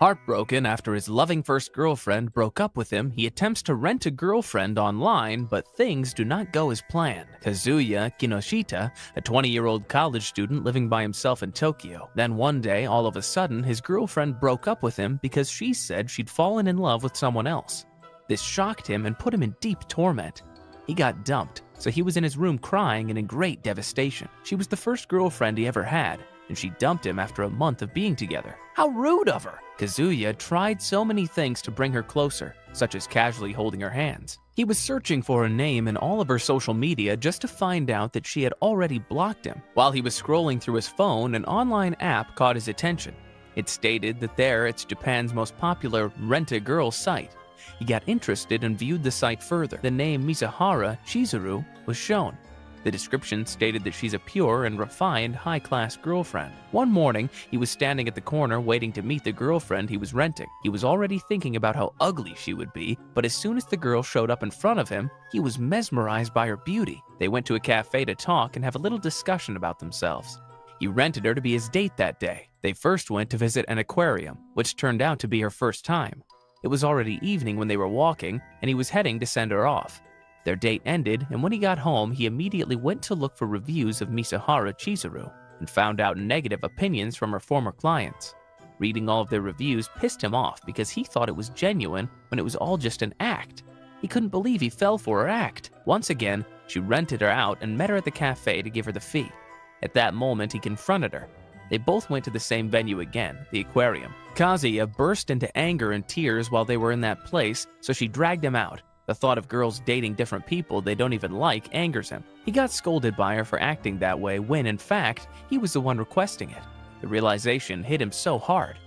Heartbroken after his loving first girlfriend broke up with him, he attempts to rent a girlfriend online, but things do not go as planned. Kazuya Kinoshita, a 20-year-old college student living by himself in Tokyo. Then one day, all of a sudden, his girlfriend broke up with him because she said she'd fallen in love with someone else. This shocked him and put him in deep torment. He got dumped, so he was in his room crying and in great devastation. She was the first girlfriend he ever had, and she dumped him after a month of being together. How rude of her! Kazuya tried so many things to bring her closer, such as casually holding her hands. He was searching for a name in all of her social media just to find out that she had already blocked him. While he was scrolling through his phone, an online app caught his attention. It stated that it's Japan's most popular rent-a-girl site. He got interested and viewed the site further. The name Mizuhara Chizuru was shown. The description stated that she's a pure and refined high-class girlfriend. One morning, he was standing at the corner waiting to meet the girlfriend he was renting. He was already thinking about how ugly she would be, but as soon as the girl showed up in front of him, he was mesmerized by her beauty. They went to a cafe to talk and have a little discussion about themselves. He rented her to be his date that day. They first went to visit an aquarium, which turned out to be her first time. It was already evening when they were walking, and he was heading to send her off. Their date ended, and when he got home, he immediately went to look for reviews of Mizuhara Chizuru and found out negative opinions from her former clients. Reading all of their reviews pissed him off because he thought it was genuine when it was all just an act. He couldn't believe he fell for her act. Once again, she rented her out and met her at the cafe to give her the fee. At that moment, he confronted her. They both went to the same venue again, the aquarium. Kazuya burst into anger and tears while they were in that place, so she dragged him out. The thought of girls dating different people they don't even like angers him. He got scolded by her for acting that way when, in fact, he was the one requesting it. The realization hit him so hard.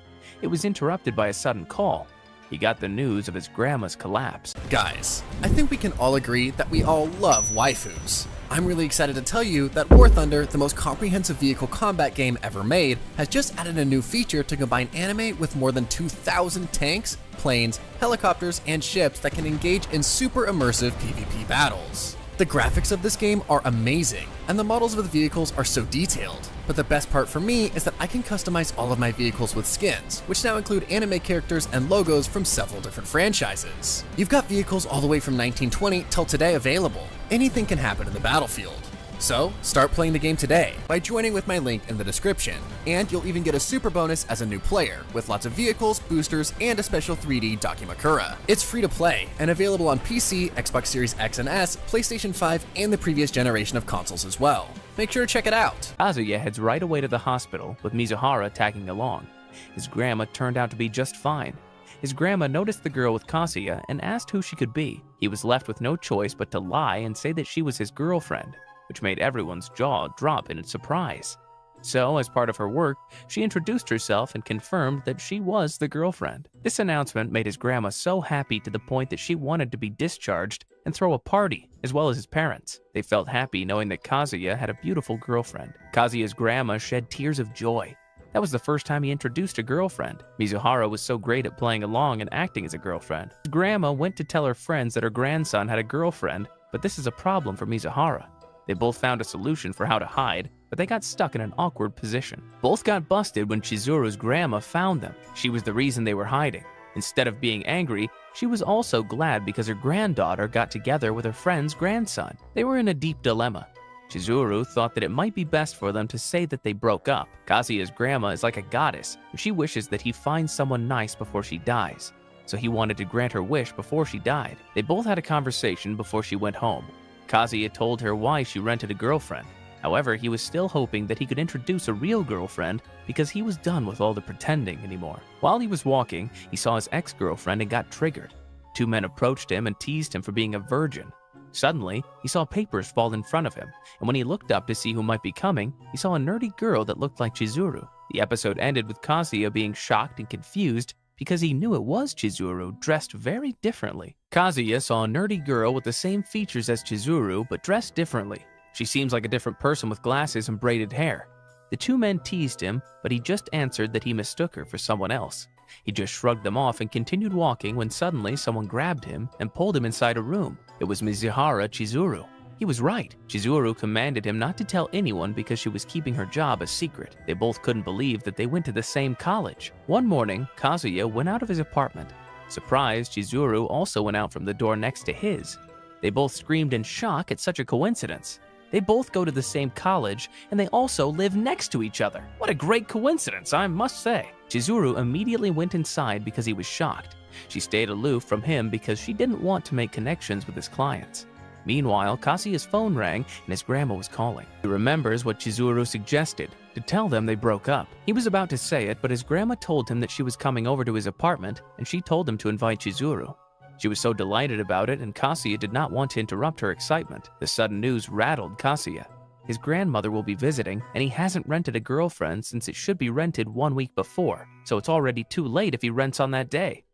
It was interrupted by a sudden call. He got the news of his grandma's collapse. Guys, I think we can all agree that we all love waifus. I'm really excited to tell you that War Thunder, the most comprehensive vehicle combat game ever made, has just added a new feature to combine anime with more than 2,000 tanks, planes, helicopters, and ships that can engage in super immersive PvP battles. The graphics of this game are amazing, and the models of the vehicles are so detailed. But the best part for me is that I can customize all of my vehicles with skins, which now include anime characters and logos from several different franchises. You've got vehicles all the way from 1920 till today available. Anything can happen in the battlefield. So, start playing the game today by joining with my link in the description, and you'll even get a super bonus as a new player, with lots of vehicles, boosters, and a special 3D Dakimakura. It's free to play, and available on PC, Xbox Series X and S, PlayStation 5, and the previous generation of consoles as well. Make sure to check it out. Kazuya heads right away to the hospital, with Mizuhara tagging along. His grandma turned out to be just fine. His grandma noticed the girl with Kazuya and asked who she could be. He was left with no choice but to lie and say that she was his girlfriend, which made everyone's jaw drop in surprise. So, as part of her work, she introduced herself and confirmed that she was the girlfriend. This announcement made his grandma so happy to the point that she wanted to be discharged and throw a party, as well as his parents. They felt happy knowing that Kazuya had a beautiful girlfriend. Kazuya's grandma shed tears of joy. That was the first time he introduced a girlfriend. Mizuhara was so great at playing along and acting as a girlfriend. His grandma went to tell her friends that her grandson had a girlfriend, but this is a problem for Mizuhara. They both found a solution for how to hide, but they got stuck in an awkward position. Both got busted when Chizuru's grandma found them. She was the reason they were hiding. Instead of being angry, she was also glad because her granddaughter got together with her friend's grandson. They were in a deep dilemma. Chizuru thought that it might be best for them to say that they broke up. Kazuya's grandma is like a goddess, and she wishes that he finds someone nice before she dies. So he wanted to grant her wish before she died. They both had a conversation before she went home. Kazuya told her why she rented a girlfriend. However, he was still hoping that he could introduce a real girlfriend because he was done with all the pretending anymore. While he was walking, he saw his ex-girlfriend and got triggered. Two men approached him and teased him for being a virgin. Suddenly, he saw papers fall in front of him, and when he looked up to see who might be coming, he saw a nerdy girl that looked like Chizuru. The episode ended with Kazuya being shocked and confused because he knew it was Chizuru dressed very differently. Kazuya saw a nerdy girl with the same features as Chizuru but dressed differently. She seems like a different person with glasses and braided hair. The two men teased him, but he just answered that he mistook her for someone else. He just shrugged them off and continued walking when suddenly someone grabbed him and pulled him inside a room. It was Mizuhara Chizuru. He was right. Chizuru commanded him not to tell anyone because she was keeping her job a secret. They both couldn't believe that they went to the same college. One morning, Kazuya went out of his apartment. Surprised, Chizuru also went out from the door next to his. They both screamed in shock at such a coincidence. They both go to the same college, and they also live next to each other. What a great coincidence, I must say. Chizuru immediately went inside because he was shocked. She stayed aloof from him because she didn't want to make connections with his clients. Meanwhile, Kazuya's phone rang and his grandma was calling. He remembers what Chizuru suggested, to tell them they broke up. He was about to say it, but his grandma told him that she was coming over to his apartment, and she told him to invite Chizuru. She was so delighted about it, and Kazuya did not want to interrupt her excitement. The sudden news rattled Kazuya. His grandmother will be visiting, and he hasn't rented a girlfriend since it should be rented 1 week before, so it's already too late if he rents on that day.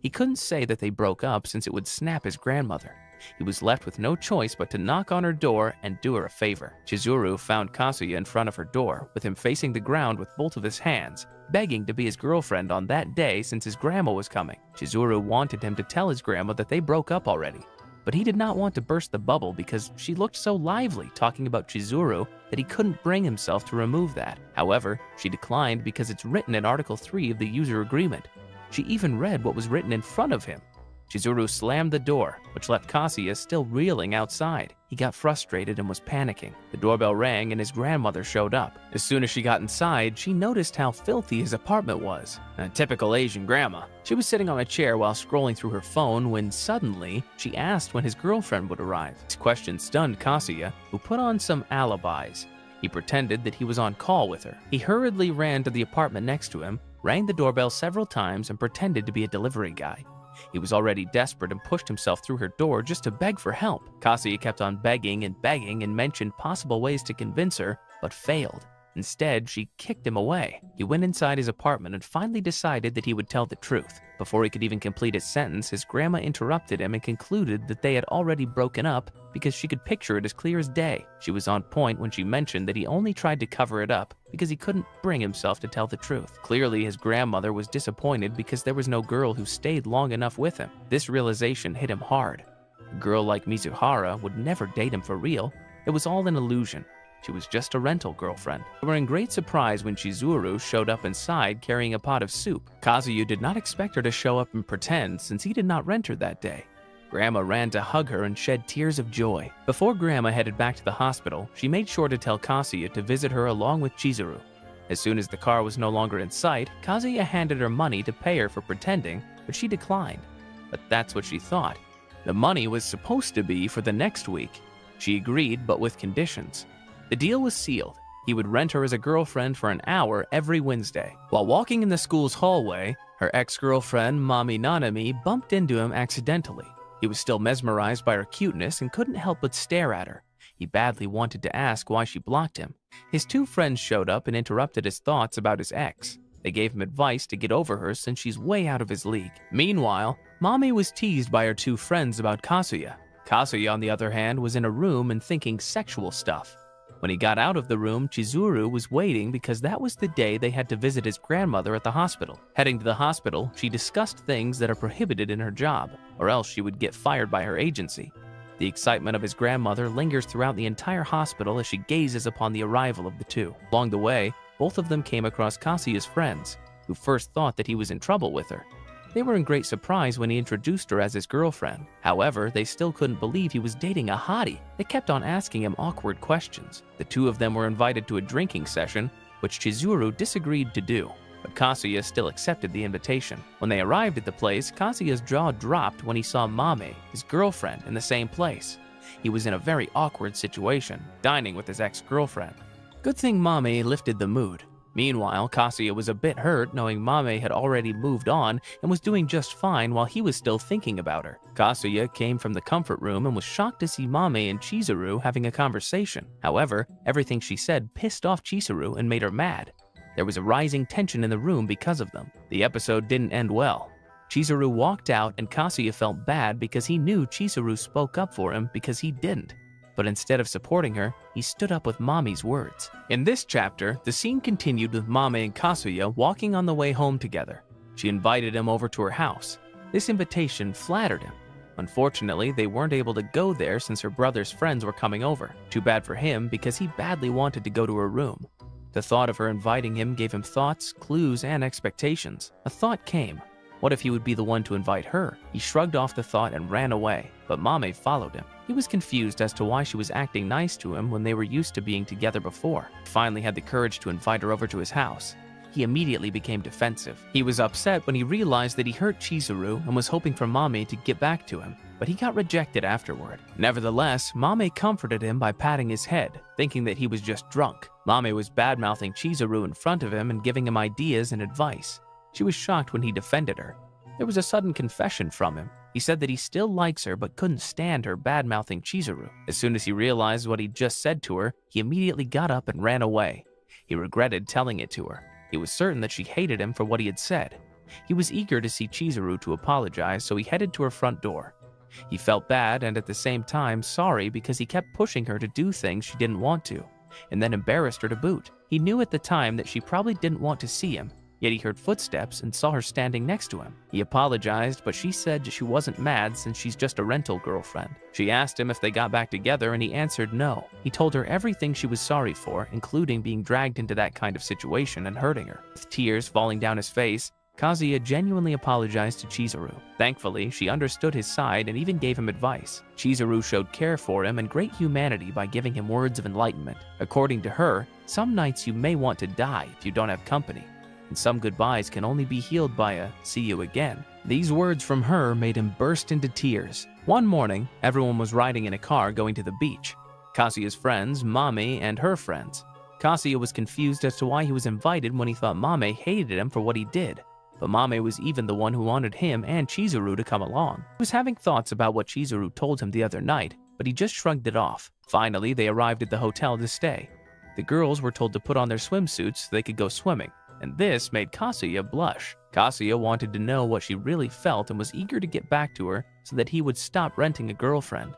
He couldn't say that they broke up since it would snap his grandmother. He was left with no choice but to knock on her door and do her a favor. Chizuru found Kazuya in front of her door, with him facing the ground with both of his hands, begging to be his girlfriend on that day since his grandma was coming. Chizuru wanted him to tell his grandma that they broke up already, but he did not want to burst the bubble because she looked so lively talking about Chizuru that he couldn't bring himself to remove that. However, she declined because it's written in Article 3 of the user agreement. She even read what was written in front of him. Chizuru slammed the door, which left Kazuya still reeling outside. He got frustrated and was panicking. The doorbell rang and his grandmother showed up. As soon as she got inside, she noticed how filthy his apartment was. A typical Asian grandma. She was sitting on a chair while scrolling through her phone when suddenly she asked when his girlfriend would arrive. This question stunned Kazuya, who put on some alibis. He pretended that he was on call with her. He hurriedly ran to the apartment next to him, rang the doorbell several times, and pretended to be a delivery guy. He was already desperate and pushed himself through her door just to beg for help. Kazuya kept on begging and mentioned possible ways to convince her, but failed. Instead, she kicked him away. He went inside his apartment and finally decided that he would tell the truth. Before he could even complete his sentence, his grandma interrupted him and concluded that they had already broken up because she could picture it as clear as day. She was on point when she mentioned that he only tried to cover it up because he couldn't bring himself to tell the truth. Clearly, his grandmother was disappointed because there was no girl who stayed long enough with him. This realization hit him hard. A girl like Mizuhara would never date him for real. It was all an illusion. She was just a rental girlfriend. They were in great surprise when Chizuru showed up inside carrying a pot of soup. Kazuya did not expect her to show up and pretend since he did not rent her that day. Grandma ran to hug her and shed tears of joy. Before Grandma headed back to the hospital, she made sure to tell Kazuya to visit her along with Chizuru. As soon as the car was no longer in sight, Kazuya handed her money to pay her for pretending, but she declined. But that's what she thought. The money was supposed to be for the next week. She agreed, but with conditions. The deal was sealed. He would rent her as a girlfriend for an hour every Wednesday. While walking in the school's hallway, her ex-girlfriend, Mami Nanami, bumped into him accidentally. He was still mesmerized by her cuteness and couldn't help but stare at her. He badly wanted to ask why she blocked him. His two friends showed up and interrupted his thoughts about his ex. They gave him advice to get over her since she's way out of his league. Meanwhile, Mami was teased by her two friends about Kazuya. Kazuya, on the other hand, was in a room and thinking sexual stuff. When he got out of the room, Chizuru was waiting because that was the day they had to visit his grandmother at the hospital. Heading to the hospital, she discussed things that are prohibited in her job, or else she would get fired by her agency. The excitement of his grandmother lingers throughout the entire hospital as she gazes upon the arrival of the two. Along the way, both of them came across Kazuya's friends, who first thought that he was in trouble with her. They were in great surprise when he introduced her as his girlfriend. However, they still couldn't believe he was dating a hottie. They kept on asking him awkward questions. The two of them were invited to a drinking session, which Chizuru disagreed to do, but Kazuya still accepted the invitation. When they arrived at the place, Kazuya's jaw dropped when he saw Mame, his girlfriend, in the same place. He was in a very awkward situation, dining with his ex-girlfriend. Good thing Mame lifted the mood. Meanwhile, Kazuya was a bit hurt knowing Mame had already moved on and was doing just fine while he was still thinking about her. Kazuya came from the comfort room and was shocked to see Mame and Chizuru having a conversation. However, everything she said pissed off Chizuru and made her mad. There was a rising tension in the room because of them. The episode didn't end well. Chizuru walked out and Kazuya felt bad because he knew Chizuru spoke up for him because he didn't. But instead of supporting her, he stood up with Mami's words. In this chapter, the scene continued with Mame and Kazuya walking on the way home together. She invited him over to her house. This invitation flattered him. Unfortunately, they weren't able to go there since her brother's friends were coming over. Too bad for him because he badly wanted to go to her room. The thought of her inviting him gave him thoughts, clues, and expectations. A thought came. What if he would be the one to invite her? He shrugged off the thought and ran away, but Mame followed him. He was confused as to why she was acting nice to him when they were used to being together before. He finally had the courage to invite her over to his house. He immediately became defensive. He was upset when he realized that he hurt Chizuru and was hoping for Mame to get back to him, but he got rejected afterward. Nevertheless, Mame comforted him by patting his head, thinking that he was just drunk. Mame was bad-mouthing Chizuru in front of him and giving him ideas and advice. She was shocked when he defended her. There was a sudden confession from him. He said that he still likes her but couldn't stand her bad-mouthing Chizuru. As soon as he realized what he'd just said to her, he immediately got up and ran away. He regretted telling it to her. He was certain that she hated him for what he had said. He was eager to see Chizuru to apologize, so he headed to her front door. He felt bad and at the same time sorry because he kept pushing her to do things she didn't want to, and then embarrassed her to boot. He knew at the time that she probably didn't want to see him, yet he heard footsteps and saw her standing next to him. He apologized, but she said she wasn't mad since she's just a rental girlfriend. She asked him if they got back together and he answered no. He told her everything she was sorry for, including being dragged into that kind of situation and hurting her. With tears falling down his face, Kazuya genuinely apologized to Chizuru. Thankfully, she understood his side and even gave him advice. Chizuru showed care for him and great humanity by giving him words of enlightenment. According to her, some nights you may want to die if you don't have company, and some goodbyes can only be healed by a "see you again." These words from her made him burst into tears. One morning, everyone was riding in a car going to the beach. Kazuya's friends, Mame, and her friends. Kazuya was confused as to why he was invited when he thought Mame hated him for what he did. But Mame was even the one who wanted him and Chizuru to come along. He was having thoughts about what Chizuru told him the other night, but he just shrugged it off. Finally, they arrived at the hotel to stay. The girls were told to put on their swimsuits so they could go swimming, and this made Kazuya blush. Kazuya wanted to know what she really felt and was eager to get back to her so that he would stop renting a girlfriend.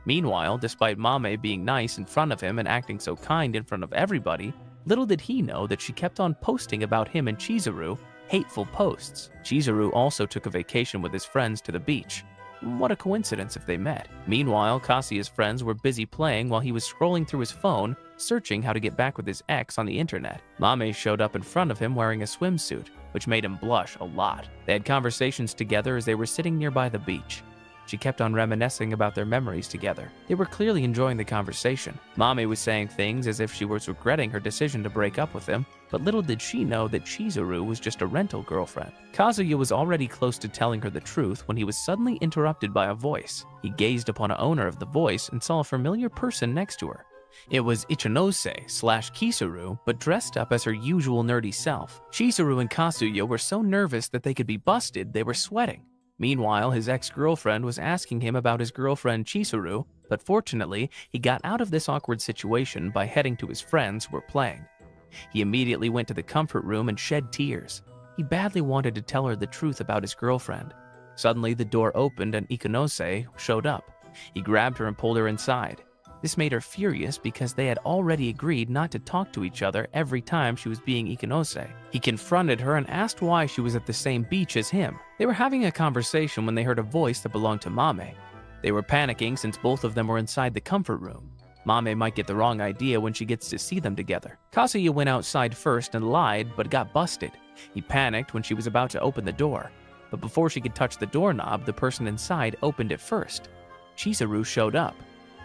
Meanwhile, despite Mame being nice in front of him and acting so kind in front of everybody, little did he know that she kept on posting about him and Chizuru hateful posts. Chizuru also took a vacation with his friends to the beach. What a coincidence if they met. Meanwhile, Kazuya's friends were busy playing while he was scrolling through his phone, searching how to get back with his ex on the internet. Mame showed up in front of him wearing a swimsuit, which made him blush a lot. They had conversations together as they were sitting nearby the beach. She kept on reminiscing about their memories together. They were clearly enjoying the conversation. Mame was saying things as if she was regretting her decision to break up with him, but little did she know that Chizuru was just a rental girlfriend. Kazuya was already close to telling her the truth when he was suddenly interrupted by a voice. He gazed upon the owner of the voice and saw a familiar person next to her. It was Ichinose/Kisuru, but dressed up as her usual nerdy self. Chizuru and Kazuya were so nervous that they could be busted, they were sweating. Meanwhile, his ex-girlfriend was asking him about his girlfriend Chizuru, but fortunately, he got out of this awkward situation by heading to his friends who were playing. He immediately went to the comfort room and shed tears. He badly wanted to tell her the truth about his girlfriend. Suddenly, the door opened and Ichinose showed up. He grabbed her and pulled her inside. This made her furious because they had already agreed not to talk to each other every time she was being Ichinose. He confronted her and asked why she was at the same beach as him. They were having a conversation when they heard a voice that belonged to Mame. They were panicking since both of them were inside the comfort room. Mame might get the wrong idea when she gets to see them together. Kazuya went outside first and lied, but got busted. He panicked when she was about to open the door. But before she could touch the doorknob, the person inside opened it first. Chizuru showed up.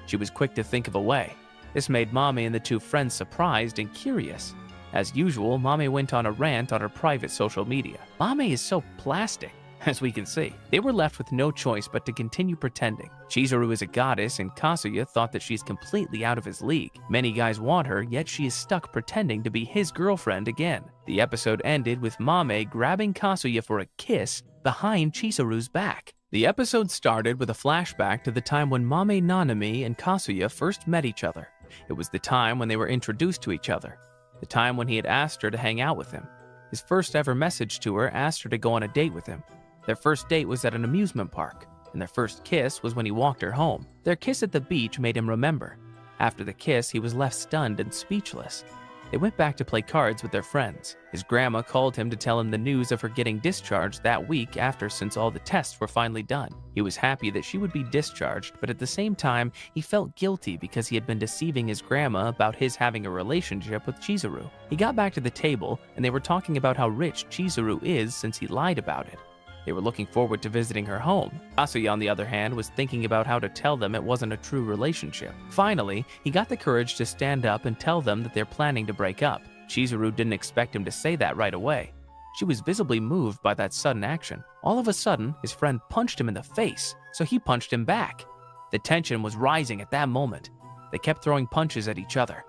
She was quick to think of a way. This made Mame and the two friends surprised and curious. As usual, Mame went on a rant on her private social media. Mame is so plastic, as we can see. They were left with no choice but to continue pretending. Chizuru is a goddess and Kazuya thought that she's completely out of his league. Many guys want her, yet she is stuck pretending to be his girlfriend again. The episode ended with Mame grabbing Kazuya for a kiss behind Chizuru's back. The episode started with a flashback to the time when Mame Nanami and Kazuya first met each other. It was the time when they were introduced to each other. The time when he had asked her to hang out with him. His first ever message to her asked her to go on a date with him. Their first date was at an amusement park, and their first kiss was when he walked her home. Their kiss at the beach made him remember. After the kiss, he was left stunned and speechless. They went back to play cards with their friends. His grandma called him to tell him the news of her getting discharged that week after, since all the tests were finally done. He was happy that she would be discharged, but at the same time, he felt guilty because he had been deceiving his grandma about his having a relationship with Chizuru. He got back to the table, and they were talking about how rich Chizuru is since he lied about it. They were looking forward to visiting her home. Kazuya, on the other hand, was thinking about how to tell them it wasn't a true relationship. Finally, he got the courage to stand up and tell them that they're planning to break up. Chizuru didn't expect him to say that right away. She was visibly moved by that sudden action. All of a sudden, his friend punched him in the face, so he punched him back. The tension was rising at that moment. They kept throwing punches at each other.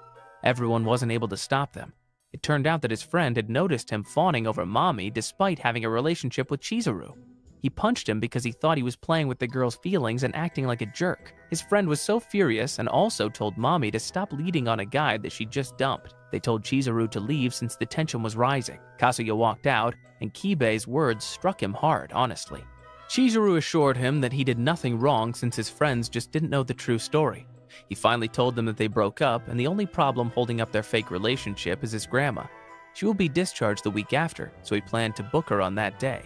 Everyone wasn't able to stop them. It turned out that his friend had noticed him fawning over Mommy despite having a relationship with Chizuru. He punched him because he thought he was playing with the girl's feelings and acting like a jerk. His friend was so furious and also told Mommy to stop leading on a guy that she just dumped. They told Chizuru to leave since the tension was rising. Kazuya walked out, and Kibei's words struck him hard, honestly. Chizuru assured him that he did nothing wrong since his friends just didn't know the true story. He finally told them that they broke up, and the only problem holding up their fake relationship is his grandma. She will be discharged the week after, so he planned to book her on that day.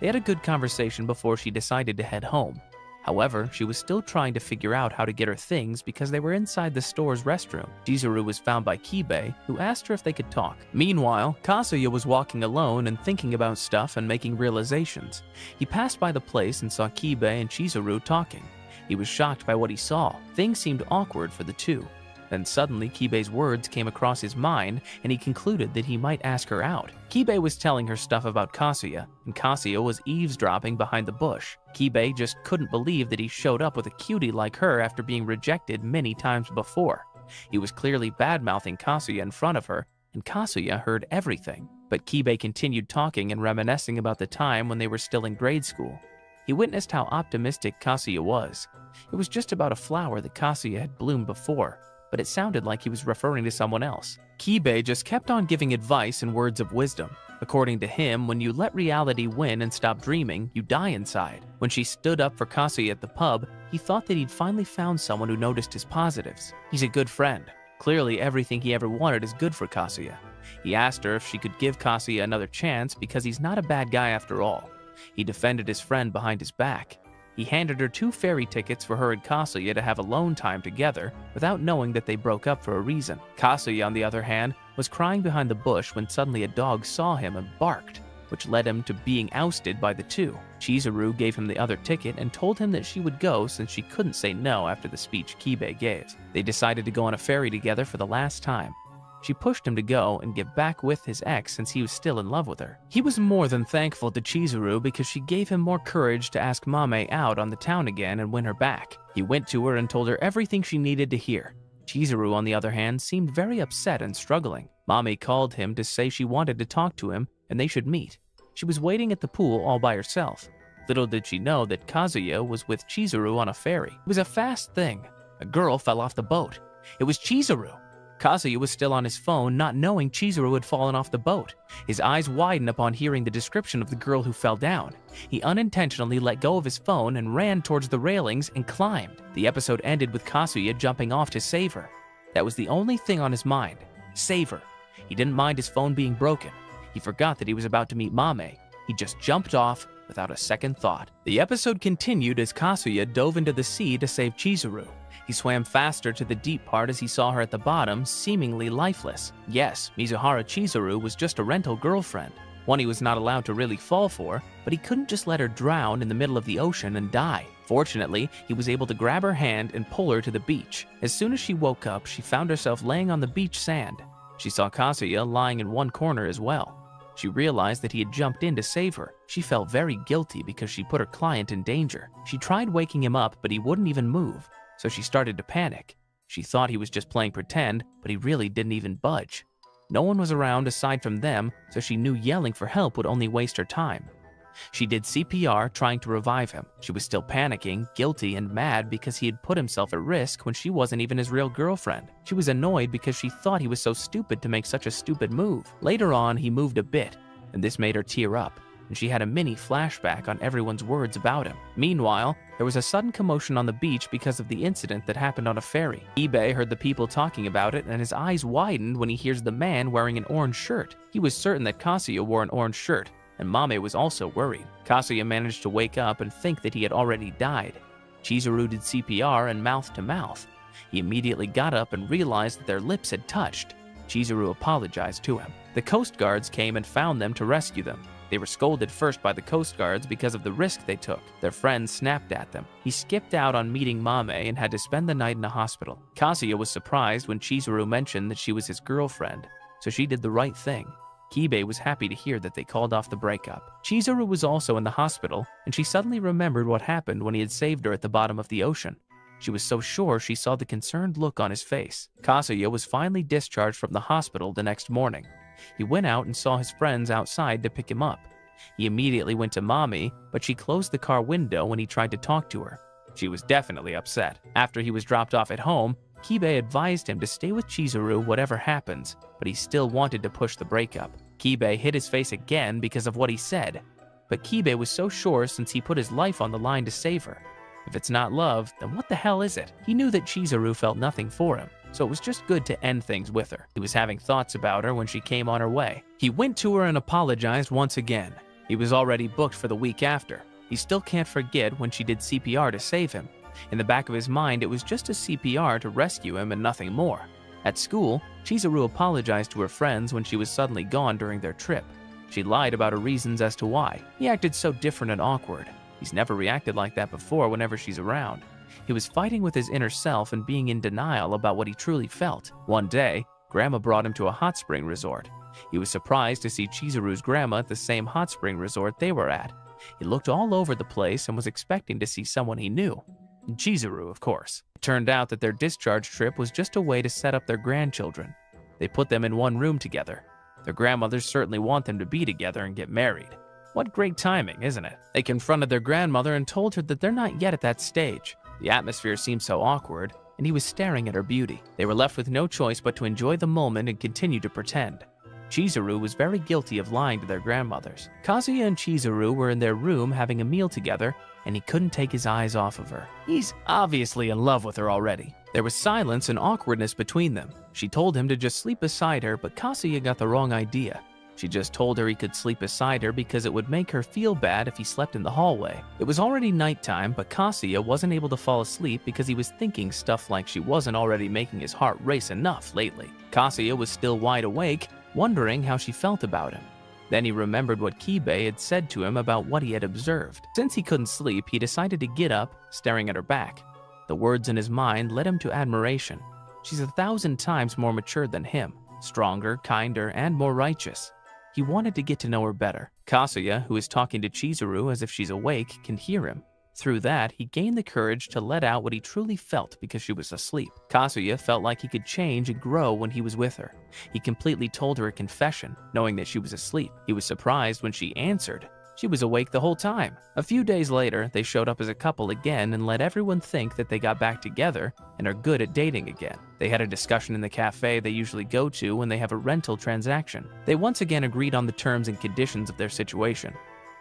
They had a good conversation before she decided to head home. However, she was still trying to figure out how to get her things because they were inside the store's restroom. Chizuru was found by Kibei, who asked her if they could talk. Meanwhile, Kazuya was walking alone and thinking about stuff and making realizations. He passed by the place and saw Kibei and Chizuru talking. He was shocked by what he saw. Things seemed awkward for the two. Then suddenly, Kibei's words came across his mind, and he concluded that he might ask her out. Kibei was telling her stuff about Kazuya, and Kazuya was eavesdropping behind the bush. Kibei just couldn't believe that he showed up with a cutie like her after being rejected many times before. He was clearly bad-mouthing Kazuya in front of her, and Kazuya heard everything. But Kibei continued talking and reminiscing about the time when they were still in grade school. He witnessed how optimistic Kazuya was. It was just about a flower that Kazuya had bloomed before, but it sounded like he was referring to someone else. Kibei just kept on giving advice and words of wisdom. According to him, when you let reality win and stop dreaming, you die inside. When she stood up for Kazuya at the pub, he thought that he'd finally found someone who noticed his positives. He's a good friend. Clearly, everything he ever wanted is good for Kazuya. He asked her if she could give Kazuya another chance because he's not a bad guy after all. He defended his friend behind his back. He handed her 2 ferry tickets for her and Kazuya to have alone time together without knowing that they broke up for a reason. Kazuya, on the other hand, was crying behind the bush when suddenly a dog saw him and barked, which led him to being ousted by the two. Chizuru gave him the other ticket and told him that she would go since she couldn't say no after the speech Kibei gave. They decided to go on a ferry together for the last time. She pushed him to go and get back with his ex since he was still in love with her. He was more than thankful to Chizuru because she gave him more courage to ask Mame out on the town again and win her back. He went to her and told her everything she needed to hear. Chizuru, on the other hand, seemed very upset and struggling. Mame called him to say she wanted to talk to him and they should meet. She was waiting at the pool all by herself. Little did she know that Kazuya was with Chizuru on a ferry. It was a fast thing. A girl fell off the boat. It was Chizuru. Kazuya was still on his phone, not knowing Chizuru had fallen off the boat. His eyes widened upon hearing the description of the girl who fell down. He unintentionally let go of his phone and ran towards the railings and climbed. The episode ended with Kazuya jumping off to save her. That was the only thing on his mind. Save her. He didn't mind his phone being broken. He forgot that he was about to meet Mame. He just jumped off without a second thought. The episode continued as Kazuya dove into the sea to save Chizuru. He swam faster to the deep part as he saw her at the bottom, seemingly lifeless. Yes, Mizuhara Chizuru was just a rental girlfriend, one he was not allowed to really fall for, but he couldn't just let her drown in the middle of the ocean and die. Fortunately, he was able to grab her hand and pull her to the beach. As soon as she woke up, she found herself laying on the beach sand. She saw Kazuya lying in one corner as well. She realized that he had jumped in to save her. She felt very guilty because she put her client in danger. She tried waking him up, but he wouldn't even move. So she started to panic. She thought he was just playing pretend, but he really didn't even budge. No one was around aside from them, so she knew yelling for help would only waste her time. She did CPR trying to revive him. She was still panicking, guilty, and mad because he had put himself at risk when she wasn't even his real girlfriend. She was annoyed because she thought he was so stupid to make such a stupid move. Later on, he moved a bit, and this made her tear up. and she had a mini flashback on everyone's words about him. Meanwhile, there was a sudden commotion on the beach because of the incident that happened on a ferry. Kibe heard the people talking about it, and his eyes widened when he hears the man wearing an orange shirt. He was certain that Kazuya wore an orange shirt, and Mame was also worried. Kazuya managed to wake up and think that he had already died. Chizuru did CPR and mouth to mouth. He immediately got up and realized that their lips had touched. Chizuru apologized to him. The Coast Guards came and found them to rescue them. They were scolded first by the Coast Guards because of the risk they took. Their friends snapped at them. He skipped out on meeting Mame and had to spend the night in a hospital. Kazuya was surprised when Chizuru mentioned that she was his girlfriend, so she did the right thing. Kibe was happy to hear that they called off the breakup. Chizuru was also in the hospital, and she suddenly remembered what happened when he had saved her at the bottom of the ocean. She was so sure she saw the concerned look on his face. Kazuya was finally discharged from the hospital the next morning. He went out and saw his friends outside to pick him up. He immediately went to Mami, but she closed the car window when he tried to talk to her. She was definitely upset. After he was dropped off at home, Kibe advised him to stay with Chizuru whatever happens, but he still wanted to push the breakup. Kibe hit his face again because of what he said, but Kibe was so sure since he put his life on the line to save her. If it's not love, then what the hell is it? He knew that Chizuru felt nothing for him, so it was just good to end things with her. He was having thoughts about her when she came on her way. He went to her and apologized once again. He was already booked for the week after. He still can't forget when she did CPR to save him. In the back of his mind, it was just a CPR to rescue him and nothing more. At school, Chizuru apologized to her friends when she was suddenly gone during their trip. She lied about her reasons as to why. He acted so different and awkward. He's never reacted like that before whenever she's around. He was fighting with his inner self and being in denial about what he truly felt. One day, Grandma brought him to a hot spring resort. He was surprised to see Chizuru's grandma at the same hot spring resort they were at. He looked all over the place and was expecting to see someone he knew. Chizuru, of course. It turned out that their discharge trip was just a way to set up their grandchildren. They put them in one room together. Their grandmothers certainly want them to be together and get married. What great timing, isn't it? They confronted their grandmother and told her that they're not yet at that stage. The atmosphere seemed so awkward, and he was staring at her beauty. They were left with no choice but to enjoy the moment and continue to pretend. Chizuru was very guilty of lying to their grandmothers. Kazuya and Chizuru were in their room having a meal together, and he couldn't take his eyes off of her. He's obviously in love with her already. There was silence and awkwardness between them. She told him to just sleep beside her, but Kazuya got the wrong idea. She just told her he could sleep beside her because it would make her feel bad if he slept in the hallway. It was already nighttime, but Kazuya wasn't able to fall asleep because he was thinking stuff like she wasn't already making his heart race enough lately. Kazuya was still wide awake, wondering how she felt about him. Then he remembered what Kibe had said to him about what he had observed. Since he couldn't sleep, he decided to get up, staring at her back. The words in his mind led him to admiration. She's 1,000 times more mature than him, stronger, kinder, and more righteous. He wanted to get to know her better. Kazuya, who is talking to Chizuru as if she's awake, can hear him. Through that, he gained the courage to let out what he truly felt because she was asleep. Kazuya felt like he could change and grow when he was with her. He completely told her a confession, knowing that she was asleep. He was surprised when she answered. She was awake the whole time. A few days later, they showed up as a couple again and let everyone think that they got back together and are good at dating again. They had a discussion in the cafe they usually go to when they have a rental transaction. They once again agreed on the terms and conditions of their situation.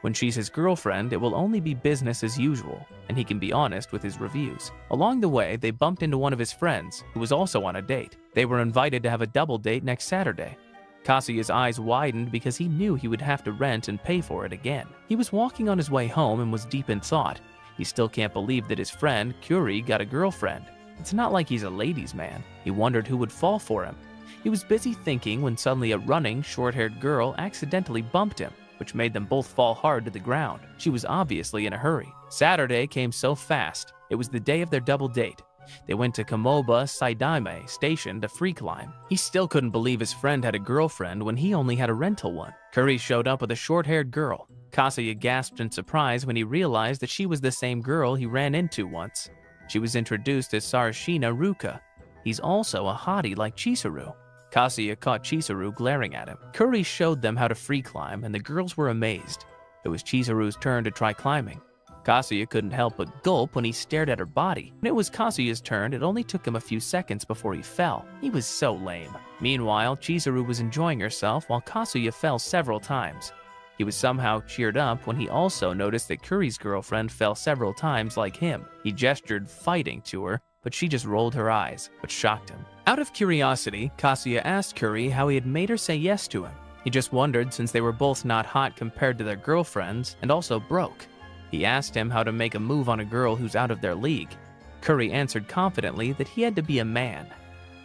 When she's his girlfriend, it will only be business as usual, and he can be honest with his reviews. Along the way, they bumped into one of his friends, who was also on a date. They were invited to have a double date next Saturday. Kazuya's eyes widened because he knew he would have to rent and pay for it again. He was walking on his way home and was deep in thought. He still can't believe that his friend, Curie, got a girlfriend. It's not like he's a ladies' man. He wondered who would fall for him. He was busy thinking when suddenly a running, short-haired girl accidentally bumped him, which made them both fall hard to the ground. She was obviously in a hurry. Saturday came so fast. It was the day of their double date. They went to Kamoba Saidaime Station to free climb. He still couldn't believe his friend had a girlfriend when he only had a rental one. Curry showed up with a short-haired girl. Kazuya gasped in surprise when he realized that she was the same girl he ran into once. She was introduced as Sarashina Ruka. He's also a hottie like Chizuru. Kazuya caught Chizuru glaring at him. Curry showed them how to free climb, and the girls were amazed. It was Chizuru's turn to try climbing. Kazuya couldn't help but gulp when he stared at her body. When it was Kazuya's turn, it only took him a few seconds before he fell. He was so lame. Meanwhile, Chizuru was enjoying herself while Kazuya fell several times. He was somehow cheered up when he also noticed that Curry's girlfriend fell several times like him. He gestured fighting to her, but she just rolled her eyes, which shocked him. Out of curiosity, Kazuya asked Curry how he had made her say yes to him. He just wondered since they were both not hot compared to their girlfriends and also broke. He asked him how to make a move on a girl who's out of their league. Curry answered confidently that he had to be a man.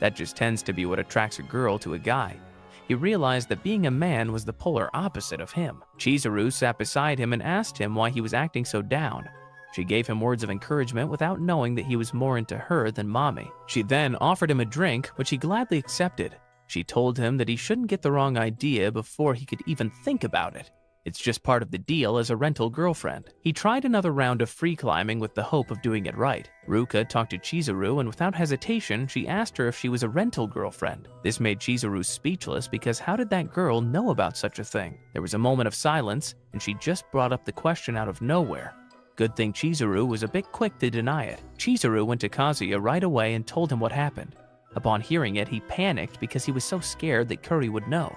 That just tends to be what attracts a girl to a guy. He realized that being a man was the polar opposite of him. Chizuru sat beside him and asked him why he was acting so down. She gave him words of encouragement without knowing that he was more into her than mommy. She then offered him a drink, which he gladly accepted. She told him that he shouldn't get the wrong idea before he could even think about it. It's just part of the deal as a rental girlfriend. He tried another round of free climbing with the hope of doing it right. Ruka talked to Chizuru, and without hesitation, she asked her if she was a rental girlfriend. This made Chizuru speechless because how did that girl know about such a thing? There was a moment of silence, and she just brought up the question out of nowhere. Good thing Chizuru was a bit quick to deny it. Chizuru went to Kazuya right away and told him what happened. Upon hearing it, he panicked because he was so scared that Curry would know.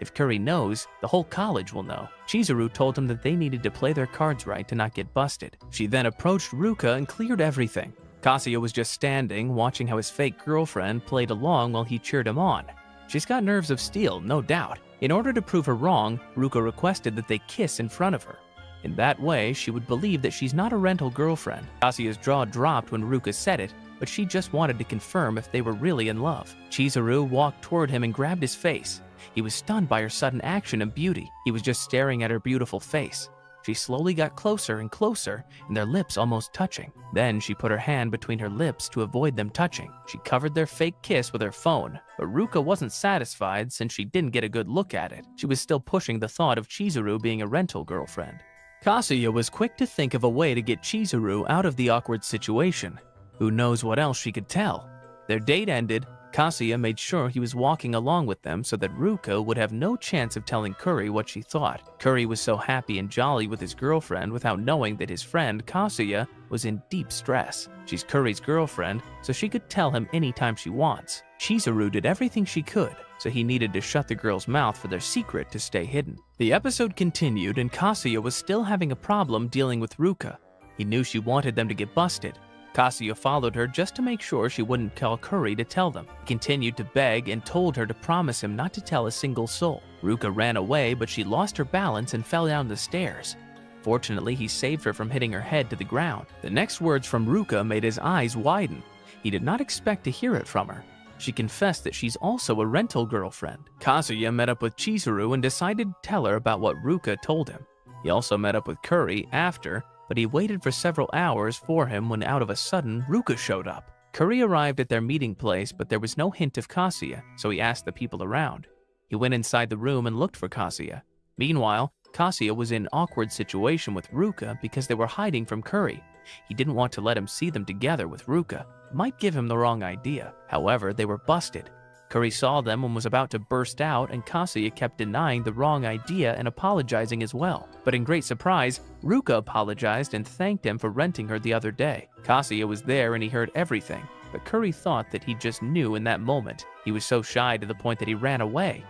If Curry knows, the whole college will know. Chizuru told him that they needed to play their cards right to not get busted. She then approached Ruka and cleared everything. Kazuya was just standing, watching how his fake girlfriend played along while he cheered him on. She's got nerves of steel, no doubt. In order to prove her wrong, Ruka requested that they kiss in front of her. In that way, she would believe that she's not a rental girlfriend. Kazuya's jaw dropped when Ruka said it, but she just wanted to confirm if they were really in love. Chizuru walked toward him and grabbed his face. He was stunned by her sudden action and beauty. He was just staring at her beautiful face. She slowly got closer and closer, and their lips almost touching. Then she put her hand between her lips to avoid them touching. She covered their fake kiss with her phone, but Ruka wasn't satisfied since she didn't get a good look at it. She was still pushing the thought of Chizuru being a rental girlfriend. Kazuya was quick to think of a way to get Chizuru out of the awkward situation. Who knows what else she could tell? Their date ended. Kazuya made sure he was walking along with them so that Ruka would have no chance of telling Curry what she thought. Curry was so happy and jolly with his girlfriend without knowing that his friend, Kazuya, was in deep stress. She's Curry's girlfriend, so she could tell him anytime she wants. Chizuru did everything she could, so he needed to shut the girl's mouth for their secret to stay hidden. The episode continued, and Kazuya was still having a problem dealing with Ruka. He knew she wanted them to get busted. Kazuya followed her just to make sure she wouldn't call Curry to tell them. He continued to beg and told her to promise him not to tell a single soul. Ruka ran away, but she lost her balance and fell down the stairs. Fortunately, he saved her from hitting her head to the ground. The next words from Ruka made his eyes widen. He did not expect to hear it from her. She confessed that she's also a rental girlfriend. Kazuya met up with Chizuru and decided to tell her about what Ruka told him. He also met up with Curry after, but he waited for several hours for him when out of a sudden, Ruka showed up. Curry arrived at their meeting place, but there was no hint of Kazuya, so he asked the people around. He went inside the room and looked for Kazuya. Meanwhile, Kazuya was in an awkward situation with Ruka because they were hiding from Curry. He didn't want to let him see them together with Ruka. It might give him the wrong idea. However, they were busted. Curry saw them and was about to burst out, and Kazuya kept denying the wrong idea and apologizing as well. But in great surprise, Ruka apologized and thanked him for renting her the other day. Kazuya was there and he heard everything, but Curry thought that he just knew in that moment. He was so shy to the point that he ran away.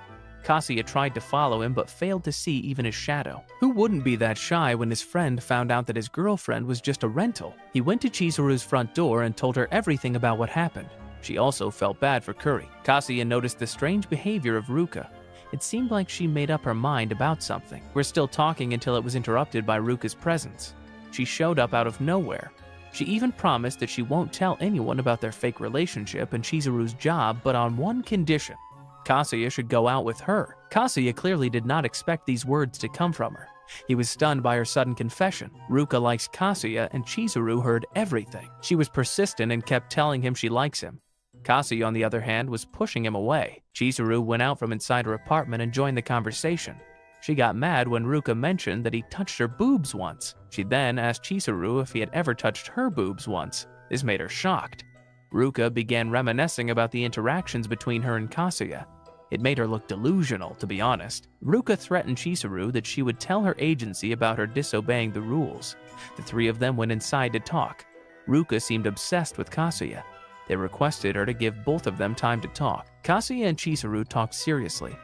Kazuya tried to follow him but failed to see even his shadow. Who wouldn't be that shy when his friend found out that his girlfriend was just a rental? He went to Chizuru's front door and told her everything about what happened. She also felt bad for Curry. Kazuya noticed the strange behavior of Ruka. It seemed like she made up her mind about something. We're still talking until it was interrupted by Ruka's presence. She showed up out of nowhere. She even promised that she won't tell anyone about their fake relationship and Chizuru's job, but on one condition. Kazuya should go out with her. Kazuya clearly did not expect these words to come from her. He was stunned by her sudden confession. Ruka likes Kazuya and Chizuru heard everything. She was persistent and kept telling him she likes him. Kazuya, on the other hand, was pushing him away. Chizuru went out from inside her apartment and joined the conversation. She got mad when Ruka mentioned that he touched her boobs once. She then asked Chizuru if he had ever touched her boobs once. This made her shocked. Ruka began reminiscing about the interactions between her and Kazuya. It made her look delusional, to be honest. Ruka threatened Chizuru that she would tell her agency about her disobeying the rules. The three of them went inside to talk. Ruka seemed obsessed with Kazuya. They requested her to give both of them time to talk. Kazuya and Chizuru talked seriously.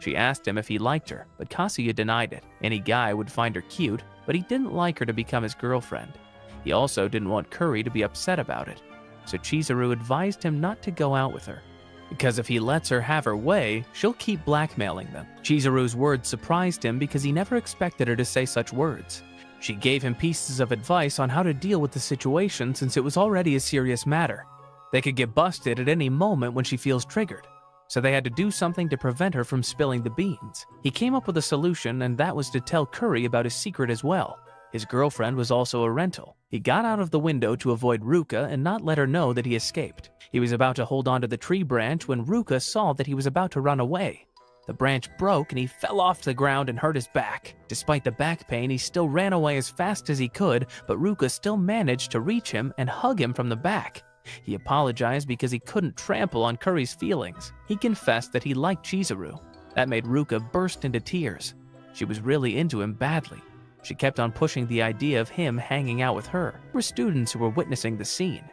She asked him if he liked her, but Kazuya denied it. Any guy would find her cute, but he didn't like her to become his girlfriend. He also didn't want Kuri to be upset about it, so Chizuru advised him not to go out with her, because if he lets her have her way, she'll keep blackmailing them. Chizuru's words surprised him because he never expected her to say such words. She gave him pieces of advice on how to deal with the situation since it was already a serious matter. They could get busted at any moment when she feels triggered, so they had to do something to prevent her from spilling the beans. He came up with a solution, and that was to tell Kuri about his secret as well. His girlfriend was also a rental. He got out of the window to avoid Ruka and not let her know that he escaped. He was about to hold onto the tree branch when Ruka saw that he was about to run away. The branch broke and he fell off the ground and hurt his back. Despite the back pain, he still ran away as fast as he could, but Ruka still managed to reach him and hug him from the back. He apologized because he couldn't trample on Kuri's feelings. He confessed that he liked Chizuru. That made Ruka burst into tears. She was really into him badly. She kept on pushing the idea of him hanging out with her. There were students who were witnessing the scene.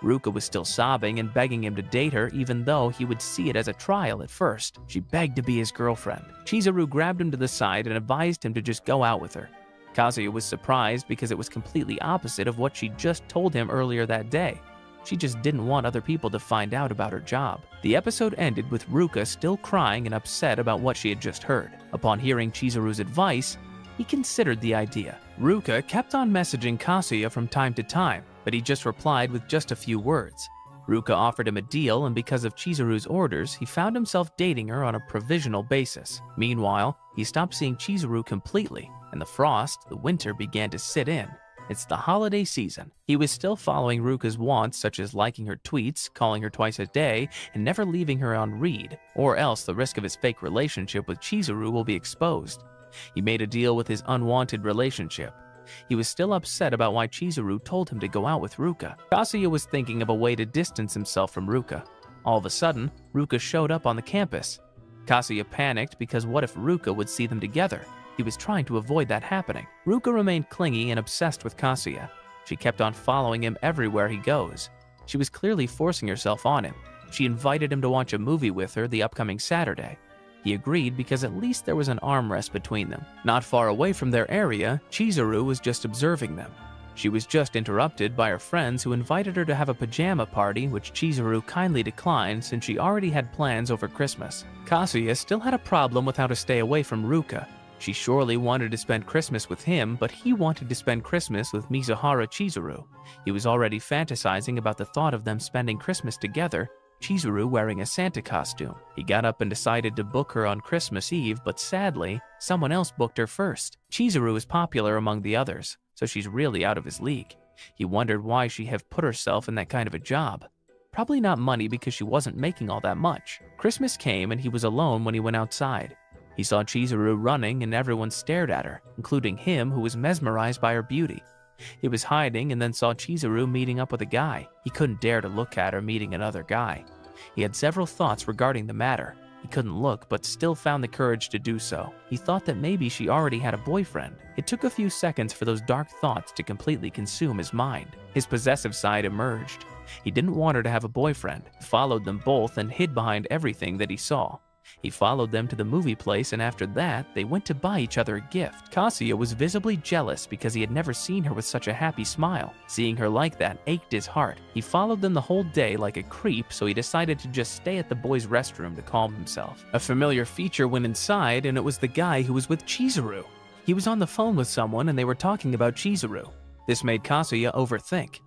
Ruka was still sobbing and begging him to date her even though he would see it as a trial at first. She begged to be his girlfriend. Chizuru grabbed him to the side and advised him to just go out with her. Kazuya was surprised because it was completely opposite of what she just told him earlier that day. She just didn't want other people to find out about her job. The episode ended with Ruka still crying and upset about what she had just heard. Upon hearing Chizuru's advice, he considered the idea. Ruka kept on messaging Kazuya from time to time, but he just replied with just a few words. Ruka offered him a deal, and because of Chizuru's orders, he found himself dating her on a provisional basis. Meanwhile, he stopped seeing Chizuru completely, and the winter began to sit in. It's the holiday season. He was still following Ruka's wants, such as liking her tweets, calling her twice a day, and never leaving her on read, or else the risk of his fake relationship with Chizuru will be exposed. He made a deal with his unwanted relationship. He was still upset about why Chizuru told him to go out with Ruka. Kazuya was thinking of a way to distance himself from Ruka. All of a sudden, Ruka showed up on the campus. Kazuya panicked because what if Ruka would see them together? He was trying to avoid that happening. Ruka remained clingy and obsessed with Kazuya. She kept on following him everywhere he goes. She was clearly forcing herself on him. She invited him to watch a movie with her the upcoming Saturday. He agreed because at least there was an armrest between them. Not far away from their area, Chizuru was just observing them. She was just interrupted by her friends who invited her to have a pajama party, which Chizuru kindly declined since she already had plans over Christmas. Kazuya still had a problem with how to stay away from Ruka. She surely wanted to spend Christmas with him, but he wanted to spend Christmas with Mizuhara Chizuru. He was already fantasizing about the thought of them spending Christmas together, Chizuru wearing a Santa costume. He got up and decided to book her on Christmas Eve, but sadly, someone else booked her first. Chizuru is popular among the others, so she's really out of his league. He wondered why she had put herself in that kind of a job. Probably not money because she wasn't making all that much. Christmas came and he was alone when he went outside. He saw Chizuru running and everyone stared at her, including him who was mesmerized by her beauty. He was hiding and then saw Chizuru meeting up with a guy. He couldn't dare to look at her meeting another guy. He had several thoughts regarding the matter. He couldn't look, but still found the courage to do so. He thought that maybe she already had a boyfriend. It took a few seconds for those dark thoughts to completely consume his mind. His possessive side emerged. He didn't want her to have a boyfriend. He followed them both and hid behind everything that he saw. He followed them to the movie place, and after that, they went to buy each other a gift. Kazuya was visibly jealous because he had never seen her with such a happy smile. Seeing her like that ached his heart. He followed them the whole day like a creep, so he decided to just stay at the boys' restroom to calm himself. A familiar feature went inside, and it was the guy who was with Chizuru. He was on the phone with someone, and they were talking about Chizuru. This made Kazuya overthink.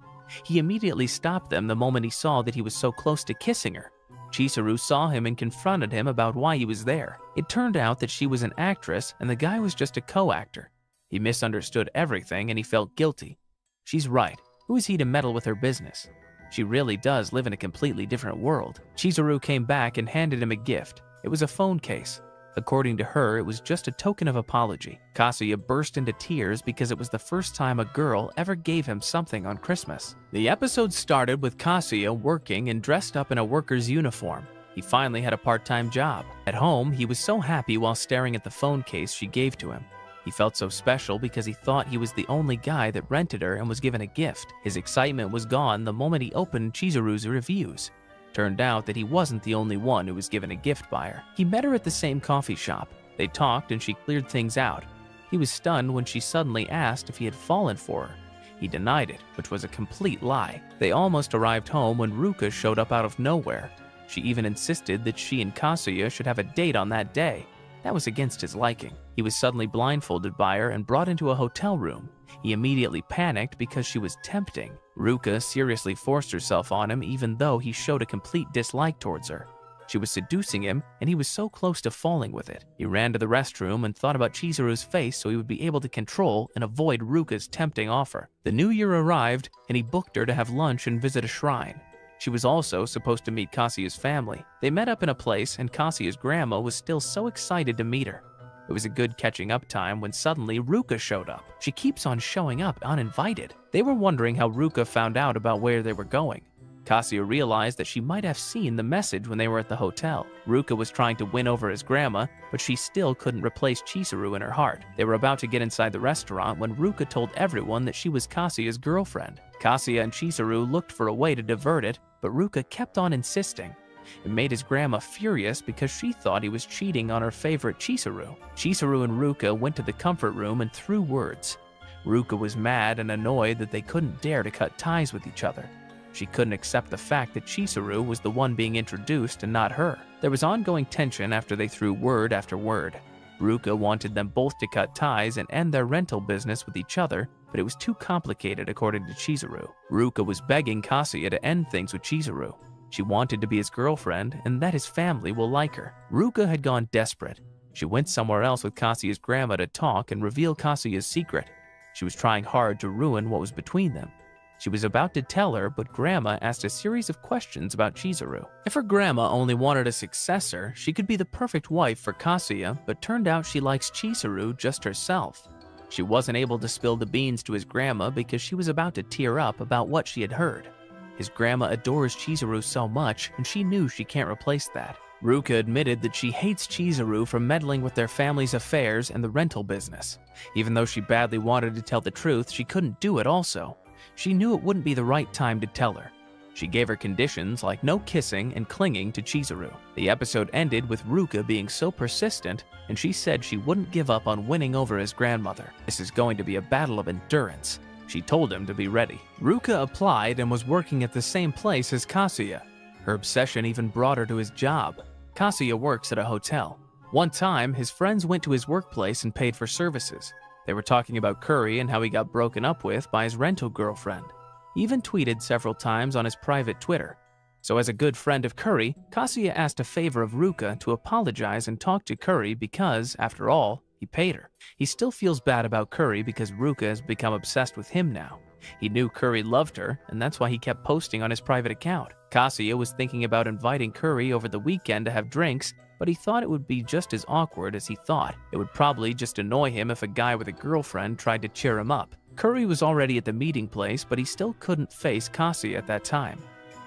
He immediately stopped them the moment he saw that he was so close to kissing her. Chizuru saw him and confronted him about why he was there. It turned out that she was an actress and the guy was just a co-actor. He misunderstood everything and he felt guilty. She's right. Who is he to meddle with her business? She really does live in a completely different world. Chizuru came back and handed him a gift. It was a phone case. According to her, it was just a token of apology. Kazuya burst into tears because it was the first time a girl ever gave him something on Christmas. The episode started with Kazuya working and dressed up in a worker's uniform. He finally had a part-time job. At home, he was so happy while staring at the phone case she gave to him. He felt so special because he thought he was the only guy that rented her and was given a gift. His excitement was gone the moment he opened Chizuru's reviews. Turned out that he wasn't the only one who was given a gift by her. He met her at the same coffee shop. They talked and she cleared things out. He was stunned when she suddenly asked if he had fallen for her. He denied it, which was a complete lie. They almost arrived home when Ruka showed up out of nowhere. She even insisted that she and Kazuya should have a date on that day. That was against his liking. He was suddenly blindfolded by her and brought into a hotel room. He immediately panicked because she was tempting. Ruka seriously forced herself on him even though he showed a complete dislike towards her. She was seducing him, and he was so close to falling with it. He ran to the restroom and thought about Chizuru's face so he would be able to control and avoid Ruka's tempting offer. The new year arrived, and he booked her to have lunch and visit a shrine. She was also supposed to meet Kazuya's family. They met up in a place, and Kazuya's grandma was still so excited to meet her. It was a good catching up time when suddenly Ruka showed up. She keeps on showing up uninvited. They were wondering how Ruka found out about where they were going. Kazuya realized that she might have seen the message when they were at the hotel. Ruka was trying to win over his grandma, but she still couldn't replace Chizuru in her heart. They were about to get inside the restaurant when Ruka told everyone that she was Kazuya's girlfriend. Kazuya and Chizuru looked for a way to divert it, but Ruka kept on insisting. It made his grandma furious because she thought he was cheating on her favorite Chizuru. Chizuru and Ruka went to the comfort room and threw words. Ruka was mad and annoyed that they couldn't dare to cut ties with each other. She couldn't accept the fact that Chizuru was the one being introduced and not her. There was ongoing tension after they threw word after word. Ruka wanted them both to cut ties and end their rental business with each other, but it was too complicated according to Chizuru. Ruka was begging Kazuya to end things with Chizuru. She wanted to be his girlfriend and that his family will like her. Ruka had gone desperate. She went somewhere else with Kazuya's grandma to talk and reveal Kazuya's secret. She was trying hard to ruin what was between them. She was about to tell her, but Grandma asked a series of questions about Chizuru. If her grandma only wanted a successor, she could be the perfect wife for Kazuya, but turned out she likes Chizuru just herself. She wasn't able to spill the beans to his grandma because she was about to tear up about what she had heard. His grandma adores Chizuru so much, and she knew she can't replace that. Ruka admitted that she hates Chizuru for meddling with their family's affairs and the rental business. Even though she badly wanted to tell the truth, she couldn't do it also. She knew it wouldn't be the right time to tell her. She gave her conditions like no kissing and clinging to Chizuru. The episode ended with Ruka being so persistent, and she said she wouldn't give up on winning over his grandmother. This is going to be a battle of endurance. She told him to be ready. Ruka applied and was working at the same place as Kazuya. Her obsession even brought her to his job. Kazuya works at a hotel. One time, his friends went to his workplace and paid for services. They were talking about Curry and how he got broken up with by his rental girlfriend. He even tweeted several times on his private Twitter. So as a good friend of Curry, Kazuya asked a favor of Ruka to apologize and talk to Curry because, after all, he paid her. He still feels bad about Curry because Ruka has become obsessed with him now. He knew Curry loved her, and that's why he kept posting on his private account. Kazuya was thinking about inviting Curry over the weekend to have drinks, but he thought it would be just as awkward as he thought. It would probably just annoy him if a guy with a girlfriend tried to cheer him up. Curry was already at the meeting place, but he still couldn't face Kazuya at that time.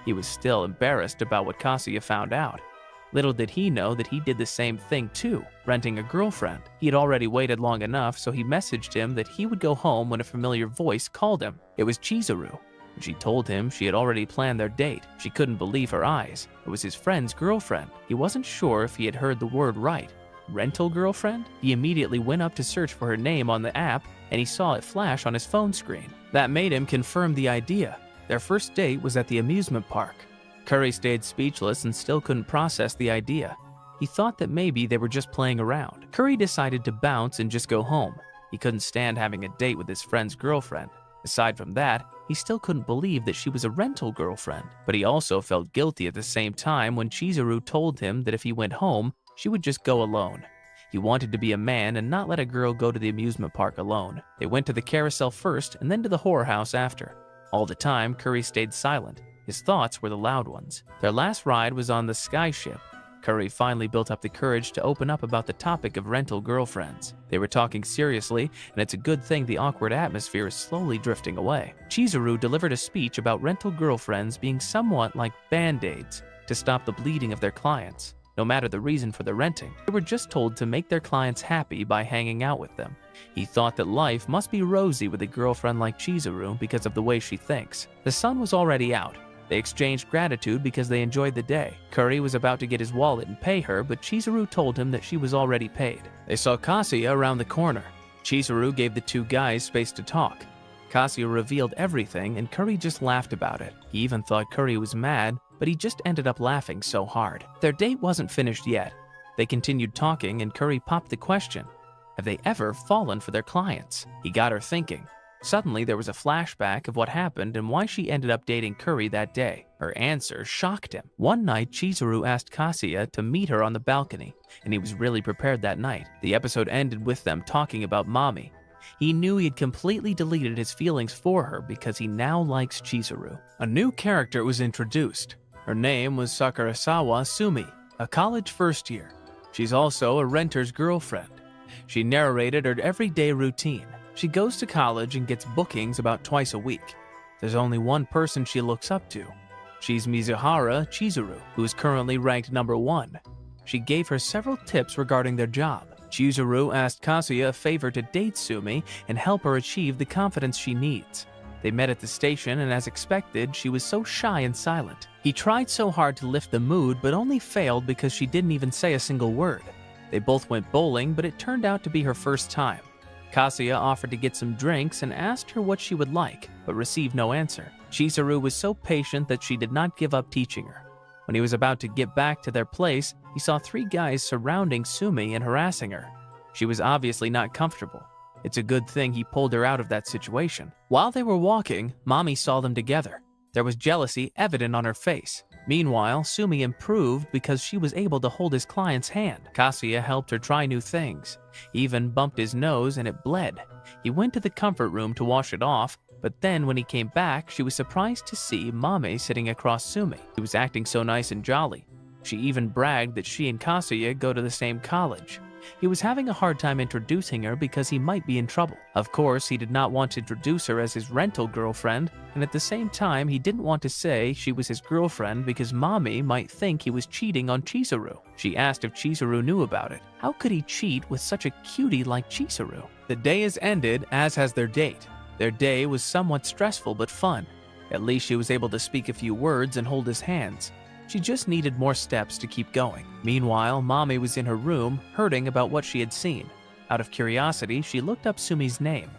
He was still embarrassed about what Kazuya found out. Little did he know that he did the same thing too, renting a girlfriend. He had already waited long enough, so he messaged him that he would go home when a familiar voice called him. It was Chizuru. She told him she had already planned their date. She couldn't believe her eyes. It was his friend's girlfriend. He wasn't sure if he had heard the word right. Rental girlfriend? He immediately went up to search for her name on the app, and he saw it flash on his phone screen. That made him confirm the idea. Their first date was at the amusement park. Curry stayed speechless and still couldn't process the idea. He thought that maybe they were just playing around. Curry decided to bounce and just go home. He couldn't stand having a date with his friend's girlfriend. Aside from that, he still couldn't believe that she was a rental girlfriend. But he also felt guilty at the same time when Chizuru told him that if he went home, she would just go alone. He wanted to be a man and not let a girl go to the amusement park alone. They went to the carousel first and then to the horror house after. All the time, Curry stayed silent. His thoughts were the loud ones. Their last ride was on the skyship. Curry finally built up the courage to open up about the topic of rental girlfriends. They were talking seriously, and it's a good thing the awkward atmosphere is slowly drifting away. Chizuru delivered a speech about rental girlfriends being somewhat like band-aids to stop the bleeding of their clients. No matter the reason for the renting, they were just told to make their clients happy by hanging out with them. He thought that life must be rosy with a girlfriend like Chizuru because of the way she thinks. The sun was already out. They exchanged gratitude because they enjoyed the day. Curry was about to get his wallet and pay her, but Chizuru told him that she was already paid. They saw Kazuya around the corner. Chizuru gave the two guys space to talk. Kazuya revealed everything, and Curry just laughed about it. He even thought Curry was mad, but he just ended up laughing so hard. Their date wasn't finished yet. They continued talking, and Curry popped the question, have they ever fallen for their clients? He got her thinking. Suddenly, there was a flashback of what happened and why she ended up dating Curry that day. Her answer shocked him. One night, Chizuru asked Kazuya to meet her on the balcony, and he was really prepared that night. The episode ended with them talking about Mommy. He knew he had completely deleted his feelings for her because he now likes Chizuru. A new character was introduced. Her name was Sakurasawa Sumi, a college first year. She's also a renter's girlfriend. She narrated her everyday routine. She goes to college and gets bookings about twice a week. There's only one person she looks up to. She's Mizuhara Chizuru, who is currently ranked number 1. She gave her several tips regarding their job. Chizuru asked Kazuya a favor to date Sumi and help her achieve the confidence she needs. They met at the station, and as expected, she was so shy and silent. He tried so hard to lift the mood, but only failed because she didn't even say a single word. They both went bowling, but it turned out to be her first time. Kazuya offered to get some drinks and asked her what she would like, but received no answer. Chizuru was so patient that she did not give up teaching her. When he was about to get back to their place, he saw 3 guys surrounding Sumi and harassing her. She was obviously not comfortable. It's a good thing he pulled her out of that situation. While they were walking, Mommy saw them together. There was jealousy evident on her face. Meanwhile, Sumi improved because she was able to hold his client's hand. Kazuya helped her try new things. He even bumped his nose and it bled. He went to the comfort room to wash it off, but then when he came back, she was surprised to see Mame sitting across Sumi. He was acting so nice and jolly. She even bragged that she and Kazuya go to the same college. He was having a hard time introducing her because he might be in trouble. Of course, he did not want to introduce her as his rental girlfriend, and at the same time, he didn't want to say she was his girlfriend because Mommy might think he was cheating on Chizuru. She asked if Chizuru knew about it. How could he cheat with such a cutie like Chizuru? The day has ended, as has their date. Their day was somewhat stressful but fun. At least she was able to speak a few words and hold his hands. She just needed more steps to keep going. Meanwhile, Mommy was in her room, hurting about what she had seen. Out of curiosity, she looked up Sumi's name.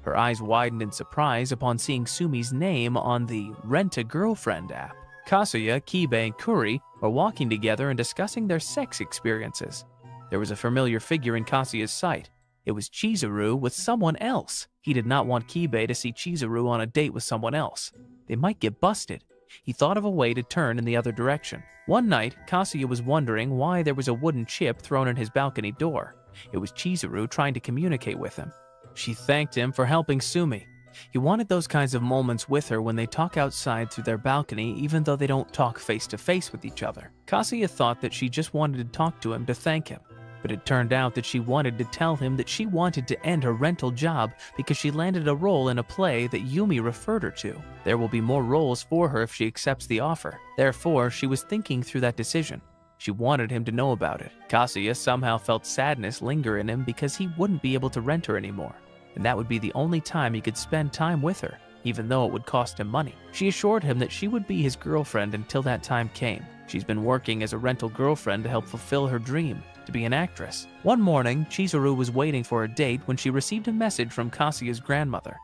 Her eyes widened in surprise upon seeing Sumi's name on the Rent-A-Girlfriend app. Kazuya, Kibe, and Kuri were walking together and discussing their sex experiences. There was a familiar figure in Kazuya's sight. It was Chizuru with someone else. He did not want Kibe to see Chizuru on a date with someone else. They might get busted. He thought of a way to turn in the other direction. One night, Kazuya was wondering why there was a wooden chip thrown in his balcony door. It was Chizuru trying to communicate with him. She thanked him for helping Sumi. He wanted those kinds of moments with her when they talk outside through their balcony even though they don't talk face to face with each other. Kazuya thought that she just wanted to talk to him to thank him. But it turned out that she wanted to tell him that she wanted to end her rental job because she landed a role in a play that Yumi referred her to. There will be more roles for her if she accepts the offer. Therefore, she was thinking through that decision. She wanted him to know about it. Kazuya somehow felt sadness linger in him because he wouldn't be able to rent her anymore. And that would be the only time he could spend time with her, even though it would cost him money. She assured him that she would be his girlfriend until that time came. She's been working as a rental girlfriend to help fulfill her dream, to be an actress. One morning, Chizuru was waiting for a date when she received a message from Kazuya's grandmother.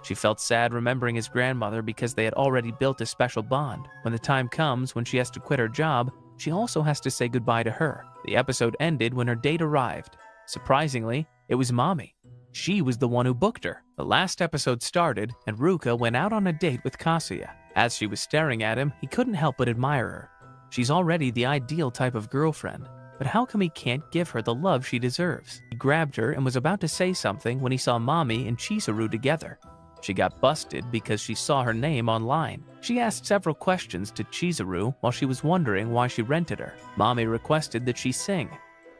She felt sad remembering his grandmother because they had already built a special bond. When the time comes when she has to quit her job, she also has to say goodbye to her. The episode ended when her date arrived. Surprisingly, it was Mommy. She was the one who booked her. The last episode started, and Ruka went out on a date with Kazuya. As she was staring at him, he couldn't help but admire her. She's already the ideal type of girlfriend. But how come he can't give her the love she deserves? He grabbed her and was about to say something when he saw Mommy and Chizuru together. She got busted because she saw her name online. She asked several questions to Chizuru while she was wondering why she rented her. Mommy requested that she sing.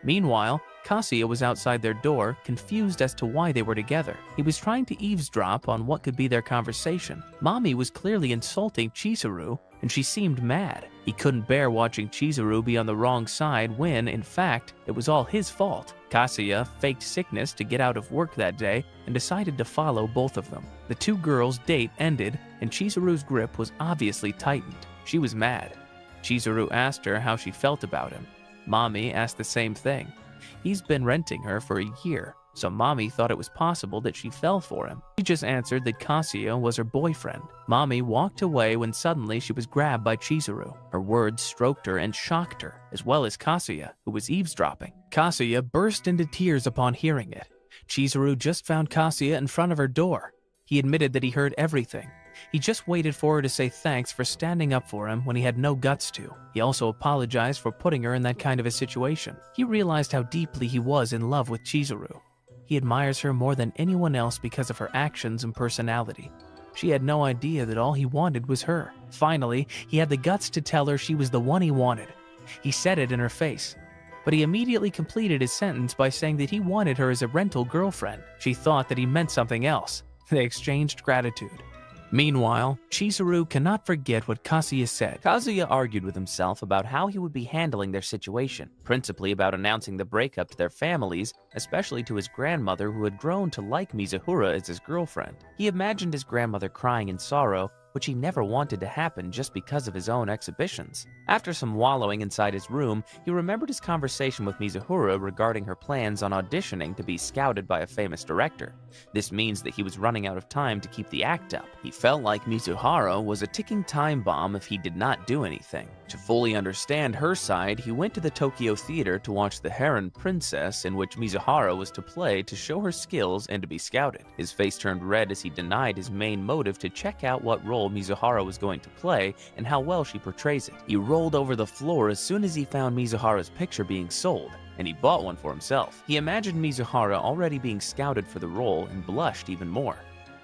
Meanwhile, Kazuya was outside their door, confused as to why they were together. He was trying to eavesdrop on what could be their conversation. Mami was clearly insulting Chizuru, and she seemed mad. He couldn't bear watching Chizuru be on the wrong side when, in fact, it was all his fault. Kazuya faked sickness to get out of work that day and decided to follow both of them. The two girls' date ended, and Chizuru's grip was obviously tightened. She was mad. Chizuru asked her how she felt about him. Mami asked the same thing. He's been renting her for a year, so Mami thought it was possible that she fell for him. She just answered that Kazuya was her boyfriend. Mami walked away when suddenly she was grabbed by Chizuru. Her words stroked her and shocked her, as well as Kazuya, who was eavesdropping. Kazuya burst into tears upon hearing it. Chizuru just found Kazuya in front of her door. He admitted that he heard everything. He just waited for her to say thanks for standing up for him when he had no guts to. He also apologized for putting her in that kind of a situation. He realized how deeply he was in love with Chizuru. He admires her more than anyone else because of her actions and personality. She had no idea that all he wanted was her. Finally, he had the guts to tell her she was the one he wanted. He said it in her face. But he immediately completed his sentence by saying that he wanted her as a rental girlfriend. She thought that he meant something else. They exchanged gratitude. Meanwhile, Chizuru cannot forget what Kazuya said. Kazuya argued with himself about how he would be handling their situation, principally about announcing the breakup to their families, especially to his grandmother who had grown to like Mizuhara as his girlfriend. He imagined his grandmother crying in sorrow, which he never wanted to happen just because of his own exhibitions. After some wallowing inside his room, he remembered his conversation with Mizuhara regarding her plans on auditioning to be scouted by a famous director. This means that he was running out of time to keep the act up. He felt like Mizuhara was a ticking time bomb if he did not do anything. To fully understand her side, he went to the Tokyo Theater to watch The Heron Princess, in which Mizuhara was to play to show her skills and to be scouted. His face turned red as he denied his main motive to check out what role Mizuhara was going to play and how well she portrays it. He rolled over the floor as soon as he found Mizuhara's picture being sold, and he bought one for himself. He imagined Mizuhara already being scouted for the role and blushed even more,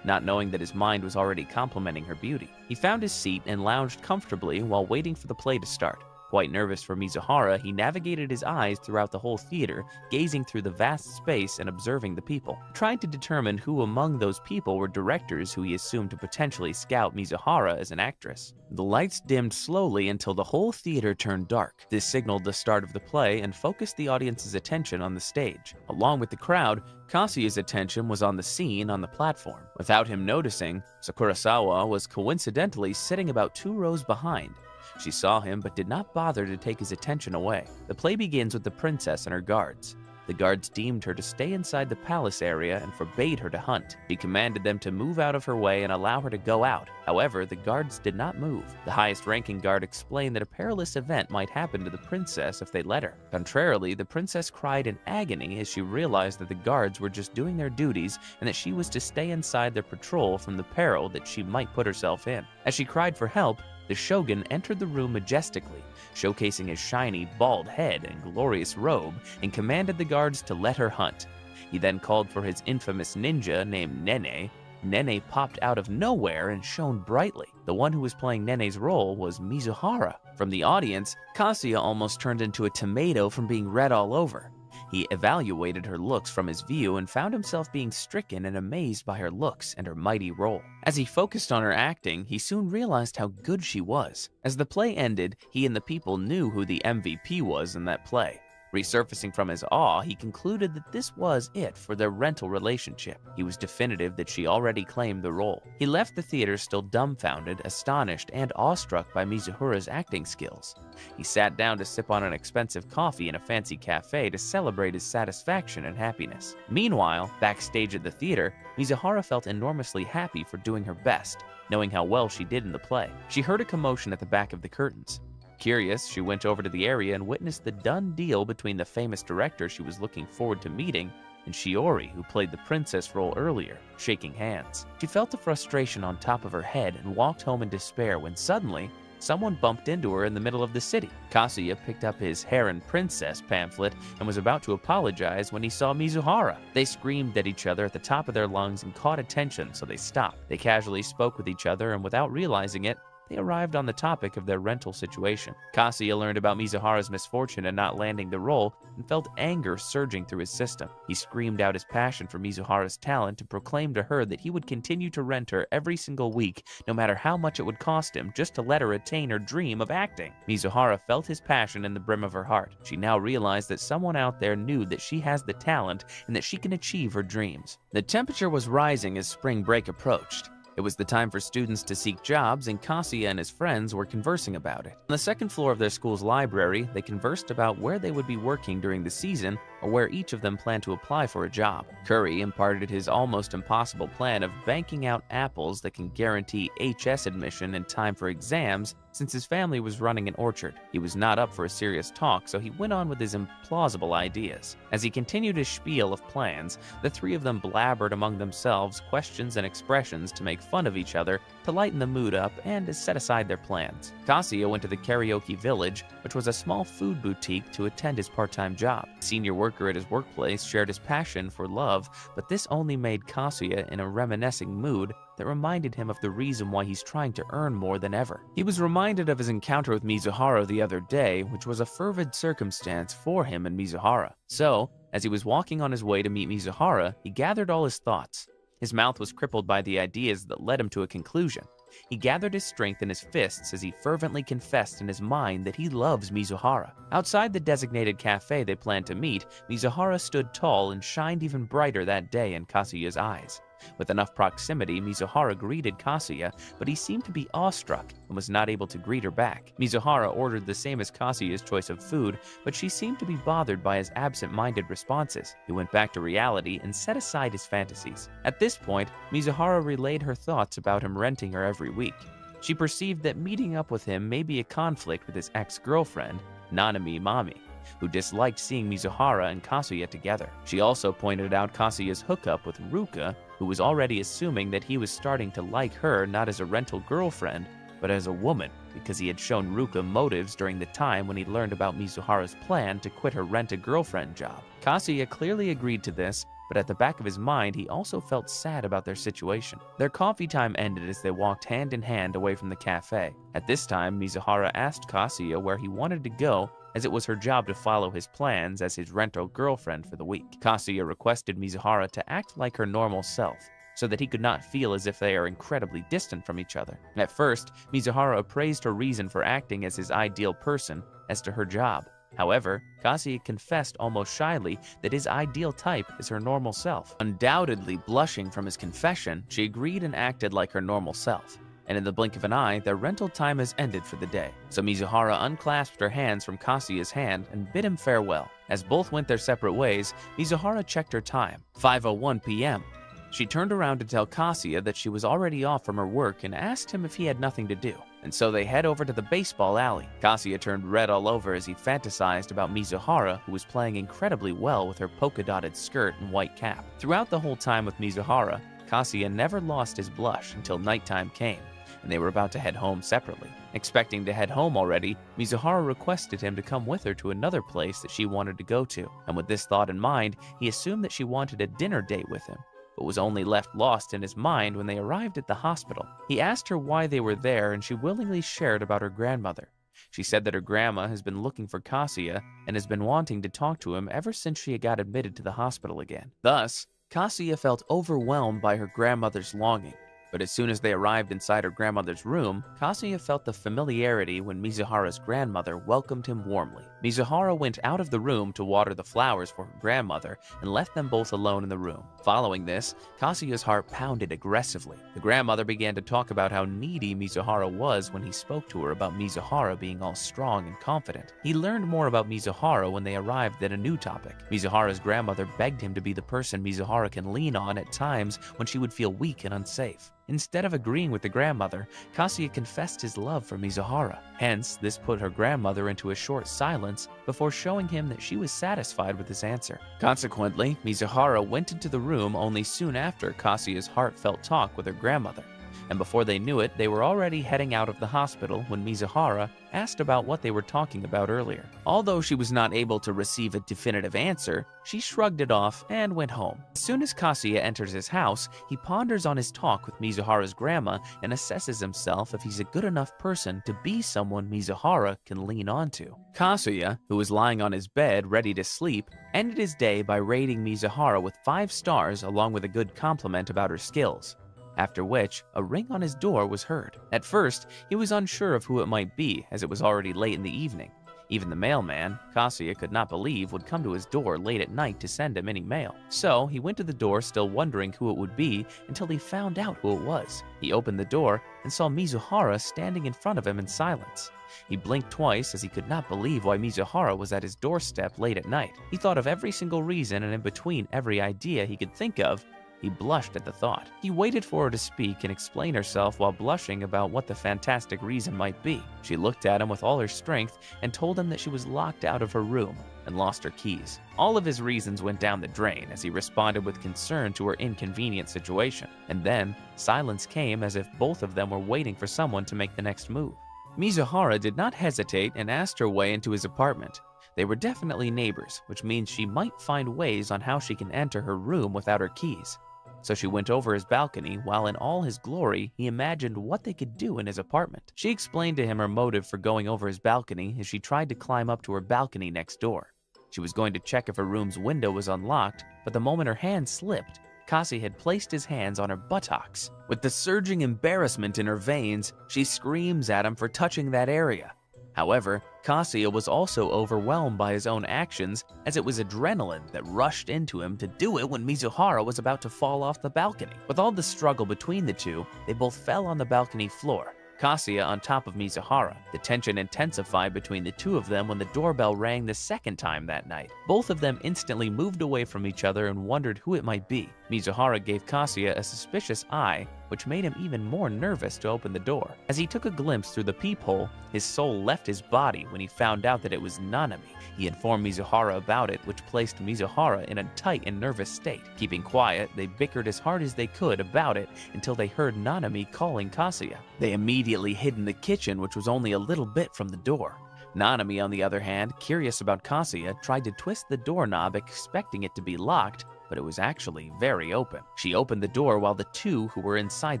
not knowing that his mind was already complimenting her beauty. He found his seat and lounged comfortably while waiting for the play to start. Quite nervous for Mizuhara, he navigated his eyes throughout the whole theater, gazing through the vast space and observing the people. He tried to determine who among those people were directors who he assumed to potentially scout Mizuhara as an actress. The lights dimmed slowly until the whole theater turned dark. This signaled the start of the play and focused the audience's attention on the stage. Along with the crowd, Kazuya's attention was on the scene on the platform. Without him noticing, Sakurasawa was coincidentally sitting about 2 rows behind. She saw him but did not bother to take his attention away. The play begins with the princess and her guards. The guards deemed her to stay inside the palace area and forbade her to hunt. She commanded them to move out of her way and allow her to go out. However, the guards did not move. The highest-ranking guard explained that a perilous event might happen to the princess if they let her. Contrarily, the princess cried in agony as she realized that the guards were just doing their duties and that she was to stay inside their patrol from the peril that she might put herself in. As she cried for help, the shogun entered the room majestically, showcasing his shiny, bald head and glorious robe, and commanded the guards to let her hunt. He then called for his infamous ninja named Nene. Nene popped out of nowhere and shone brightly. The one who was playing Nene's role was Mizuhara. From the audience, Kazuya almost turned into a tomato from being red all over. He evaluated her looks from his view and found himself being stricken and amazed by her looks and her mighty role. As he focused on her acting, he soon realized how good she was. As the play ended, he and the people knew who the MVP was in that play. Resurfacing from his awe, he concluded that this was it for their rental relationship. He was definitive that she already claimed the role. He left the theater still dumbfounded, astonished, and awestruck by Mizuhara's acting skills. He sat down to sip on an expensive coffee in a fancy cafe to celebrate his satisfaction and happiness. Meanwhile, backstage at the theater, Mizuhara felt enormously happy for doing her best, knowing how well she did in the play. She heard a commotion at the back of the curtains. Curious, she went over to the area and witnessed the done deal between the famous director she was looking forward to meeting and Shiori, who played the princess role earlier, shaking hands. She felt the frustration on top of her head and walked home in despair when suddenly, someone bumped into her in the middle of the city. Kazuya picked up his Heron Princess pamphlet and was about to apologize when he saw Mizuhara. They screamed at each other at the top of their lungs and caught attention, so they stopped. They casually spoke with each other, and without realizing it, they arrived on the topic of their rental situation. Kasuya learned about Mizuhara's misfortune in not landing the role and felt anger surging through his system. He screamed out his passion for Mizuhara's talent and proclaimed to her that he would continue to rent her every single week, no matter how much it would cost him, just to let her attain her dream of acting. Mizuhara felt his passion in the brim of her heart. She now realized that someone out there knew that she has the talent and that she can achieve her dreams. The temperature was rising as spring break approached. It was the time for students to seek jobs, and Kasuya and his friends were conversing about it. On the second floor of their school's library, they conversed about where they would be working during the season or where each of them planned to apply for a job. Curry imparted his almost impossible plan of banking out apples that can guarantee HS admission in time for exams, since his family was running an orchard. He was not up for a serious talk, so he went on with his implausible ideas. As he continued his spiel of plans, the three of them blabbered among themselves questions and expressions to make fun of each other, to lighten the mood up and to set aside their plans. Kasuya went to the karaoke village, which was a small food boutique, to attend his part-time job. The senior worker at his workplace shared his passion for love, but this only made Kasuya in a reminiscing mood that reminded him of the reason why he's trying to earn more than ever. He was reminded of his encounter with Mizuhara the other day, which was a fervid circumstance for him and Mizuhara. So, as he was walking on his way to meet Mizuhara, he gathered all his thoughts. His mouth was crippled by the ideas that led him to a conclusion. He gathered his strength in his fists as he fervently confessed in his mind that he loves Mizuhara. Outside the designated cafe they planned to meet, Mizuhara stood tall and shined even brighter that day in Kasuya's eyes. With enough proximity, Mizuhara greeted Kasuya, but he seemed to be awestruck and was not able to greet her back. Mizuhara ordered the same as Kasuya's choice of food, but she seemed to be bothered by his absent-minded responses. He went back to reality and set aside his fantasies. At this point, Mizuhara relayed her thoughts about him renting her every week. She perceived that meeting up with him may be a conflict with his ex-girlfriend, Nanami Mami, who disliked seeing Mizuhara and Kasuya together. She also pointed out Kasuya's hookup with Ruka, who was already assuming that he was starting to like her not as a rental girlfriend, but as a woman, because he had shown Ruka motives during the time when he learned about Mizuhara's plan to quit her rent-a-girlfriend job. Kasuya clearly agreed to this, but at the back of his mind, he also felt sad about their situation. Their coffee time ended as they walked hand in hand away from the cafe. At this time, Mizuhara asked Kasuya where he wanted to go, as it was her job to follow his plans as his rental girlfriend for the week. Kasuya requested Mizuhara to act like her normal self, so that he could not feel as if they are incredibly distant from each other. At first, Mizuhara appraised her reason for acting as his ideal person as to her job. However, Kasuya confessed almost shyly that his ideal type is her normal self. Undoubtedly blushing from his confession, she agreed and acted like her normal self. And in the blink of an eye, their rental time has ended for the day. So Mizuhara unclasped her hands from Kasuya's hand and bid him farewell. As both went their separate ways, Mizuhara checked her time, 5:01 p.m. She turned around to tell Kasuya that she was already off from her work and asked him if he had nothing to do. And so they head over to the baseball alley. Kasuya turned red all over as he fantasized about Mizuhara, who was playing incredibly well with her polka-dotted skirt and white cap. Throughout the whole time with Mizuhara, Kasuya never lost his blush until nighttime came, and they were about to head home separately. Expecting to head home already, Mizuhara requested him to come with her to another place that she wanted to go to, and with this thought in mind, he assumed that she wanted a dinner date with him, but was only left lost in his mind when they arrived at the hospital. He asked her why they were there, and she willingly shared about her grandmother. She said that her grandma has been looking for Kasuya and has been wanting to talk to him ever since she got admitted to the hospital again. Thus, Kasuya felt overwhelmed by her grandmother's longing. But as soon as they arrived inside her grandmother's room, Kasuya felt the familiarity when Mizuhara's grandmother welcomed him warmly. Mizuhara went out of the room to water the flowers for her grandmother and left them both alone in the room. Following this, Kasuya's heart pounded aggressively. The grandmother began to talk about how needy Mizuhara was when he spoke to her about Mizuhara being all strong and confident. He learned more about Mizuhara when they arrived at a new topic. Mizuhara's grandmother begged him to be the person Mizuhara can lean on at times when she would feel weak and unsafe. Instead of agreeing with the grandmother, Kasuya confessed his love for Mizuhara. Hence, this put her grandmother into a short silence before showing him that she was satisfied with his answer. Consequently, Mizuhara went into the room only soon after Kasuya's heartfelt talk with her grandmother. and before they knew it, they were already heading out of the hospital when Mizuhara asked about what they were talking about earlier. Although she was not able to receive a definitive answer, she shrugged it off and went home. As soon as Kasuya enters his house, he ponders on his talk with Mizuhara's grandma and assesses himself if he's a good enough person to be someone Mizuhara can lean onto. Kasuya, who was lying on his bed ready to sleep, ended his day by rating Mizuhara with 5 stars along with a good compliment about her skills. After which, a ring on his door was heard. At first, he was unsure of who it might be, as it was already late in the evening. Even the mailman, Kasuya could not believe, would come to his door late at night to send him any mail. So, he went to the door still wondering who it would be until he found out who it was. He opened the door and saw Mizuhara standing in front of him in silence. He blinked twice as he could not believe why Mizuhara was at his doorstep late at night. He thought of every single reason, and in between every idea he could think of, he blushed at the thought. He waited for her to speak and explain herself while blushing about what the fantastic reason might be. She looked at him with all her strength and told him that she was locked out of her room and lost her keys. All of his reasons went down the drain as he responded with concern to her inconvenient situation. And then, silence came as if both of them were waiting for someone to make the next move. Mizuhara did not hesitate and asked her way into his apartment. They were definitely neighbors, which means she might find ways on how she can enter her room without her keys. So she went over his balcony while in all his glory he imagined what they could do in his apartment. She explained to him her motive for going over his balcony as she tried to climb up to her balcony next door. She was going to check if her room's window was unlocked, but the moment her hand slipped, Kasi had placed his hands on her buttocks. With the surging embarrassment in her veins, she screams at him for touching that area. However, Kasuya was also overwhelmed by his own actions, as it was adrenaline that rushed into him to do it when Mizuhara was about to fall off the balcony. With all the struggle between the two, they both fell on the balcony floor. Kasuya on top of Mizuhara. The tension intensified between the two of them when the doorbell rang the second time that night. Both of them instantly moved away from each other and wondered who it might be. Mizuhara gave Kasuya a suspicious eye, which made him even more nervous to open the door. As he took a glimpse through the peephole, his soul left his body when he found out that it was Nanami. He informed Mizuhara about it, which placed Mizuhara in a tight and nervous state. Keeping quiet, they bickered as hard as they could about it until they heard Nanami calling Kasuya. They immediately hid in the kitchen, which was only a little bit from the door. Nanami, on the other hand, curious about Kasuya, tried to twist the doorknob expecting it to be locked, but it was actually very open. She opened the door while the two who were inside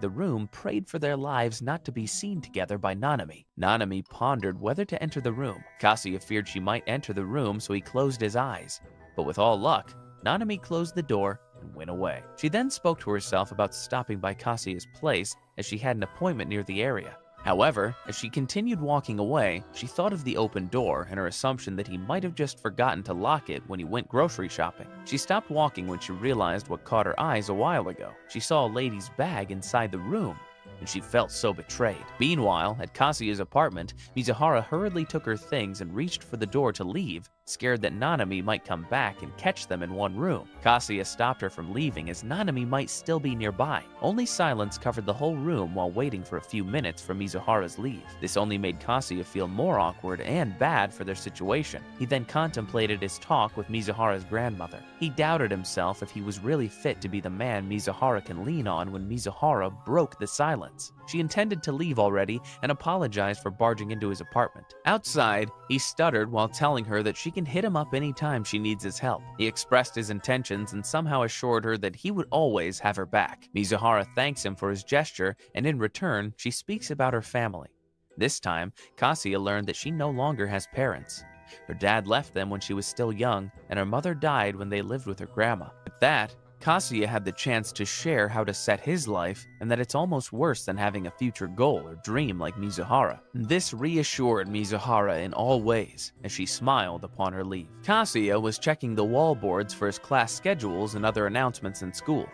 the room prayed for their lives not to be seen together by Nanami. Nanami pondered whether to enter the room. Kasuya feared she might enter the room, so he closed his eyes. But with all luck, Nanami closed the door and went away. She then spoke to herself about stopping by Kasuya's place as she had an appointment near the area. However, as she continued walking away, she thought of the open door and her assumption that he might have just forgotten to lock it when he went grocery shopping. She stopped walking when she realized what caught her eyes a while ago. She saw a lady's bag inside the room, and she felt so betrayed. Meanwhile, at Kasuya's apartment, Mizuhara hurriedly took her things and reached for the door to leave, scared that Nanami might come back and catch them in one room. Kasuya stopped her from leaving as Nanami might still be nearby. Only silence covered the whole room while waiting for a few minutes for Mizuhara's leave. This only made Kasuya feel more awkward and bad for their situation. He then contemplated his talk with Mizuhara's grandmother. He doubted himself if he was really fit to be the man Mizuhara can lean on when Mizuhara broke the silence. She intended to leave already and apologized for barging into his apartment. Outside, he stuttered while telling her that she can hit him up anytime she needs his help. He expressed his intentions and somehow assured her that he would always have her back. Mizuhara thanks him for his gesture, and in return, she speaks about her family. This time, Kasuya learned that she no longer has parents. Her dad left them when she was still young, and her mother died when they lived with her grandma. With that, Kasuya had the chance to share how to set his life, and that it's almost worse than having a future goal or dream like Mizuhara. This reassured Mizuhara in all ways, as she smiled upon her leave. Kasuya was checking the wall boards for his class schedules and other announcements in school.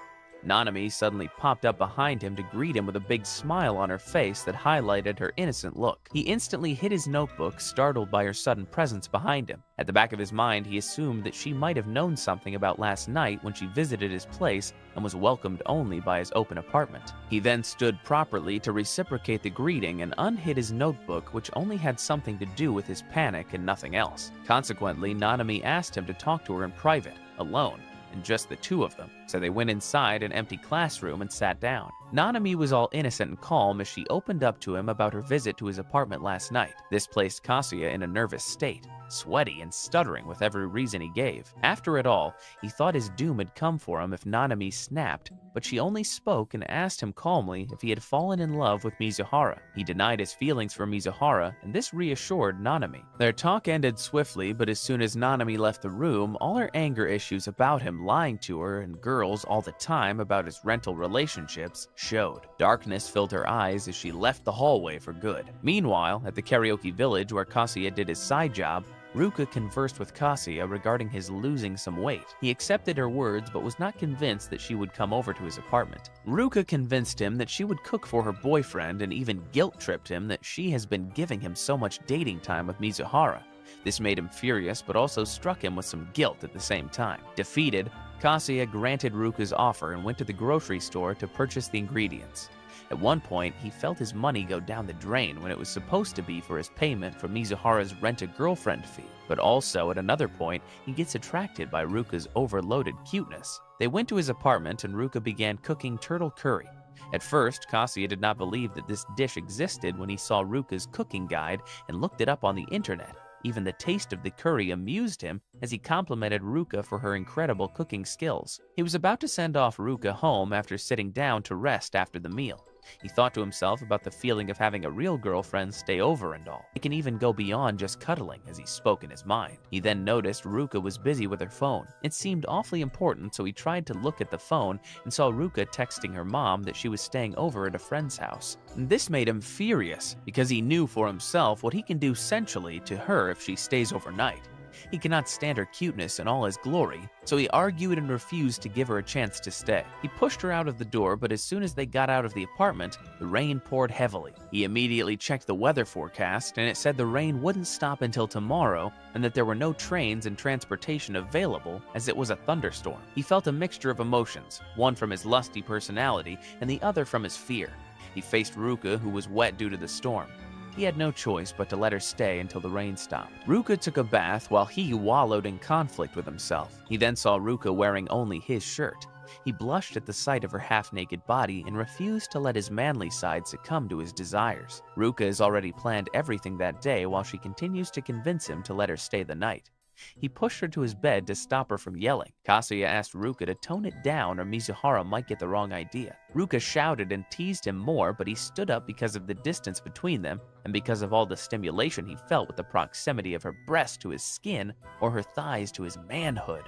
Nanami suddenly popped up behind him to greet him with a big smile on her face that highlighted her innocent look. He instantly hid his notebook, startled by her sudden presence behind him. At the back of his mind, he assumed that she might have known something about last night when she visited his place and was welcomed only by his open apartment. He then stood properly to reciprocate the greeting and unhid his notebook, which only had something to do with his panic and nothing else. Consequently, Nanami asked him to talk to her in private, alone, and just the two of them. so they went inside an empty classroom and sat down. Nanami was all innocent and calm as she opened up to him about her visit to his apartment last night. This placed Kazuya in a nervous state, sweaty and stuttering with every reason he gave. After it all, he thought his doom had come for him if Nanami snapped, but she only spoke and asked him calmly if he had fallen in love with Mizuhara. He denied his feelings for Mizuhara, and this reassured Nanami. Their talk ended swiftly, but as soon as Nanami left the room, all her anger issues about him lying to her and girls all the time about his rental relationships showed. Darkness filled her eyes as she left the hallway for good. Meanwhile, at the karaoke village where Kazuya did his side job, Ruka conversed with Kazuya regarding his losing some weight. He accepted her words but was not convinced that she would come over to his apartment. Ruka convinced him that she would cook for her boyfriend and even guilt-tripped him that she has been giving him so much dating time with Mizuhara. This made him furious but also struck him with some guilt at the same time. Defeated, Kazuya granted Ruka's offer and went to the grocery store to purchase the ingredients. At one point, he felt his money go down the drain when it was supposed to be for his payment for Mizuhara's rent-a-girlfriend fee. But also, at another point, he gets attracted by Ruka's overloaded cuteness. They went to his apartment and Ruka began cooking turtle curry. At first, Kazuya did not believe that this dish existed when he saw Ruka's cooking guide and looked it up on the internet. Even the taste of the curry amused him as he complimented Ruka for her incredible cooking skills. He was about to send off Ruka home after sitting down to rest after the meal. He thought to himself about the feeling of having a real girlfriend stay over and all. It can even go beyond just cuddling, as he spoke in his mind. He then noticed Ruka was busy with her phone. It seemed awfully important, so he tried to look at the phone and saw Ruka texting her mom that she was staying over at a friend's house. And this made him furious, because he knew for himself what he can do sensually to her if she stays overnight. He cannot stand her cuteness in all his glory, so he argued and refused to give her a chance to stay. He pushed her out of the door, but as soon as they got out of the apartment, the rain poured heavily. He immediately checked the weather forecast, and it said the rain wouldn't stop until tomorrow, and that there were no trains and transportation available, as it was a thunderstorm. He felt a mixture of emotions, one from his lusty personality, and the other from his fear. He faced Ruka, who was wet due to the storm. He had no choice but to let her stay until the rain stopped. Ruka took a bath while he wallowed in conflict with himself. He then saw Ruka wearing only his shirt. He blushed at the sight of her half-naked body and refused to let his manly side succumb to his desires. Ruka has already planned everything that day while she continues to convince him to let her stay the night. He pushed her to his bed to stop her from yelling. Kazuya asked Ruka to tone it down or Mizuhara might get the wrong idea. Ruka shouted and teased him more, but he stood up because of the distance between them and because of all the stimulation he felt with the proximity of her breast to his skin or her thighs to his manhood.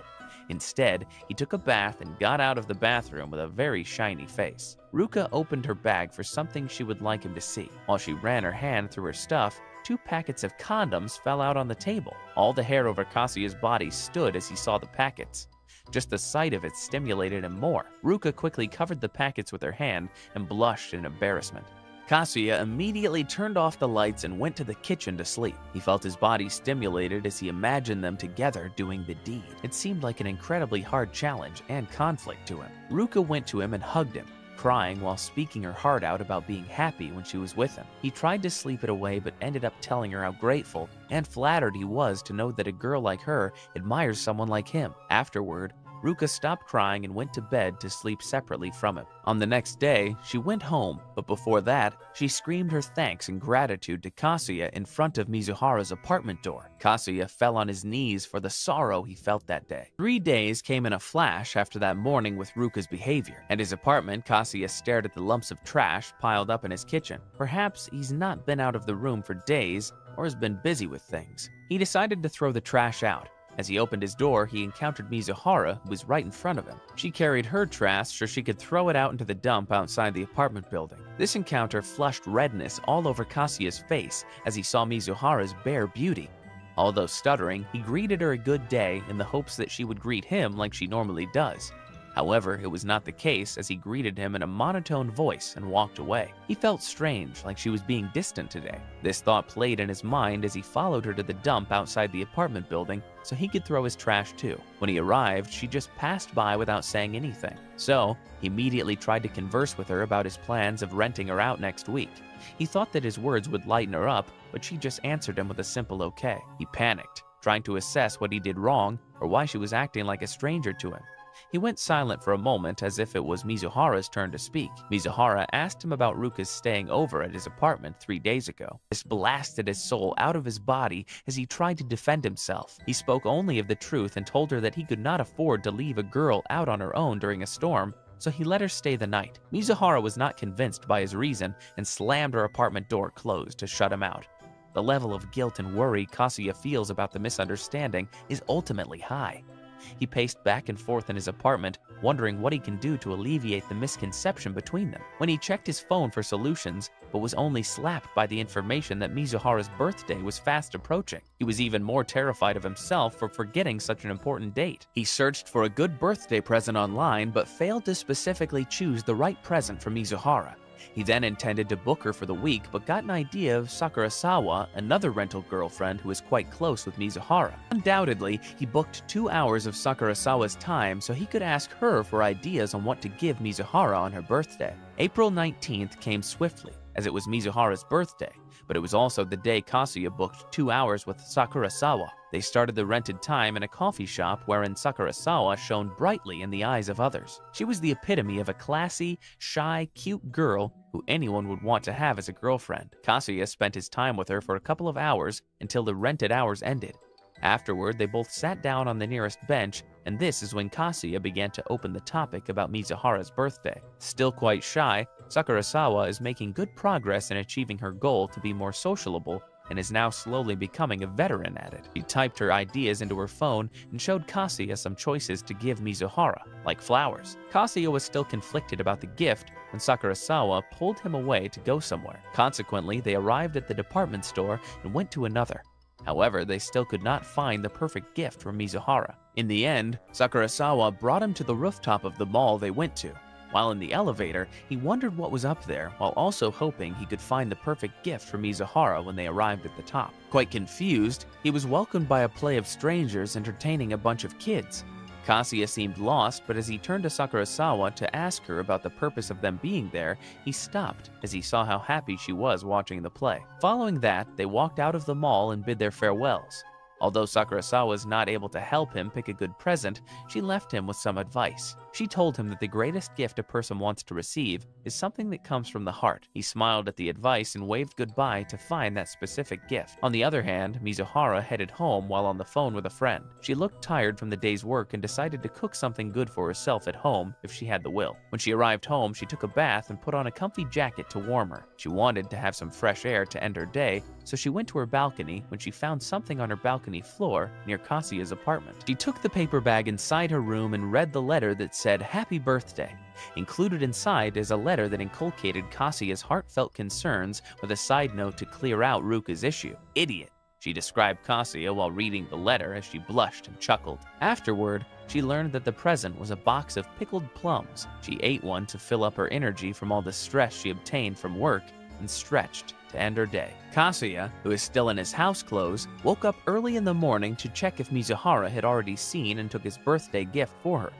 Instead, he took a bath and got out of the bathroom with a very shiny face. Ruka opened her bag for something she would like him to see. While she ran her hand through her stuff, 2 packets of condoms fell out on the table. All the hair over Kazuya's body stood as he saw the packets. Just the sight of it stimulated him more. Ruka quickly covered the packets with her hand and blushed in embarrassment. Kazuya immediately turned off the lights and went to the kitchen to sleep. He felt his body stimulated as he imagined them together doing the deed. It seemed like an incredibly hard challenge and conflict to him. Ruka went to him and hugged him, crying while speaking her heart out about being happy when she was with him. He tried to sleep it away but ended up telling her how grateful and flattered he was to know that a girl like her admires someone like him. Afterward, Ruka stopped crying and went to bed to sleep separately from him. On the next day, she went home, but before that, she screamed her thanks and gratitude to Kazuya in front of Mizuhara's apartment door. Kazuya fell on his knees for the sorrow he felt that day. 3 days came in a flash after that morning with Ruka's behavior. At his apartment, Kazuya stared at the lumps of trash piled up in his kitchen. Perhaps he's not been out of the room for days or has been busy with things. He decided to throw the trash out. As he opened his door, he encountered Mizuhara, who was right in front of him. She carried her trash so she could throw it out into the dump outside the apartment building. This encounter flushed redness all over Kazuya's face as he saw Mizuhara's bare beauty. Although stuttering, he greeted her a good day in the hopes that she would greet him like she normally does. However, it was not the case as he greeted him in a monotone voice and walked away. He felt strange, like she was being distant today. This thought played in his mind as he followed her to the dump outside the apartment building so he could throw his trash too. When he arrived, she just passed by without saying anything. So, he immediately tried to converse with her about his plans of renting her out next week. He thought that his words would lighten her up, but she just answered him with a simple okay. He panicked, trying to assess what he did wrong or why she was acting like a stranger to him. He went silent for a moment as if it was Mizuhara's turn to speak. Mizuhara asked him about Ruka's staying over at his apartment 3 days ago. This blasted his soul out of his body as he tried to defend himself. He spoke only of the truth and told her that he could not afford to leave a girl out on her own during a storm, so he let her stay the night. Mizuhara was not convinced by his reason and slammed her apartment door closed to shut him out. The level of guilt and worry Kazuya feels about the misunderstanding is ultimately high. He paced back and forth in his apartment, wondering what he can do to alleviate the misconception between them. When he checked his phone for solutions, but was only slapped by the information that Mizuhara's birthday was fast approaching. He was even more terrified of himself for forgetting such an important date. He searched for a good birthday present online, but failed to specifically choose the right present for Mizuhara. He then intended to book her for the week, but got an idea of Sakurasawa, another rental girlfriend who is quite close with Mizuhara. Undoubtedly, he booked 2 hours of Sakurasawa's time so he could ask her for ideas on what to give Mizuhara on her birthday. April 19th came swiftly, as it was Mizuhara's birthday, but it was also the day Kazuya booked 2 hours with Sakurasawa. They started the rented time in a coffee shop wherein Sakurasawa shone brightly in the eyes of others. She was the epitome of a classy, shy, cute girl who anyone would want to have as a girlfriend. Kazuya spent his time with her for a couple of hours until the rented hours ended. Afterward, they both sat down on the nearest bench, and this is when Kazuya began to open the topic about Mizuhara's birthday. Still quite shy, Sakurasawa is making good progress in achieving her goal to be more sociable and is now slowly becoming a veteran at it. She typed her ideas into her phone and showed Kazuya some choices to give Mizuhara, like flowers. Kazuya was still conflicted about the gift when Sakurasawa pulled him away to go somewhere. Consequently, they arrived at the department store and went to another. However, they still could not find the perfect gift for Mizuhara. In the end, Sakurasawa brought him to the rooftop of the mall they went to. While in the elevator, he wondered what was up there, while also hoping he could find the perfect gift for Mizuhara when they arrived at the top. Quite confused, he was welcomed by a play of strangers entertaining a bunch of kids. Kazuya seemed lost, but as he turned to Sakurasawa to ask her about the purpose of them being there, he stopped as he saw how happy she was watching the play. Following that, they walked out of the mall and bid their farewells. Although Sakurasawa was not able to help him pick a good present, she left him with some advice. She told him that the greatest gift a person wants to receive is something that comes from the heart. He smiled at the advice and waved goodbye to find that specific gift. On the other hand, Mizuhara headed home while on the phone with a friend. She looked tired from the day's work and decided to cook something good for herself at home if she had the will. When she arrived home, she took a bath and put on a comfy jacket to warm her. She wanted to have some fresh air to end her day, so she went to her balcony when she found something on her balcony floor near Kazuya's apartment. She took the paper bag inside her room and read the letter that said, "Happy birthday." Included inside is a letter that inculcated Kazuya's heartfelt concerns with a side note to clear out Ruka's issue. "Idiot," she described Kazuya while reading the letter as she blushed and chuckled. Afterward, she learned that the present was a box of pickled plums. She ate one to fill up her energy from all the stress she obtained from work and stretched to end her day. Kazuya, who is still in his house clothes, woke up early in the morning to check if Mizuhara had already seen and took his birthday gift for her.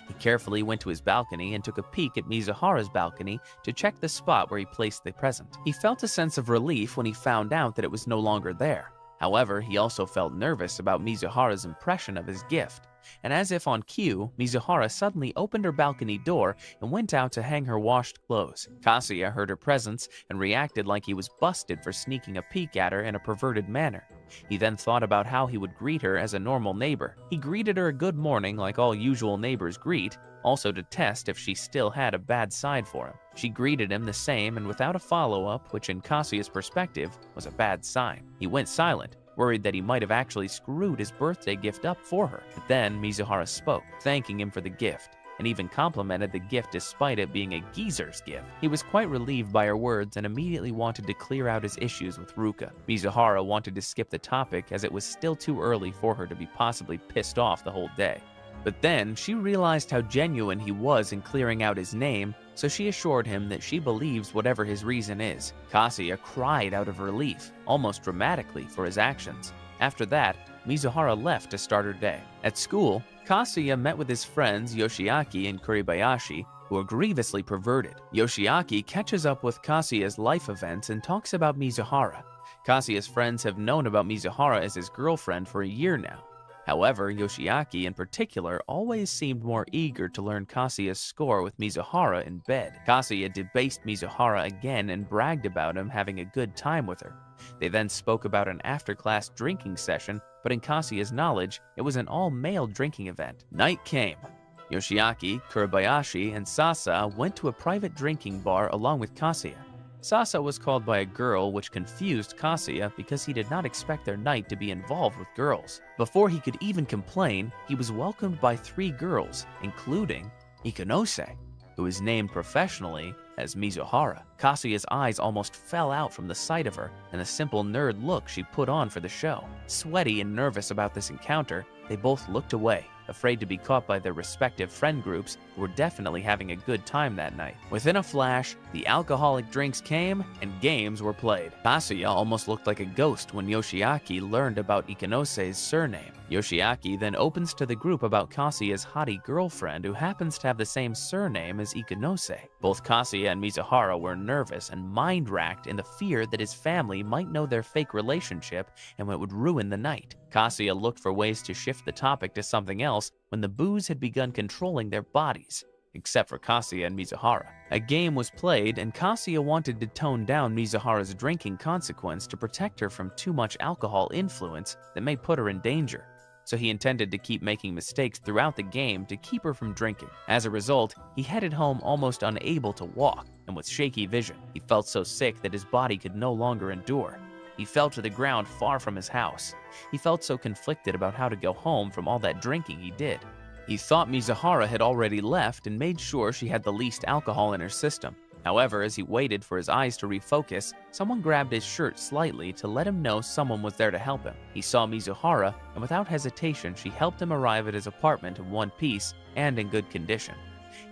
He carefully went to his balcony and took a peek at Mizuhara's balcony to check the spot where he placed the present. He felt a sense of relief when he found out that it was no longer there. However, he also felt nervous about Mizuhara's impression of his gift. And as if on cue, Mizuhara suddenly opened her balcony door and went out to hang her washed clothes. Kazuya heard her presence and reacted like he was busted for sneaking a peek at her in a perverted manner. He then thought about how he would greet her as a normal neighbor. He greeted her a good morning like all usual neighbors greet, also to test if she still had a bad side for him. She greeted him the same and without a follow-up, which in Kazuya's perspective was a bad sign. He went silent, worried that he might have actually screwed his birthday gift up for her. But then Mizuhara spoke, thanking him for the gift, and even complimented the gift despite it being a geezer's gift. He was quite relieved by her words and immediately wanted to clear out his issues with Ruka. Mizuhara wanted to skip the topic as it was still too early for her to be possibly pissed off the whole day. But then she realized how genuine he was in clearing out his name, so she assured him that she believes whatever his reason is. Kazuya cried out of relief, almost dramatically, for his actions. After that, Mizuhara left to start her day. At school, Kazuya met with his friends Yoshiaki and Kuribayashi, who are grievously perverted. Yoshiaki catches up with Kazuya's life events and talks about Mizuhara. Kazuya's friends have known about Mizuhara as his girlfriend for a year now. However, Yoshiaki in particular always seemed more eager to learn Kasuya's score with Mizuhara in bed. Kasuya debased Mizuhara again and bragged about him having a good time with her. They then spoke about an after-class drinking session, but in Kasuya's knowledge, it was an all-male drinking event. Night came. Yoshiaki, Kuribayashi, and Sasa went to a private drinking bar along with Kasuya. Sasa was called by a girl, which confused Kasuya because he did not expect their night to be involved with girls. Before he could even complain, he was welcomed by 3 girls, including Ikanose, who is named professionally as Mizuhara. Kasuya's eyes almost fell out from the sight of her and the simple nerd look she put on for the show. Sweaty and nervous about this encounter, they both looked away, afraid to be caught by their respective friend groups who were definitely having a good time that night. Within a flash, the alcoholic drinks came and games were played. Kasuya almost looked like a ghost when Yoshiaki learned about Ikanose's surname. Yoshiaki then opens to the group about Kasuya's hottie girlfriend who happens to have the same surname as Ikanose. Both Kasuya and Mizuhara were nervous and mind-racked in the fear that his family might know their fake relationship and it would ruin the night. Kasuya looked for ways to shift the topic to something else when the booze had begun controlling their bodies, except for Kasuya and Mizuhara. A game was played, and Kasuya wanted to tone down Mizuhara's drinking consequence to protect her from too much alcohol influence that may put her in danger. So he intended to keep making mistakes throughout the game to keep her from drinking. As a result, he headed home almost unable to walk and with shaky vision. He felt so sick that his body could no longer endure. He fell to the ground far from his house. He felt so conflicted about how to go home from all that drinking he did. He thought Mizuhara had already left and made sure she had the least alcohol in her system. However, as he waited for his eyes to refocus, someone grabbed his shirt slightly to let him know someone was there to help him. He saw Mizuhara, and without hesitation, she helped him arrive at his apartment in one piece and in good condition.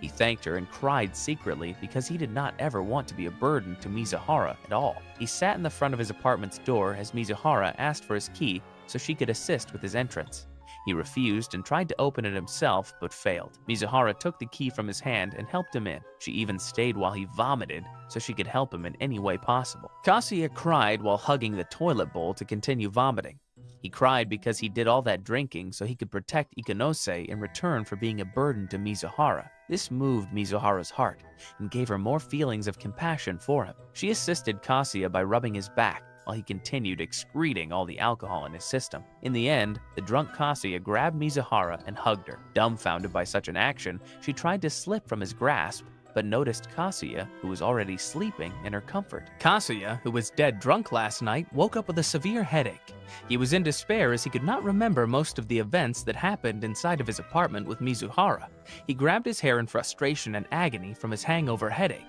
He thanked her and cried secretly because he did not ever want to be a burden to Mizuhara at all. He sat in the front of his apartment's door as Mizuhara asked for his key so she could assist with his entrance. He refused and tried to open it himself, but failed. Mizuhara took the key from his hand and helped him in. She even stayed while he vomited so she could help him in any way possible. Kasuya cried while hugging the toilet bowl to continue vomiting. He cried because he did all that drinking so he could protect Ikanose in return for being a burden to Mizuhara. This moved Mizuhara's heart and gave her more feelings of compassion for him. She assisted Kasuya by rubbing his back while he continued excreting all the alcohol in his system. In the end, the drunk Kasuya grabbed Mizuhara and hugged her. Dumbfounded by such an action, she tried to slip from his grasp, but noticed Kasuya, who was already sleeping, in her comfort. Kasuya, who was dead drunk last night, woke up with a severe headache. He was in despair as he could not remember most of the events that happened inside of his apartment with Mizuhara. He grabbed his hair in frustration and agony from his hangover headache.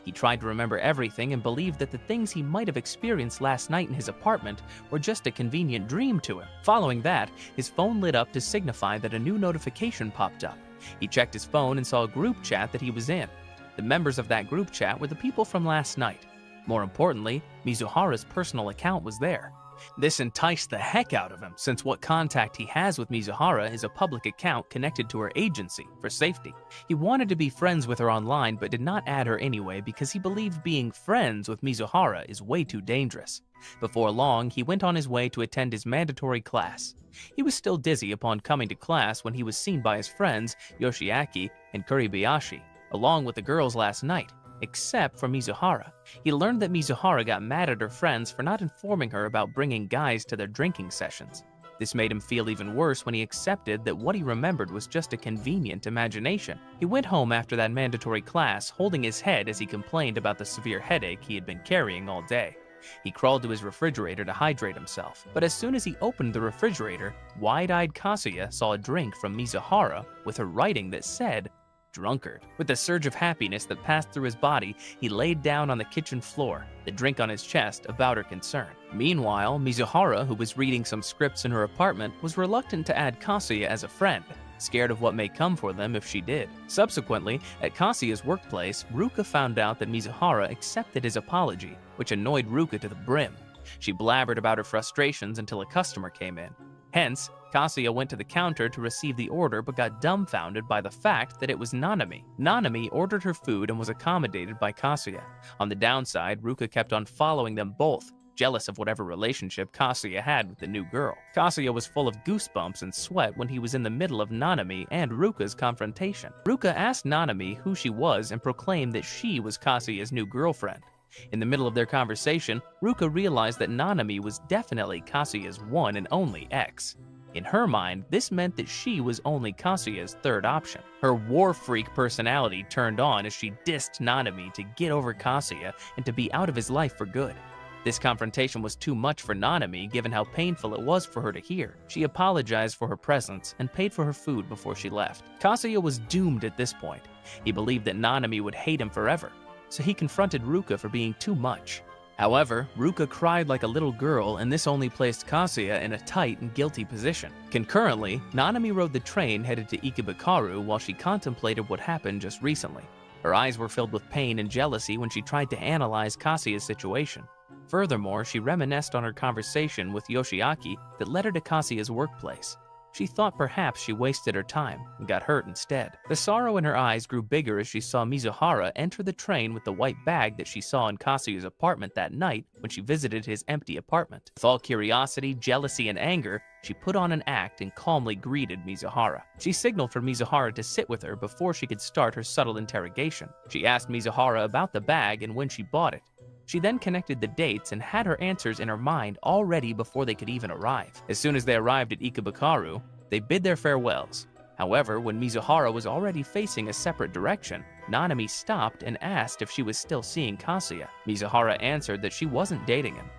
He tried to remember everything and believed that the things he might have experienced last night in his apartment were just a convenient dream to him. Following that, his phone lit up to signify that a new notification popped up. He checked his phone and saw a group chat that he was in. The members of that group chat were the people from last night. More importantly, Mizuhara's personal account was there. This enticed the heck out of him, since what contact he has with Mizuhara is a public account connected to her agency for safety. He wanted to be friends with her online but did not add her anyway because he believed being friends with Mizuhara is way too dangerous. Before long, he went on his way to attend his mandatory class. He was still dizzy upon coming to class when he was seen by his friends Yoshiaki and Kuribayashi, along with the girls last night. Except for Mizuhara. He learned that Mizuhara got mad at her friends for not informing her about bringing guys to their drinking sessions. This made him feel even worse when he accepted that what he remembered was just a convenient imagination. He went home after that mandatory class, holding his head as he complained about the severe headache he had been carrying all day. He crawled to his refrigerator to hydrate himself, but as soon as he opened the refrigerator, wide-eyed Kasuya saw a drink from Mizuhara with her writing that said, "Drunkard." With a surge of happiness that passed through his body, he laid down on the kitchen floor, the drink on his chest about her concern. Meanwhile, Mizuhara, who was reading some scripts in her apartment, was reluctant to add Kasuya as a friend, scared of what may come for them if she did. Subsequently, at Kasuya's workplace, Ruka found out that Mizuhara accepted his apology, which annoyed Ruka to the brim. She blabbered about her frustrations until a customer came in. Hence, Kasuya went to the counter to receive the order but got dumbfounded by the fact that it was Nanami. Nanami ordered her food and was accommodated by Kasuya. On the downside, Ruka kept on following them both, jealous of whatever relationship Kazuya had with the new girl. Kazuya was full of goosebumps and sweat when he was in the middle of Nanami and Ruka's confrontation. Ruka asked Nanami who she was and proclaimed that she was Kazuya's new girlfriend. In the middle of their conversation, Ruka realized that Nanami was definitely Kazuya's one and only ex. In her mind, this meant that she was only Kazuya's third option. Her war freak personality turned on as she dissed Nanami to get over Kazuya and to be out of his life for good. This confrontation was too much for Nanami given how painful it was for her to hear. She apologized for her presence and paid for her food before she left. Kazuya was doomed at this point. He believed that Nanami would hate him forever, so he confronted Ruka for being too much. However, Ruka cried like a little girl, and this only placed Kazuya in a tight and guilty position. Concurrently, Nanami rode the train headed to Ikebukuro while she contemplated what happened just recently. Her eyes were filled with pain and jealousy when she tried to analyze Kazuya's situation. Furthermore, she reminisced on her conversation with Yoshiaki that led her to Kazuya's workplace. She thought perhaps she wasted her time and got hurt instead. The sorrow in her eyes grew bigger as she saw Mizuhara enter the train with the white bag that she saw in Kazuya's apartment that night when she visited his empty apartment. With all curiosity, jealousy, and anger, she put on an act and calmly greeted Mizuhara. She signaled for Mizuhara to sit with her before she could start her subtle interrogation. She asked Mizuhara about the bag and when she bought it. She then connected the dates and had her answers in her mind already before they could even arrive. As soon as they arrived at Ikebukuro, they bid their farewells. However, when Mizuhara was already facing a separate direction, Nanami stopped and asked if she was still seeing Kazuya. Mizuhara answered that she wasn't dating him.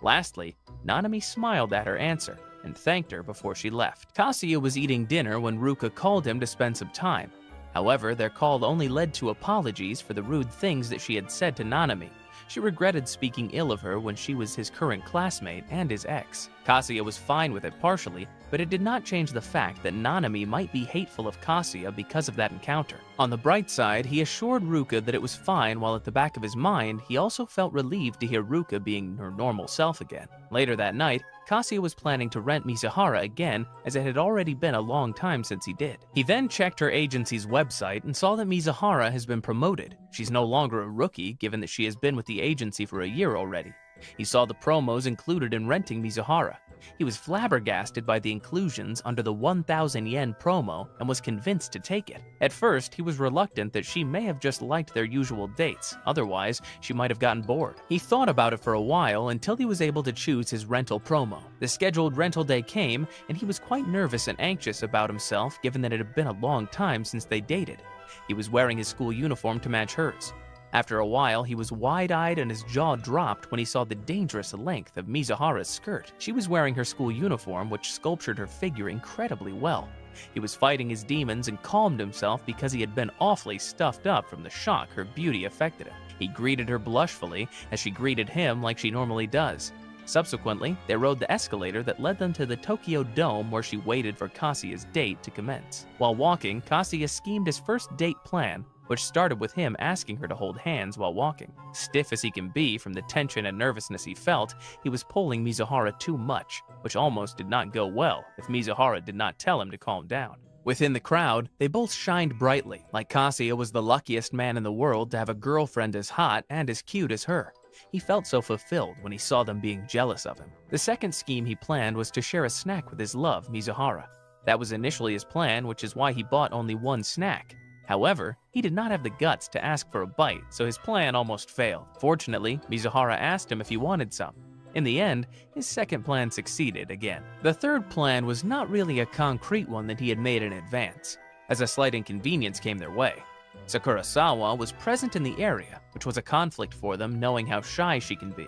Lastly, Nanami smiled at her answer and thanked her before she left. Kazuya was eating dinner when Ruka called him to spend some time. However, their call only led to apologies for the rude things that she had said to Nanami. She regretted speaking ill of her when she was his current classmate and his ex. Kazuya was fine with it partially, but it did not change the fact that Nanami might be hateful of Kazuya because of that encounter. On the bright side, he assured Ruka that it was fine, while at the back of his mind, he also felt relieved to hear Ruka being her normal self again. Later that night, Kazuya was planning to rent Mizuhara again, as it had already been a long time since he did. He then checked her agency's website and saw that Mizuhara has been promoted. She's no longer a rookie, given that she has been with the agency for a year already. He saw the promos included in renting Mizuhara. He was flabbergasted by the inclusions under the 1,000 yen promo and was convinced to take it. At first, he was reluctant that she may have just liked their usual dates, otherwise she might have gotten bored. He thought about it for a while until he was able to choose his rental promo. The scheduled rental day came, and he was quite nervous and anxious about himself given that it had been a long time since they dated. He was wearing his school uniform to match hers. After a while, he was wide-eyed and his jaw dropped when he saw the dangerous length of Mizuhara's skirt. She was wearing her school uniform, which sculptured her figure incredibly well. He was fighting his demons and calmed himself because he had been awfully stuffed up from the shock her beauty affected him. He greeted her blushfully as she greeted him like she normally does. Subsequently, they rode the escalator that led them to the Tokyo Dome where she waited for Kazuya's date to commence. While walking, Kazuya schemed his first date plan, which started with him asking her to hold hands while walking. Stiff as he can be from the tension and nervousness he felt, he was pulling Mizuhara too much, which almost did not go well if Mizuhara did not tell him to calm down. Within the crowd, they both shined brightly, like Kazuya was the luckiest man in the world to have a girlfriend as hot and as cute as her. He felt so fulfilled when he saw them being jealous of him. The second scheme he planned was to share a snack with his love, Mizuhara. That was initially his plan, which is why he bought only one snack. However, he did not have the guts to ask for a bite, so his plan almost failed. Fortunately, Mizuhara asked him if he wanted some. In the end, his second plan succeeded again. The third plan was not really a concrete one that he had made in advance, as a slight inconvenience came their way. Sakurasawa was present in the area, which was a conflict for them knowing how shy she can be.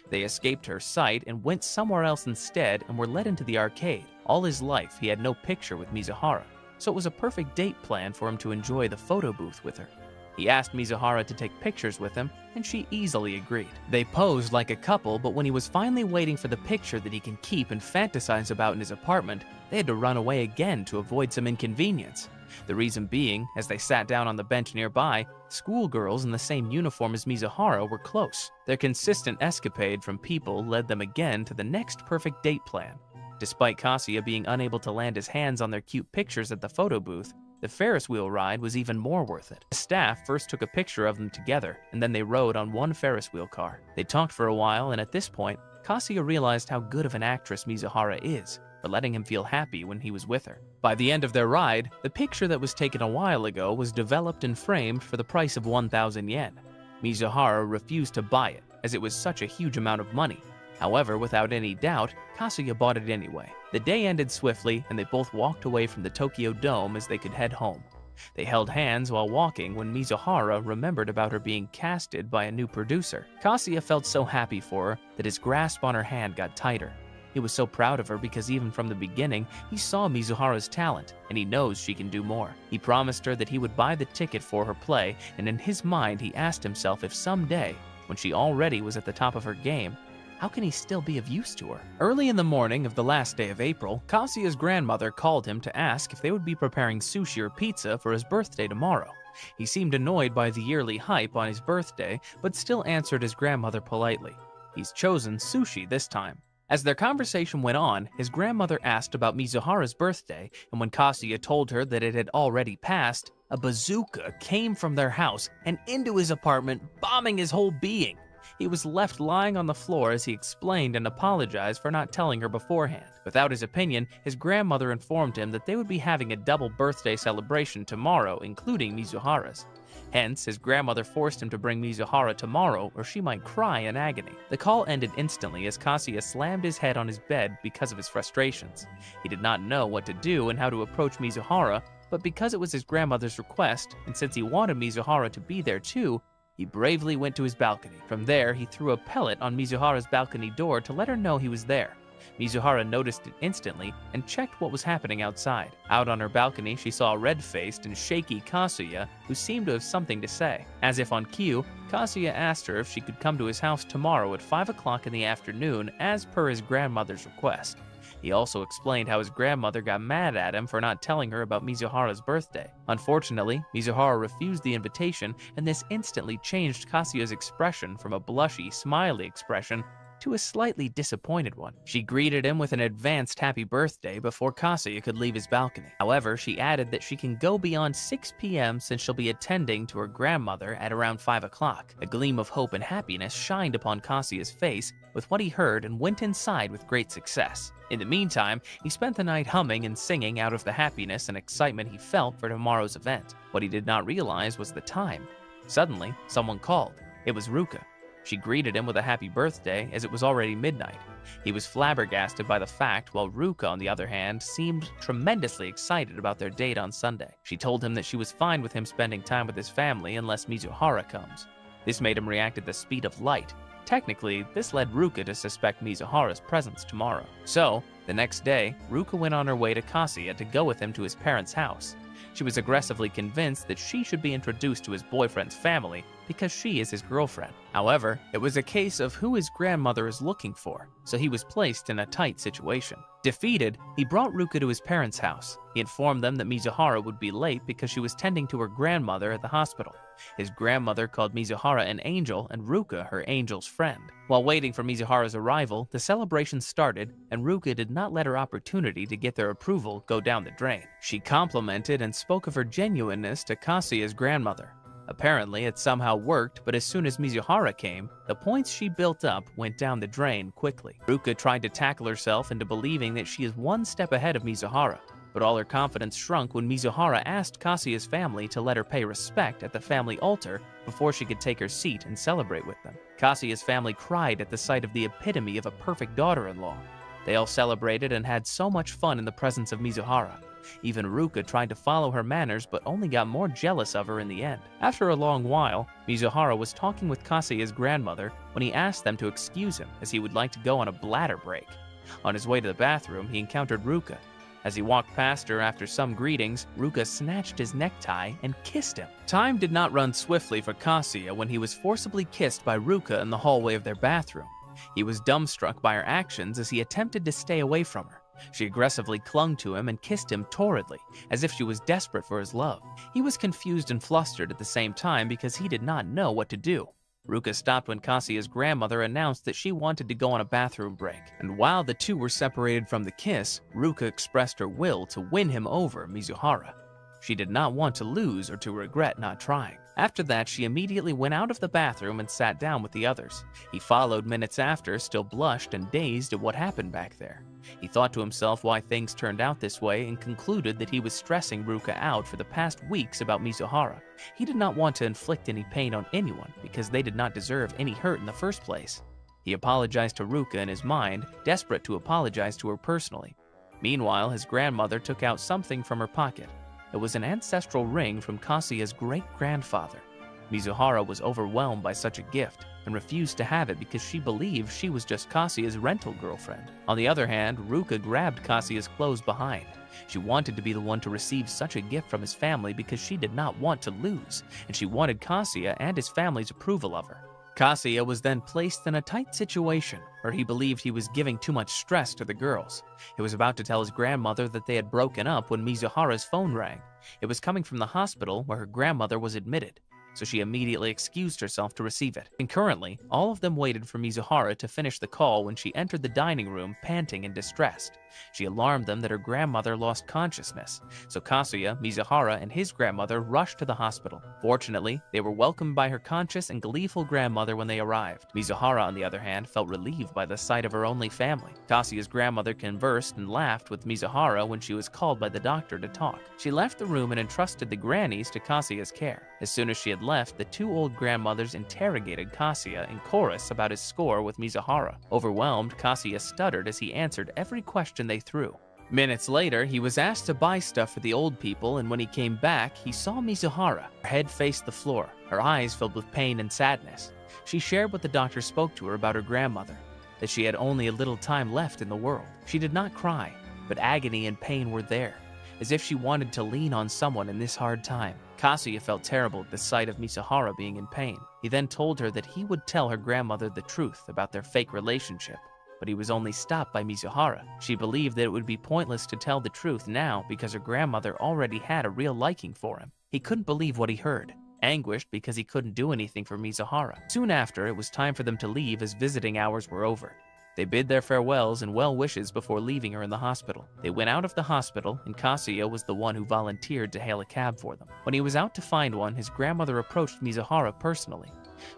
They escaped her sight and went somewhere else instead and were led into the arcade. All his life, he had no picture with Mizuhara, so it was a perfect date plan for him to enjoy the photo booth with her. He asked Mizuhara to take pictures with him, and she easily agreed. They posed like a couple, but when he was finally waiting for the picture that he can keep and fantasize about in his apartment, they had to run away again to avoid some inconvenience. The reason being, as they sat down on the bench nearby, schoolgirls in the same uniform as Mizuhara were close. Their consistent escapade from people led them again to the next perfect date plan. Despite Kazuya being unable to land his hands on their cute pictures at the photo booth, the Ferris wheel ride was even more worth it. The staff first took a picture of them together, and then they rode on one Ferris wheel car. They talked for a while, and at this point, Kazuya realized how good of an actress Mizuhara is for letting him feel happy when he was with her. By the end of their ride, the picture that was taken a while ago was developed and framed for the price of 1,000 yen. Mizuhara refused to buy it, as it was such a huge amount of money. However, without any doubt, Kazuya bought it anyway. The day ended swiftly, and they both walked away from the Tokyo Dome as they could head home. They held hands while walking when Mizuhara remembered about her being casted by a new producer. Kazuya felt so happy for her that his grasp on her hand got tighter. He was so proud of her because even from the beginning, he saw Mizuhara's talent, and he knows she can do more. He promised her that he would buy the ticket for her play, and in his mind he asked himself if someday, when she already was at the top of her game, how can he still be of use to her? Early in the morning of the last day of April, Kazuya's grandmother called him to ask if they would be preparing sushi or pizza for his birthday tomorrow. He seemed annoyed by the yearly hype on his birthday, but still answered his grandmother politely. He's chosen sushi this time. As their conversation went on, his grandmother asked about Mizuhara's birthday, and when Kazuya told her that it had already passed, a bazooka came from their house and into his apartment, bombing his whole being. He was left lying on the floor as he explained and apologized for not telling her beforehand. Without his opinion, his grandmother informed him that they would be having a double birthday celebration tomorrow, including Mizuhara's. Hence, his grandmother forced him to bring Mizuhara tomorrow or she might cry in agony. The call ended instantly as Kazuya slammed his head on his bed because of his frustrations. He did not know what to do and how to approach Mizuhara, but because it was his grandmother's request, and since he wanted Mizuhara to be there too, he bravely went to his balcony. From there, he threw a pellet on Mizuhara's balcony door to let her know he was there. Mizuhara noticed it instantly and checked what was happening outside. Out on her balcony, she saw a red-faced and shaky Kazuya who seemed to have something to say. As if on cue, Kazuya asked her if she could come to his house tomorrow at 5 o'clock in the afternoon as per his grandmother's request. He also explained how his grandmother got mad at him for not telling her about Mizuhara's birthday. Unfortunately, Mizuhara refused the invitation, and this instantly changed Kazuya's expression from a blushy, smiley expression to a slightly disappointed one. She greeted him with an advanced happy birthday before Kazuya could leave his balcony. However, she added that she can go beyond 6 p.m. since she'll be attending to her grandmother at around 5 o'clock. A gleam of hope and happiness shined upon Kazuya's face with what he heard and went inside with great success. In the meantime, he spent the night humming and singing out of the happiness and excitement he felt for tomorrow's event. What he did not realize was the time. Suddenly, someone called. It was Ruka. She greeted him with a happy birthday as it was already midnight. He was flabbergasted by the fact, while Ruka, on the other hand, seemed tremendously excited about their date on Sunday. She told him that she was fine with him spending time with his family unless Mizuhara comes. This made him react at the speed of light. Technically, this led Ruka to suspect Mizuhara's presence tomorrow. So, the next day, Ruka went on her way to Kazuya to go with him to his parents' house. She was aggressively convinced that she should be introduced to his boyfriend's family because she is his girlfriend. However, it was a case of who his grandmother is looking for, so he was placed in a tight situation. Defeated, he brought Ruka to his parents' house. He informed them that Mizuhara would be late because she was tending to her grandmother at the hospital. His grandmother called Mizuhara an angel and Ruka her angel's friend. While waiting for Mizuhara's arrival, the celebration started, and Ruka did not let her opportunity to get their approval go down the drain. She complimented and spoke of her genuineness to Kazuya's grandmother. Apparently, it somehow worked, but as soon as Mizuhara came, the points she built up went down the drain quickly. Ruka tried to tackle herself into believing that she is one step ahead of Mizuhara, but all her confidence shrunk when Mizuhara asked Kazuya's family to let her pay respect at the family altar before she could take her seat and celebrate with them. Kazuya's family cried at the sight of the epitome of a perfect daughter-in-law. They all celebrated and had so much fun in the presence of Mizuhara. Even Ruka tried to follow her manners but only got more jealous of her in the end. After a long while, Mizuhara was talking with Kazuya's grandmother when he asked them to excuse him as he would like to go on a bladder break. On his way to the bathroom, he encountered Ruka. As he walked past her after some greetings, Ruka snatched his necktie and kissed him. Time did not run swiftly for Kazuya when he was forcibly kissed by Ruka in the hallway of their bathroom. He was dumbstruck by her actions as he attempted to stay away from her. She aggressively clung to him and kissed him torridly, as if she was desperate for his love. He was confused and flustered at the same time because he did not know what to do. Ruka stopped when Kazuya's grandmother announced that she wanted to go on a bathroom break, and while the two were separated from the kiss, Ruka expressed her will to win him over Mizuhara. She did not want to lose or to regret not trying. After that, she immediately went out of the bathroom and sat down with the others. He followed minutes after, still blushed and dazed at what happened back there. He thought to himself why things turned out this way and concluded that he was stressing Ruka out for the past weeks about Mizuhara. He did not want to inflict any pain on anyone because they did not deserve any hurt in the first place. He apologized to Ruka in his mind, desperate to apologize to her personally. Meanwhile, his grandmother took out something from her pocket. It was an ancestral ring from Kasuya's great-grandfather. Mizuhara was overwhelmed by such a gift and refused to have it because she believed she was just Kasuya's rental girlfriend. On the other hand, Ruka grabbed Kasuya's clothes behind. She wanted to be the one to receive such a gift from his family because she did not want to lose, and she wanted Kasuya and his family's approval of her. Kasuya was then placed in a tight situation where he believed he was giving too much stress to the girls. He was about to tell his grandmother that they had broken up when Mizuhara's phone rang. It was coming from the hospital where her grandmother was admitted, so she immediately excused herself to receive it. Concurrently, all of them waited for Mizuhara to finish the call when she entered the dining room panting and distressed. She alarmed them that her grandmother lost consciousness, so Kasuya, Mizuhara, and his grandmother rushed to the hospital. Fortunately, they were welcomed by her conscious and gleeful grandmother when they arrived. Mizuhara, on the other hand, felt relieved by the sight of her only family. Kasuya's grandmother conversed and laughed with Mizuhara when she was called by the doctor to talk. She left the room and entrusted the grannies to Kasuya's care. As soon as she had left, the two old grandmothers interrogated Kasuya in chorus about his score with Mizuhara. Overwhelmed, Kasuya stuttered as he answered every question they threw. Minutes later, he was asked to buy stuff for the old people, and when he came back, he saw Mizuhara. Her head faced the floor, her eyes filled with pain and sadness. She shared what the doctor spoke to her about her grandmother, that she had only a little time left in the world. She did not cry, but agony and pain were there, as if she wanted to lean on someone in this hard time. Kasuya felt terrible at the sight of Mizuhara being in pain. He then told her that he would tell her grandmother the truth about their fake relationship, but he was only stopped by Mizuhara. She believed that it would be pointless to tell the truth now because her grandmother already had a real liking for him. He couldn't believe what he heard, anguished because he couldn't do anything for Mizuhara. Soon after, it was time for them to leave as visiting hours were over. They bid their farewells and well wishes before leaving her in the hospital. They went out of the hospital, and Kasuya was the one who volunteered to hail a cab for them. When he was out to find one, his grandmother approached Mizuhara personally.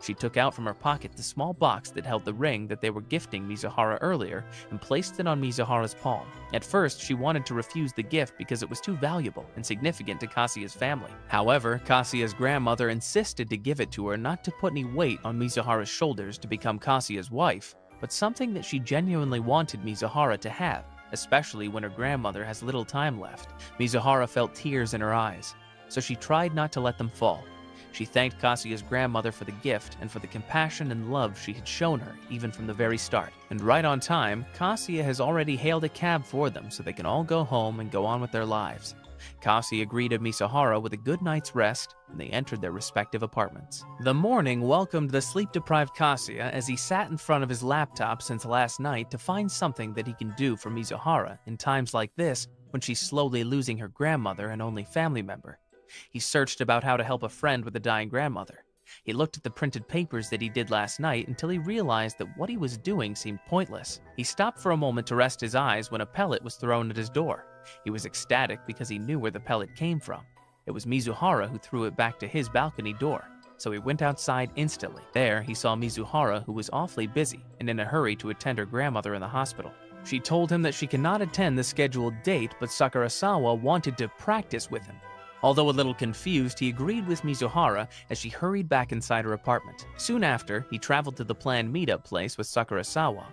She took out from her pocket the small box that held the ring that they were gifting Mizuhara earlier and placed it on Mizuhara's palm. At first, she wanted to refuse the gift because it was too valuable and significant to Kasuya's family. However, Kasuya's grandmother insisted to give it to her not to put any weight on Mizuhara's shoulders to become Kasuya's wife, but something that she genuinely wanted Mizuhara to have, especially when her grandmother has little time left. Mizuhara felt tears in her eyes, so she tried not to let them fall. She thanked Kasuya's grandmother for the gift and for the compassion and love she had shown her even from the very start. And right on time, Kasuya has already hailed a cab for them so they can all go home and go on with their lives. Kasuya greeted Mizuhara with a good night's rest, and they entered their respective apartments. The morning welcomed the sleep-deprived Kasuya as he sat in front of his laptop since last night to find something that he can do for Mizuhara in times like this when she's slowly losing her grandmother and only family member. He searched about how to help a friend with a dying grandmother. He looked at the printed papers that he did last night until he realized that what he was doing seemed pointless. He stopped for a moment to rest his eyes when a pellet was thrown at his door. He was ecstatic because he knew where the pellet came from. It was Mizuhara who threw it back to his balcony door, so he went outside instantly. There, he saw Mizuhara, who was awfully busy and in a hurry to attend her grandmother in the hospital. She told him that she could not attend the scheduled date, but Sakurasawa wanted to practice with him. Although a little confused, he agreed with Mizuhara as she hurried back inside her apartment. Soon after, he traveled to the planned meetup place with Sakurasawa.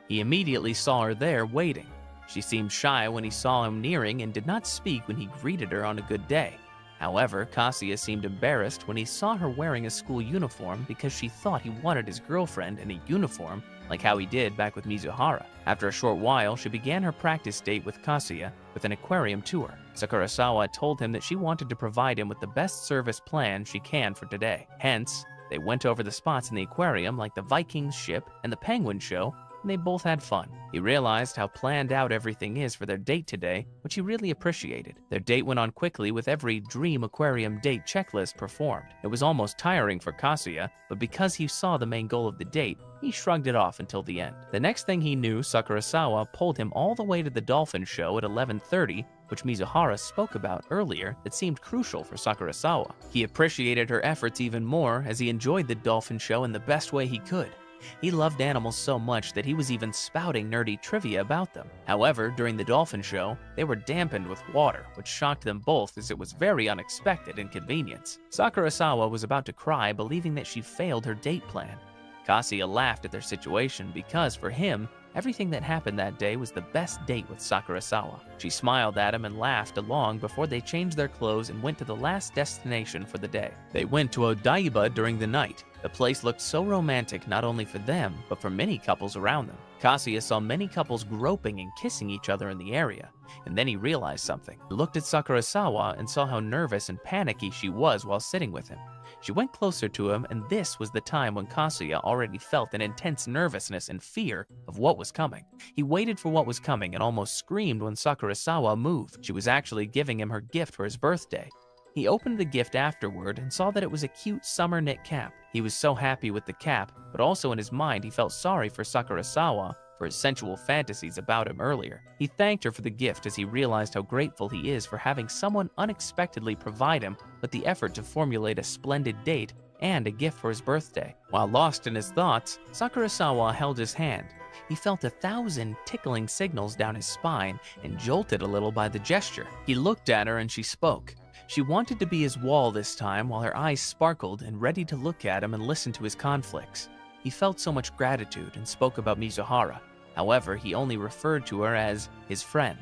He immediately saw her there waiting. She seemed shy when he saw him nearing and did not speak when he greeted her on a good day. However, Kasuya seemed embarrassed when he saw her wearing a school uniform because she thought he wanted his girlfriend in a uniform like how he did back with Mizuhara. After a short while, she began her practice date with Kasuya with an aquarium tour. Sakurasawa told him that she wanted to provide him with the best service plan she can for today. Hence, they went over the spots in the aquarium like the Vikings ship and the Penguin show, and they both had fun. He realized how planned out everything is for their date today, which he really appreciated. Their date went on quickly with every dream aquarium date checklist performed. It was almost tiring for Kasuya, but because he saw the main goal of the date, he shrugged it off until the end. The next thing he knew, Sakurasawa pulled him all the way to the dolphin show at 11:30 which Mizuhara spoke about earlier that seemed crucial for Sakurasawa. He appreciated her efforts even more as he enjoyed the dolphin show in the best way he could. He loved animals so much that he was even spouting nerdy trivia about them. However, during the dolphin show, they were dampened with water, which shocked them both as it was very unexpected inconvenience. Sakurasawa was about to cry, believing that she failed her date plan. Kasuya laughed at their situation because, for him, everything that happened that day was the best date with Sakurasawa. She smiled at him and laughed along before they changed their clothes and went to the last destination for the day. They went to Odaiba during the night. The place looked so romantic not only for them, but for many couples around them. Kasuya saw many couples groping and kissing each other in the area, and then he realized something. He looked at Sakurasawa and saw how nervous and panicky she was while sitting with him. She went closer to him, and this was the time when Kasuya already felt an intense nervousness and fear of what was coming. He waited for what was coming and almost screamed when Sakurasawa moved. She was actually giving him her gift for his birthday. He opened the gift afterward and saw that it was a cute summer knit cap. He was so happy with the cap, but also in his mind he felt sorry for Sakurasawa for his sensual fantasies about him earlier. He thanked her for the gift as he realized how grateful he is for having someone unexpectedly provide him with the effort to formulate a splendid date and a gift for his birthday. While lost in his thoughts, Sakurasawa held his hand. He felt 1,000 tickling signals down his spine and jolted a little by the gesture. He looked at her and she spoke. She wanted to be his wall this time while her eyes sparkled and ready to look at him and listen to his conflicts. He felt so much gratitude and spoke about Mizuhara. However, he only referred to her as his friend.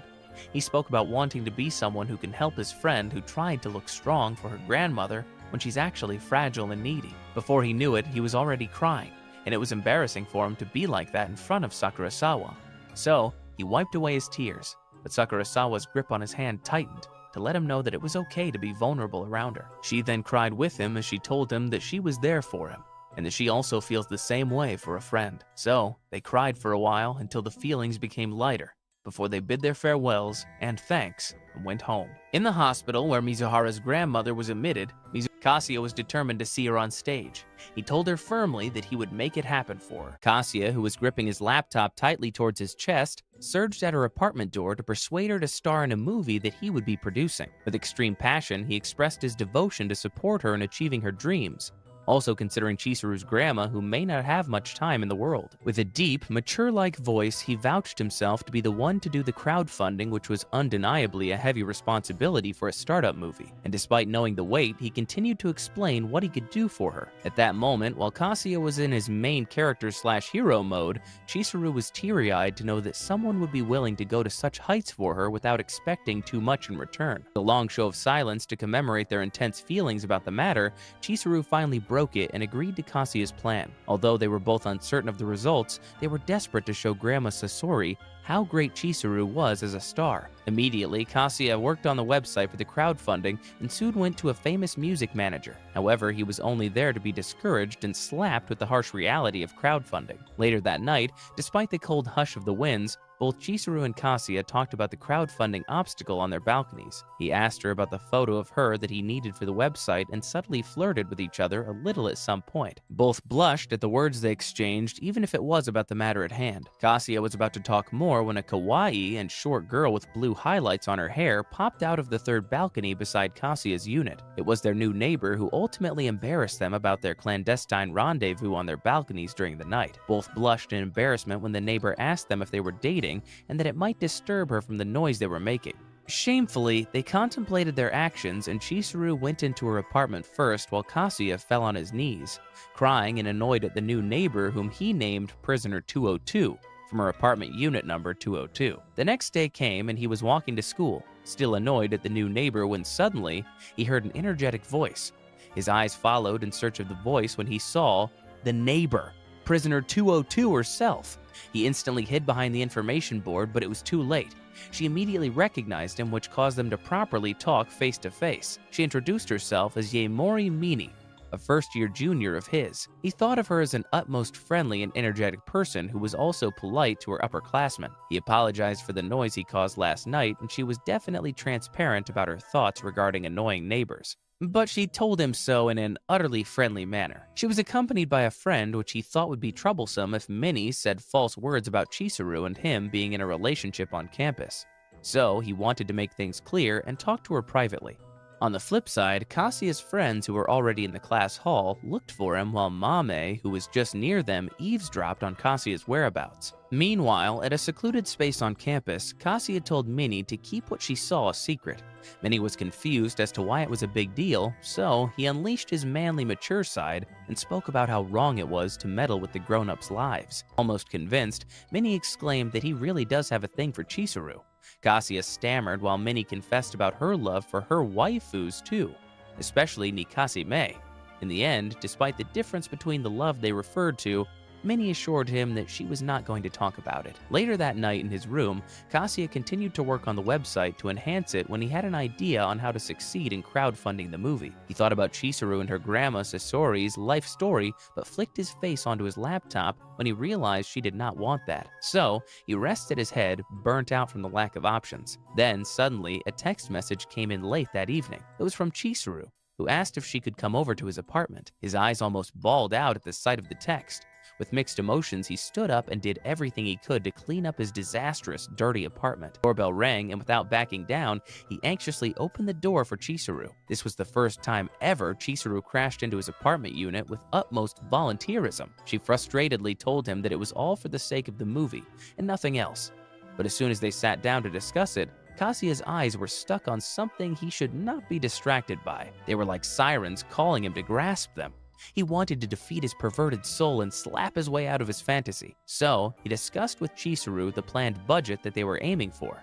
He spoke about wanting to be someone who can help his friend who tried to look strong for her grandmother when she's actually fragile and needy. Before he knew it, he was already crying, and it was embarrassing for him to be like that in front of Sakurasawa. So, he wiped away his tears, but Sakurasawa's grip on his hand tightened to let him know that it was okay to be vulnerable around her. She then cried with him as she told him that she was there for him, and that she also feels the same way for a friend. So, they cried for a while until the feelings became lighter, before they bid their farewells and thanks and went home. In the hospital where Mizuhara's grandmother was admitted, Kasuya was determined to see her on stage. He told her firmly that he would make it happen for her. Kasuya, who was gripping his laptop tightly towards his chest, surged at her apartment door to persuade her to star in a movie that he would be producing. With extreme passion, he expressed his devotion to support her in achieving her dreams, also considering Chisaru's grandma, who may not have much time in the world. With a deep, mature-like voice, he vouched himself to be the one to do the crowdfunding, which was undeniably a heavy responsibility for a startup movie. And despite knowing the weight, he continued to explain what he could do for her. At that moment, while Kasuya was in his main character/hero mode, Chisaru was teary-eyed to know that someone would be willing to go to such heights for her without expecting too much in return. The long show of silence to commemorate their intense feelings about the matter, Chisaru finally broke it and agreed to Kasuya's plan. Although they were both uncertain of the results, they were desperate to show Grandma Sasori how great Chisaru was as a star. Immediately, Kasuya worked on the website for the crowdfunding and soon went to a famous music manager. However, he was only there to be discouraged and slapped with the harsh reality of crowdfunding. Later that night, despite the cold hush of the winds, both Chisaru and Kasuya talked about the crowdfunding obstacle on their balconies. He asked her about the photo of her that he needed for the website and subtly flirted with each other a little at some point. Both blushed at the words they exchanged, even if it was about the matter at hand. Kasuya was about to talk more when a kawaii and short girl with blue highlights on her hair popped out of the third balcony beside Kasuya's unit. It was their new neighbor who ultimately embarrassed them about their clandestine rendezvous on their balconies during the night. Both blushed in embarrassment when the neighbor asked them if they were dating and that it might disturb her from the noise they were making. Shamefully, they contemplated their actions and Chisaru went into her apartment first while Kasuya fell on his knees, crying and annoyed at the new neighbor whom he named Prisoner 202 from her apartment unit number 202. The next day came and he was walking to school, still annoyed at the new neighbor when suddenly he heard an energetic voice. His eyes followed in search of the voice when he saw the neighbor, Prisoner 202 herself. He instantly hid behind the information board, but it was too late. She immediately recognized him, which caused them to properly talk face to face. She introduced herself as Yaemori Mini, a first-year junior of his. He thought of her as an utmost friendly and energetic person who was also polite to her upperclassmen. He apologized for the noise he caused last night, and she was definitely transparent about her thoughts regarding annoying neighbors. But she told him so in an utterly friendly manner. She was accompanied by a friend, which he thought would be troublesome if Minnie said false words about Chisaru and him being in a relationship on campus. so he wanted to make things clear and talk to her privately. On the flip side, Kasia's friends who were already in the class hall looked for him while Mame, who was just near them, eavesdropped on Kasia's whereabouts. Meanwhile, at a secluded space on campus, Kasia told Minnie to keep what she saw a secret. Minnie was confused as to why it was a big deal, so he unleashed his manly, mature side and spoke about how wrong it was to meddle with the grown-ups' lives. Almost convinced, Minnie exclaimed that he really does have a thing for Chizuru. Kasia stammered while Minnie confessed about her love for her waifus too, especially Nikase-me. In the end, despite the difference between the love they referred to, Minnie assured him that she was not going to talk about it. Later that night in his room, Kasia continued to work on the website to enhance it when he had an idea on how to succeed in crowdfunding the movie. He thought about Chizuru and her grandma Sasori's life story, but flicked his face onto his laptop when he realized she did not want that. So, he rested his head, burnt out from the lack of options. Then, suddenly, a text message came in late that evening. It was from Chizuru, who asked if she could come over to his apartment. His eyes almost bawled out at the sight of the text. With mixed emotions, he stood up and did everything he could to clean up his disastrous, dirty apartment. Doorbell rang, and without backing down, he anxiously opened the door for Chizuru. This was the first time ever Chizuru crashed into his apartment unit with utmost volunteerism. She frustratedly told him that it was all for the sake of the movie, and nothing else. But as soon as they sat down to discuss it, Kasia's eyes were stuck on something he should not be distracted by. They were like sirens calling him to grasp them. He wanted to defeat his perverted soul and slap his way out of his fantasy. So, he discussed with Chizuru the planned budget that they were aiming for.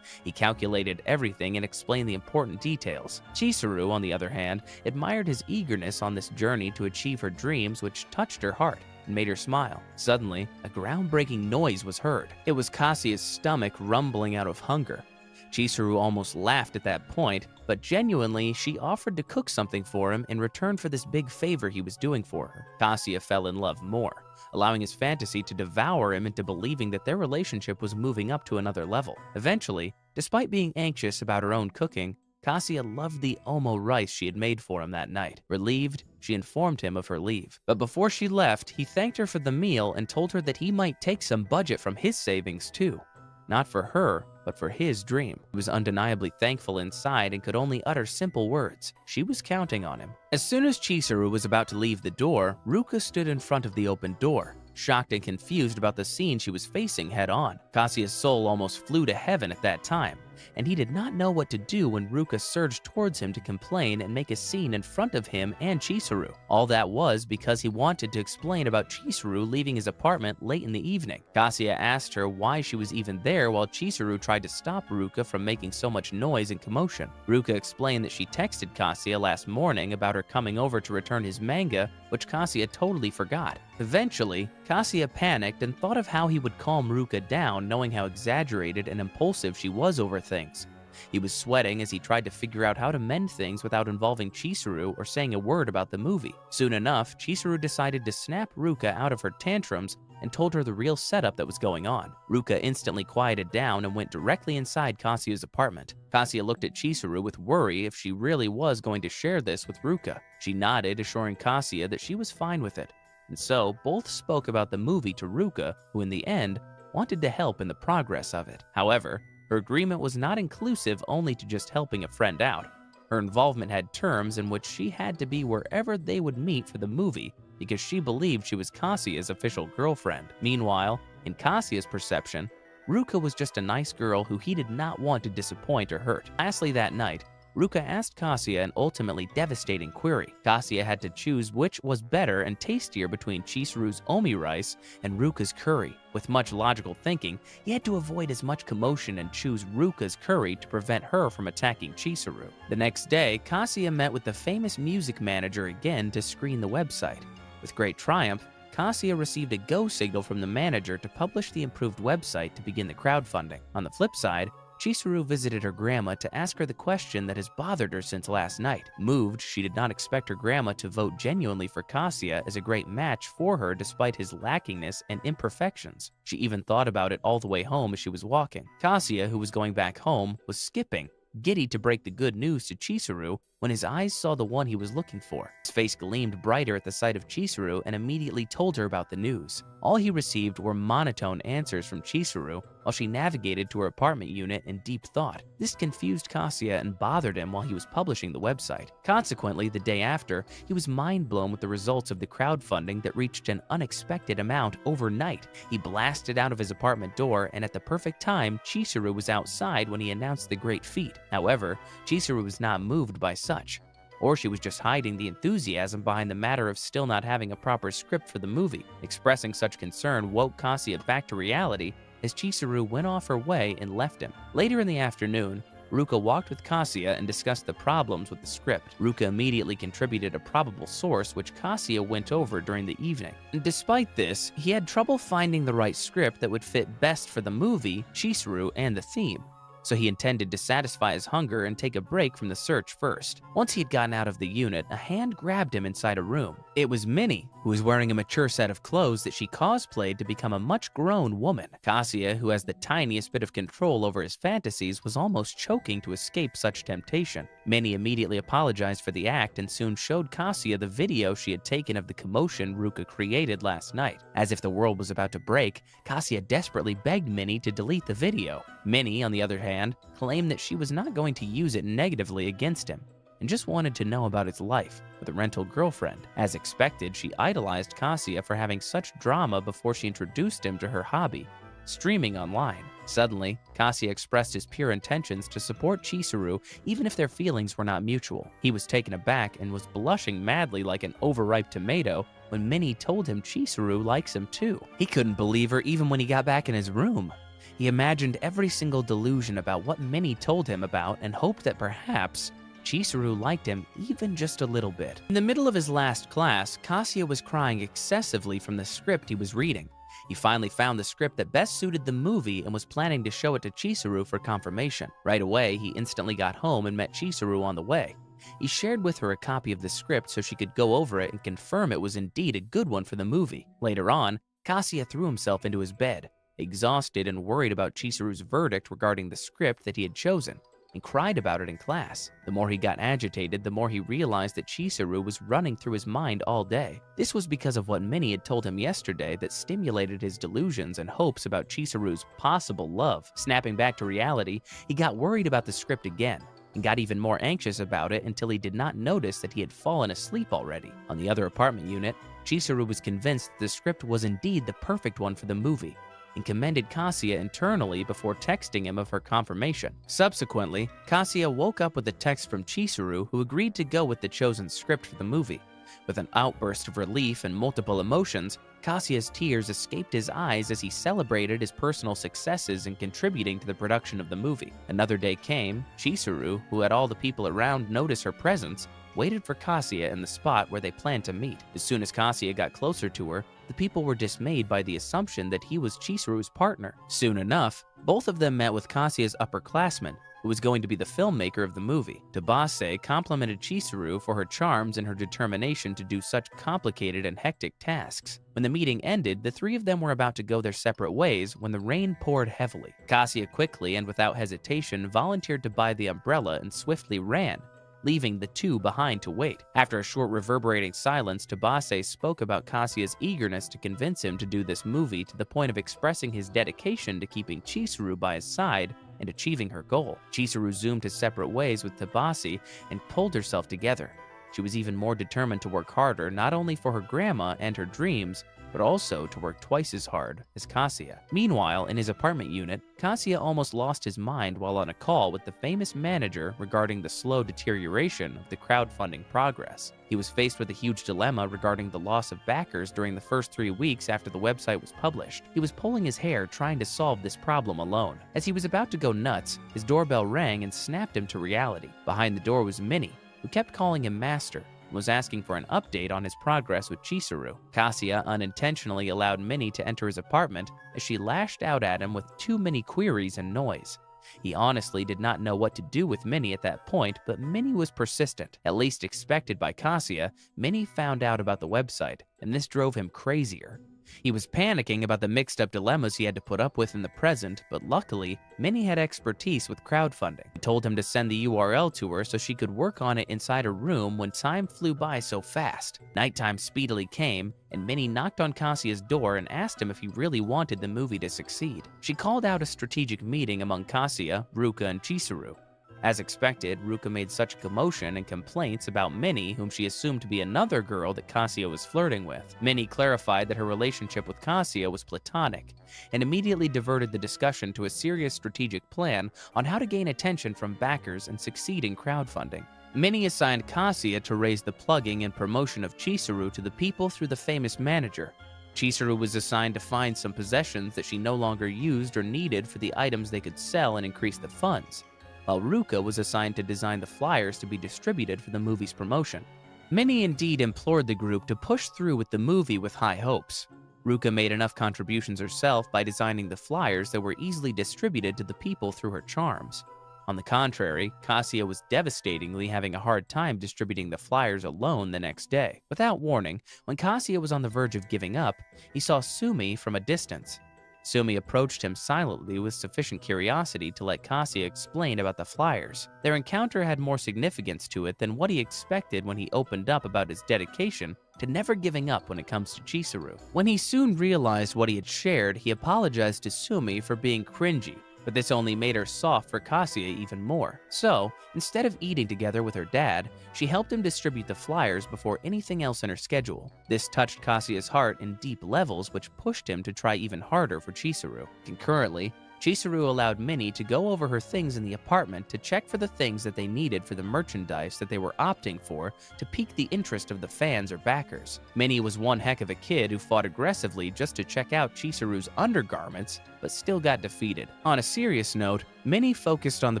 He calculated everything and explained the important details. Chizuru, on the other hand, admired his eagerness on this journey to achieve her dreams, which touched her heart and made her smile. Suddenly, a groundbreaking noise was heard. It was Kasia's stomach rumbling out of hunger. Chizuru almost laughed at that point, but genuinely, she offered to cook something for him in return for this big favor he was doing for her. Kasia fell in love more, allowing his fantasy to devour him into believing that their relationship was moving up to another level. Eventually, despite being anxious about her own cooking, Kasia loved the omo rice she had made for him that night. Relieved, she informed him of her leave. But before she left, he thanked her for the meal and told her that he might take some budget from his savings too. Not for her, but for his dream. He was undeniably thankful inside and could only utter simple words. She was counting on him. As soon as Chizuru was about to leave the door, Ruka stood in front of the open door, shocked and confused about the scene she was facing head on. Kasia's soul almost flew to heaven at that time, and he did not know what to do when Ruka surged towards him to complain and make a scene in front of him and Chizuru. All that was because he wanted to explain about Chizuru leaving his apartment late in the evening. Kasia asked her why she was even there while Chizuru tried to stop Ruka from making so much noise and commotion. Ruka explained that she texted Kasia last morning about her coming over to return his manga, which Kasia totally forgot. Eventually, Kasia panicked and thought of how he would calm Ruka down, knowing how exaggerated and impulsive she was over things. He was sweating as he tried to figure out how to mend things without involving Chizuru or saying a word about the movie. Soon enough, Chizuru decided to snap Ruka out of her tantrums and told her the real setup that was going on. Ruka instantly quieted down and went directly inside Kasia's apartment. Kasia looked at Chizuru with worry if she really was going to share this with Ruka. She nodded, assuring Kasia that she was fine with it. And so, both spoke about the movie to Ruka, who in the end wanted to help in the progress of it. However, her agreement was not inclusive only to just helping a friend out. Her involvement had terms in which she had to be wherever they would meet for the movie because she believed she was Kasia's official girlfriend. Meanwhile, in Kasia's perception, Ruka was just a nice girl who he did not want to disappoint or hurt. Lastly that night, Ruka asked Kasia an ultimately devastating query. Kasia had to choose which was better and tastier between Chizuru's omi rice and Ruka's curry. With much logical thinking, he had to avoid as much commotion and choose Ruka's curry to prevent her from attacking Chizuru. The next day, Kasia met with the famous music manager again to screen the website. With great triumph, Kasia received a go signal from the manager to publish the improved website to begin the crowdfunding. On the flip side, Chizuru visited her grandma to ask her the question that has bothered her since last night. Moved, she did not expect her grandma to vote genuinely for Kasia as a great match for her despite his lackingness and imperfections. She even thought about it all the way home as she was walking. Kasia, who was going back home, was skipping, giddy to break the good news to Chizuru, when his eyes saw the one he was looking for. His face gleamed brighter at the sight of Chizuru and immediately told her about the news. All he received were monotone answers from Chizuru while she navigated to her apartment unit in deep thought. This confused Kazuya and bothered him while he was publishing the website. Consequently, the day after, he was mind-blown with the results of the crowdfunding that reached an unexpected amount overnight. He blasted out of his apartment door, and at the perfect time, Chizuru was outside when he announced the great feat. However, Chizuru was not moved by such. Or she was just hiding the enthusiasm behind the matter of still not having a proper script for the movie. Expressing such concern woke Kazuya back to reality as Chizuru went off her way and left him. Later in the afternoon, Ruka walked with Kazuya and discussed the problems with the script. Ruka immediately contributed a probable source, which Kazuya went over during the evening. And despite this, he had trouble finding the right script that would fit best for the movie, Chizuru, and the theme. So he intended to satisfy his hunger and take a break from the search first. Once he had gotten out of the unit, a hand grabbed him inside a room. It was Minnie, who was wearing a mature set of clothes that she cosplayed to become a much-grown woman. Kazuya, who has the tiniest bit of control over his fantasies, was almost choking to escape such temptation. Minnie immediately apologized for the act and soon showed Kazuya the video she had taken of the commotion Ruka created last night. As if the world was about to break, Kazuya desperately begged Minnie to delete the video. Minnie, on the other hand, claimed that she was not going to use it negatively against him, and just wanted to know about his life with a rental girlfriend. As expected, she idolized Kazuya for having such drama before she introduced him to her hobby, streaming online. Suddenly, Kazuya expressed his pure intentions to support Chizuru even if their feelings were not mutual. He was taken aback and was blushing madly like an overripe tomato when Minnie told him Chizuru likes him too. He couldn't believe her even when he got back in his room. He imagined every single delusion about what Minnie told him about and hoped that perhaps Chizuru liked him even just a little bit. In the middle of his last class, Kazuya was crying excessively from the script he was reading. He finally found the script that best suited the movie and was planning to show it to Chizuru for confirmation. Right away, he instantly got home and met Chizuru on the way. He shared with her a copy of the script so she could go over it and confirm it was indeed a good one for the movie. Later on, Kazuya threw himself into his bed, exhausted and worried about Chizuru's verdict regarding the script that he had chosen, and cried about it in class. The more he got agitated, the more he realized that Chizuru was running through his mind all day. This was because of what Minnie had told him yesterday that stimulated his delusions and hopes about Chizuru's possible love. Snapping back to reality, he got worried about the script again, and got even more anxious about it until he did not notice that he had fallen asleep already. On the other apartment unit, Chizuru was convinced that the script was indeed the perfect one for the movie, and commended Kazuya internally before texting him of her confirmation. Subsequently, Kazuya woke up with a text from Chizuru, who agreed to go with the chosen script for the movie. With an outburst of relief and multiple emotions, Kazuya's tears escaped his eyes as he celebrated his personal successes in contributing to the production of the movie. Another day came. Chizuru, who had all the people around notice her presence, waited for Kazuya in the spot where they planned to meet. As soon as Kazuya got closer to her, the people were dismayed by the assumption that he was Chizuru's partner. Soon enough, both of them met with Kazuya's upperclassman, who was going to be the filmmaker of the movie. Tabase complimented Chizuru for her charms and her determination to do such complicated and hectic tasks. When the meeting ended, the three of them were about to go their separate ways when the rain poured heavily. Kazuya quickly and without hesitation volunteered to buy the umbrella and swiftly ran, leaving the two behind to wait. After a short reverberating silence, Tabase spoke about Kazuya's eagerness to convince him to do this movie to the point of expressing his dedication to keeping Chizuru by his side and achieving her goal. Chizuru zoomed his separate ways with Tabase and pulled herself together. She was even more determined to work harder, not only for her grandma and her dreams, but also to work twice as hard as Kazuya. Meanwhile, in his apartment unit, Kazuya almost lost his mind while on a call with the famous manager regarding the slow deterioration of the crowdfunding progress. He was faced with a huge dilemma regarding the loss of backers during the first 3 weeks after the website was published. He was pulling his hair trying to solve this problem alone. As he was about to go nuts, his doorbell rang and snapped him to reality. Behind the door was Minnie, who kept calling him Master, was asking for an update on his progress with Chizuru. Kazuya unintentionally allowed Minnie to enter his apartment as she lashed out at him with too many queries and noise. He honestly did not know what to do with Minnie at that point, but Minnie was persistent. At least expected by Kazuya, Minnie found out about the website, and this drove him crazier. He was panicking about the mixed-up dilemmas he had to put up with in the present, but luckily, Minnie had expertise with crowdfunding. He told him to send the URL to her so she could work on it inside a room when time flew by so fast. Nighttime speedily came, and Minnie knocked on Kasia's door and asked him if he really wanted the movie to succeed. She called out a strategic meeting among Kasia, Ruka, and Chizuru. As expected, Ruka made such a commotion and complaints about Minnie, whom she assumed to be another girl that Kasia was flirting with. Minnie clarified that her relationship with Kasia was platonic, and immediately diverted the discussion to a serious strategic plan on how to gain attention from backers and succeed in crowdfunding. Minnie assigned Kasia to raise the plugging and promotion of Chizuru to the people through the famous manager. Chizuru was assigned to find some possessions that she no longer used or needed for the items they could sell and increase the funds, while Ruka was assigned to design the flyers to be distributed for the movie's promotion. Minnie indeed implored the group to push through with the movie with high hopes. Ruka made enough contributions herself by designing the flyers that were easily distributed to the people through her charms. On the contrary, Kasia was devastatingly having a hard time distributing the flyers alone the next day. Without warning, when Kasia was on the verge of giving up, he saw Sumi from a distance. Sumi approached him silently with sufficient curiosity to let Kasia explain about the flyers. Their encounter had more significance to it than what he expected when he opened up about his dedication to never giving up when it comes to Chizuru. When he soon realized what he had shared, he apologized to Sumi for being cringy, but this only made her soft for Kasia even more. So, instead of eating together with her dad, she helped him distribute the flyers before anything else in her schedule. This touched Kasia's heart in deep levels, which pushed him to try even harder for Chizuru. Concurrently, Chizuru allowed Minnie to go over her things in the apartment to check for the things that they needed for the merchandise that they were opting for to pique the interest of the fans or backers. Minnie was one heck of a kid who fought aggressively just to check out Chizuru's undergarments, but still got defeated. On a serious note, Minnie focused on the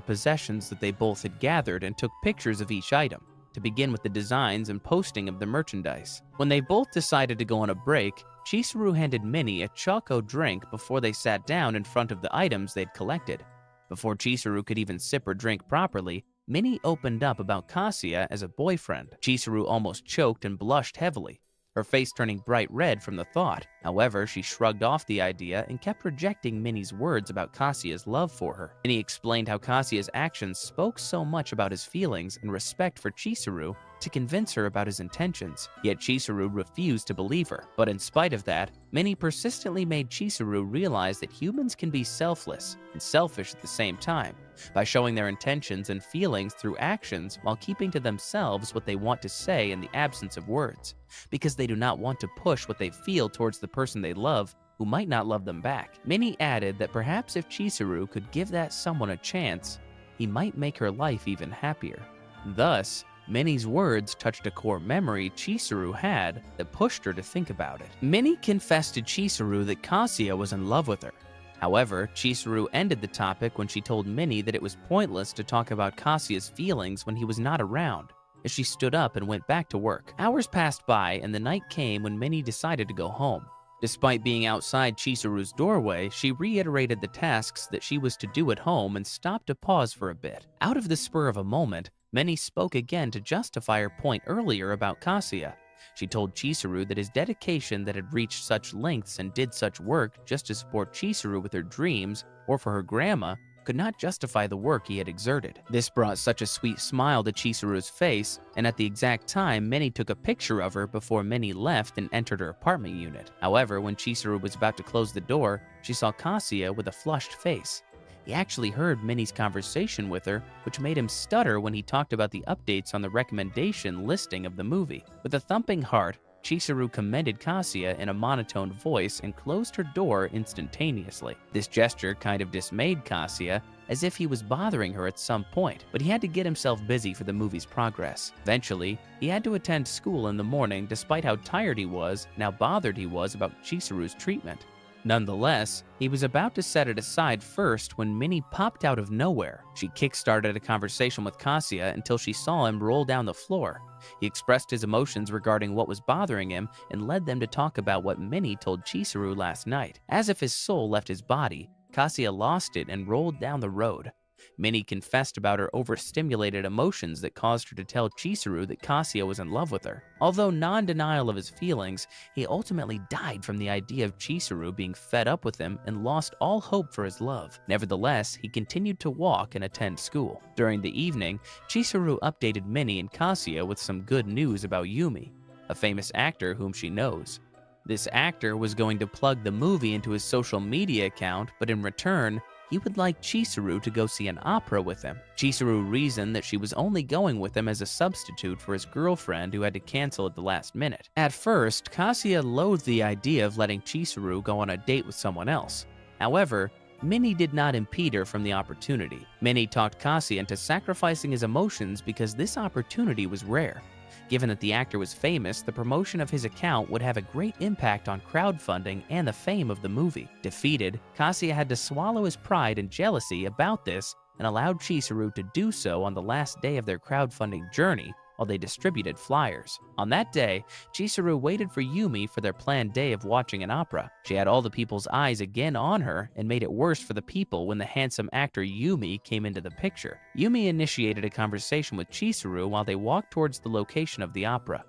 possessions that they both had gathered and took pictures of each item, to begin with the designs and posting of the merchandise. When they both decided to go on a break, Chizuru handed Minnie a choco drink before they sat down in front of the items they'd collected. Before Chizuru could even sip or drink properly, Minnie opened up about Kasia as a boyfriend. Chizuru almost choked and blushed heavily, her face turning bright red from the thought. However, she shrugged off the idea and kept rejecting Minnie's words about Kasia's love for her. Minnie explained how Kasia's actions spoke so much about his feelings and respect for Chizuru to convince her about his intentions, yet Chizuru refused to believe her. But in spite of that, Minnie persistently made Chizuru realize that humans can be selfless and selfish at the same time, by showing their intentions and feelings through actions while keeping to themselves what they want to say in the absence of words, because they do not want to push what they feel towards the person they love who might not love them back. Minnie added that perhaps if Chizuru could give that someone a chance, he might make her life even happier. Thus, Minnie's words touched a core memory Chizuru had that pushed her to think about it. Minnie confessed to Chizuru that Kasia was in love with her. However, Chizuru ended the topic when she told Minnie that it was pointless to talk about Kasia's feelings when he was not around, as she stood up and went back to work. Hours passed by and the night came when Minnie decided to go home. Despite being outside Chizuru's doorway, she reiterated the tasks that she was to do at home and stopped to pause for a bit. Out of the spur of a moment, Minnie spoke again to justify her point earlier about Kasia. She told Chizuru that his dedication that had reached such lengths and did such work just to support Chizuru with her dreams or for her grandma could not justify the work he had exerted. This brought such a sweet smile to Chizuru's face, and at the exact time, Minnie took a picture of her before Minnie left and entered her apartment unit. However, when Chizuru was about to close the door, she saw Kasia with a flushed face. He actually heard Minnie's conversation with her, which made him stutter when he talked about the updates on the recommendation listing of the movie. With a thumping heart, Chizuru commended Kasia in a monotone voice and closed her door instantaneously. This gesture kind of dismayed Kasia, as if he was bothering her at some point, but he had to get himself busy for the movie's progress. Eventually, he had to attend school in the morning despite how tired he was and how bothered he was about Chizuru's treatment. Nonetheless, he was about to set it aside first when Minnie popped out of nowhere. She kick-started a conversation with Kasia until she saw him roll down the floor. He expressed his emotions regarding what was bothering him and led them to talk about what Minnie told Chizuru last night. As if his soul left his body, Kasia lost it and rolled down the road. Minnie confessed about her overstimulated emotions that caused her to tell Chizuru that Kasia was in love with her. Although non-denial of his feelings, he ultimately died from the idea of Chizuru being fed up with him and lost all hope for his love. Nevertheless, he continued to walk and attend school. During the evening, Chizuru updated Minnie and Kasia with some good news about Yumi, a famous actor whom she knows. This actor was going to plug the movie into his social media account, but in return, he would like Chizuru to go see an opera with him. Chizuru reasoned that she was only going with him as a substitute for his girlfriend who had to cancel at the last minute. At first, Kasia loathed the idea of letting Chizuru go on a date with someone else. However, Minnie did not impede her from the opportunity. Minnie talked Kasia into sacrificing his emotions because this opportunity was rare. Given that the actor was famous, the promotion of his account would have a great impact on crowdfunding and the fame of the movie. Defeated, Kasia had to swallow his pride and jealousy about this and allowed Chizuru to do so on the last day of their crowdfunding journey while they distributed flyers. On that day, Chizuru waited for Yumi for their planned day of watching an opera. She had all the people's eyes again on her and made it worse for the people when the handsome actor Yumi came into the picture. Yumi initiated a conversation with Chizuru while they walked towards the location of the opera.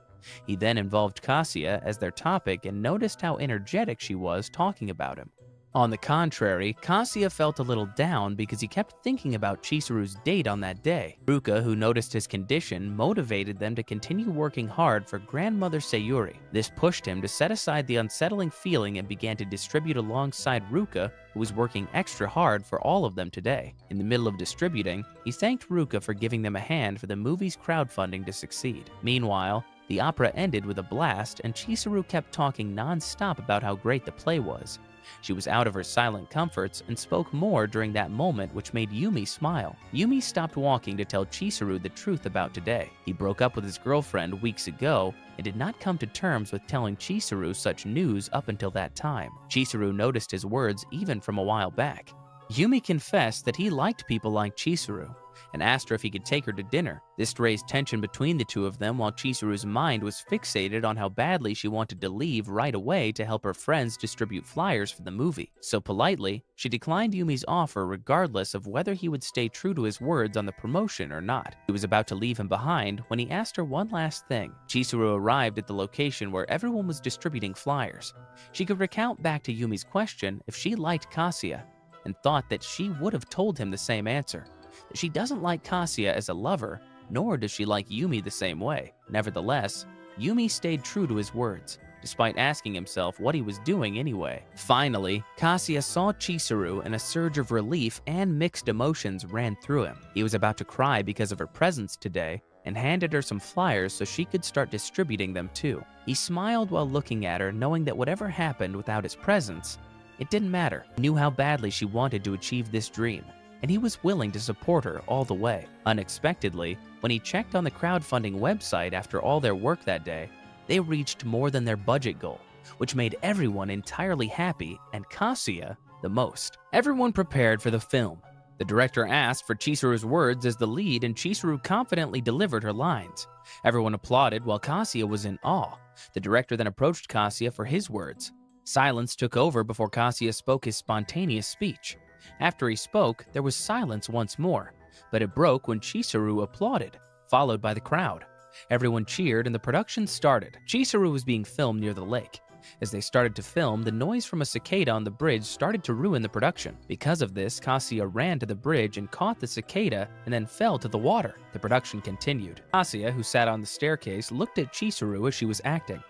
He then involved Kasia as their topic and noticed how energetic she was talking about him. On the contrary, Kasia felt a little down because he kept thinking about Chizuru's date on that day. Ruka, who noticed his condition, motivated them to continue working hard for grandmother Sayuri. This pushed him to set aside the unsettling feeling and began to distribute alongside Ruka, who was working extra hard for all of them today. In the middle of distributing, he thanked Ruka for giving them a hand for the movie's crowdfunding to succeed. Meanwhile, the opera ended with a blast and Chizuru kept talking non-stop about how great the play was. She was out of her silent comforts and spoke more during that moment, which made Yumi smile. Yumi stopped walking to tell Chizuru the truth about today. He broke up with his girlfriend weeks ago and did not come to terms with telling Chizuru such news up until that time. Chizuru noticed his words even from a while back. Yumi confessed that he liked people like Chizuru and asked her if he could take her to dinner. This raised tension between the two of them while Chizuru's mind was fixated on how badly she wanted to leave right away to help her friends distribute flyers for the movie. So politely, she declined Yumi's offer regardless of whether he would stay true to his words on the promotion or not. He was about to leave him behind when he asked her one last thing. Chizuru arrived at the location where everyone was distributing flyers. She could recount back to Yumi's question if she liked Kasia, and thought that she would have told him the same answer. She doesn't like Kasia as a lover, nor does she like Yumi the same way. Nevertheless, Yumi stayed true to his words, despite asking himself what he was doing anyway. Finally, Kasia saw Chizuru and a surge of relief and mixed emotions ran through him. He was about to cry because of her presence today, and handed her some flyers so she could start distributing them too. He smiled while looking at her, knowing that whatever happened without his presence, it didn't matter. He knew how badly she wanted to achieve this dream, and he was willing to support her all the way. Unexpectedly, when he checked on the crowdfunding website after all their work that day, they reached more than their budget goal, which made everyone entirely happy and Kasia the most. Everyone prepared for the film. The director asked for Chizuru's words as the lead and Chizuru confidently delivered her lines. Everyone applauded while Kasia was in awe. The director then approached Kasia for his words. Silence took over before Kasia spoke his spontaneous speech. After he spoke, there was silence once more, but it broke when Chizuru applauded, followed by the crowd. Everyone cheered and the production started. Chizuru was being filmed near the lake. As they started to film, the noise from a cicada on the bridge started to ruin the production. Because of this, Kasia ran to the bridge and caught the cicada and then fell to the water. The production continued. Kasia, who sat on the staircase, looked at Chizuru as she was acting.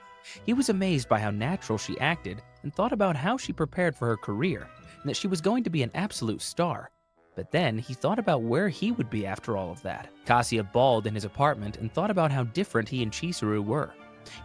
He was amazed by how natural she acted and thought about how she prepared for her career and that she was going to be an absolute star. But then he thought about where he would be after all of that. Kasia bawled in his apartment and thought about how different he and Chizuru were.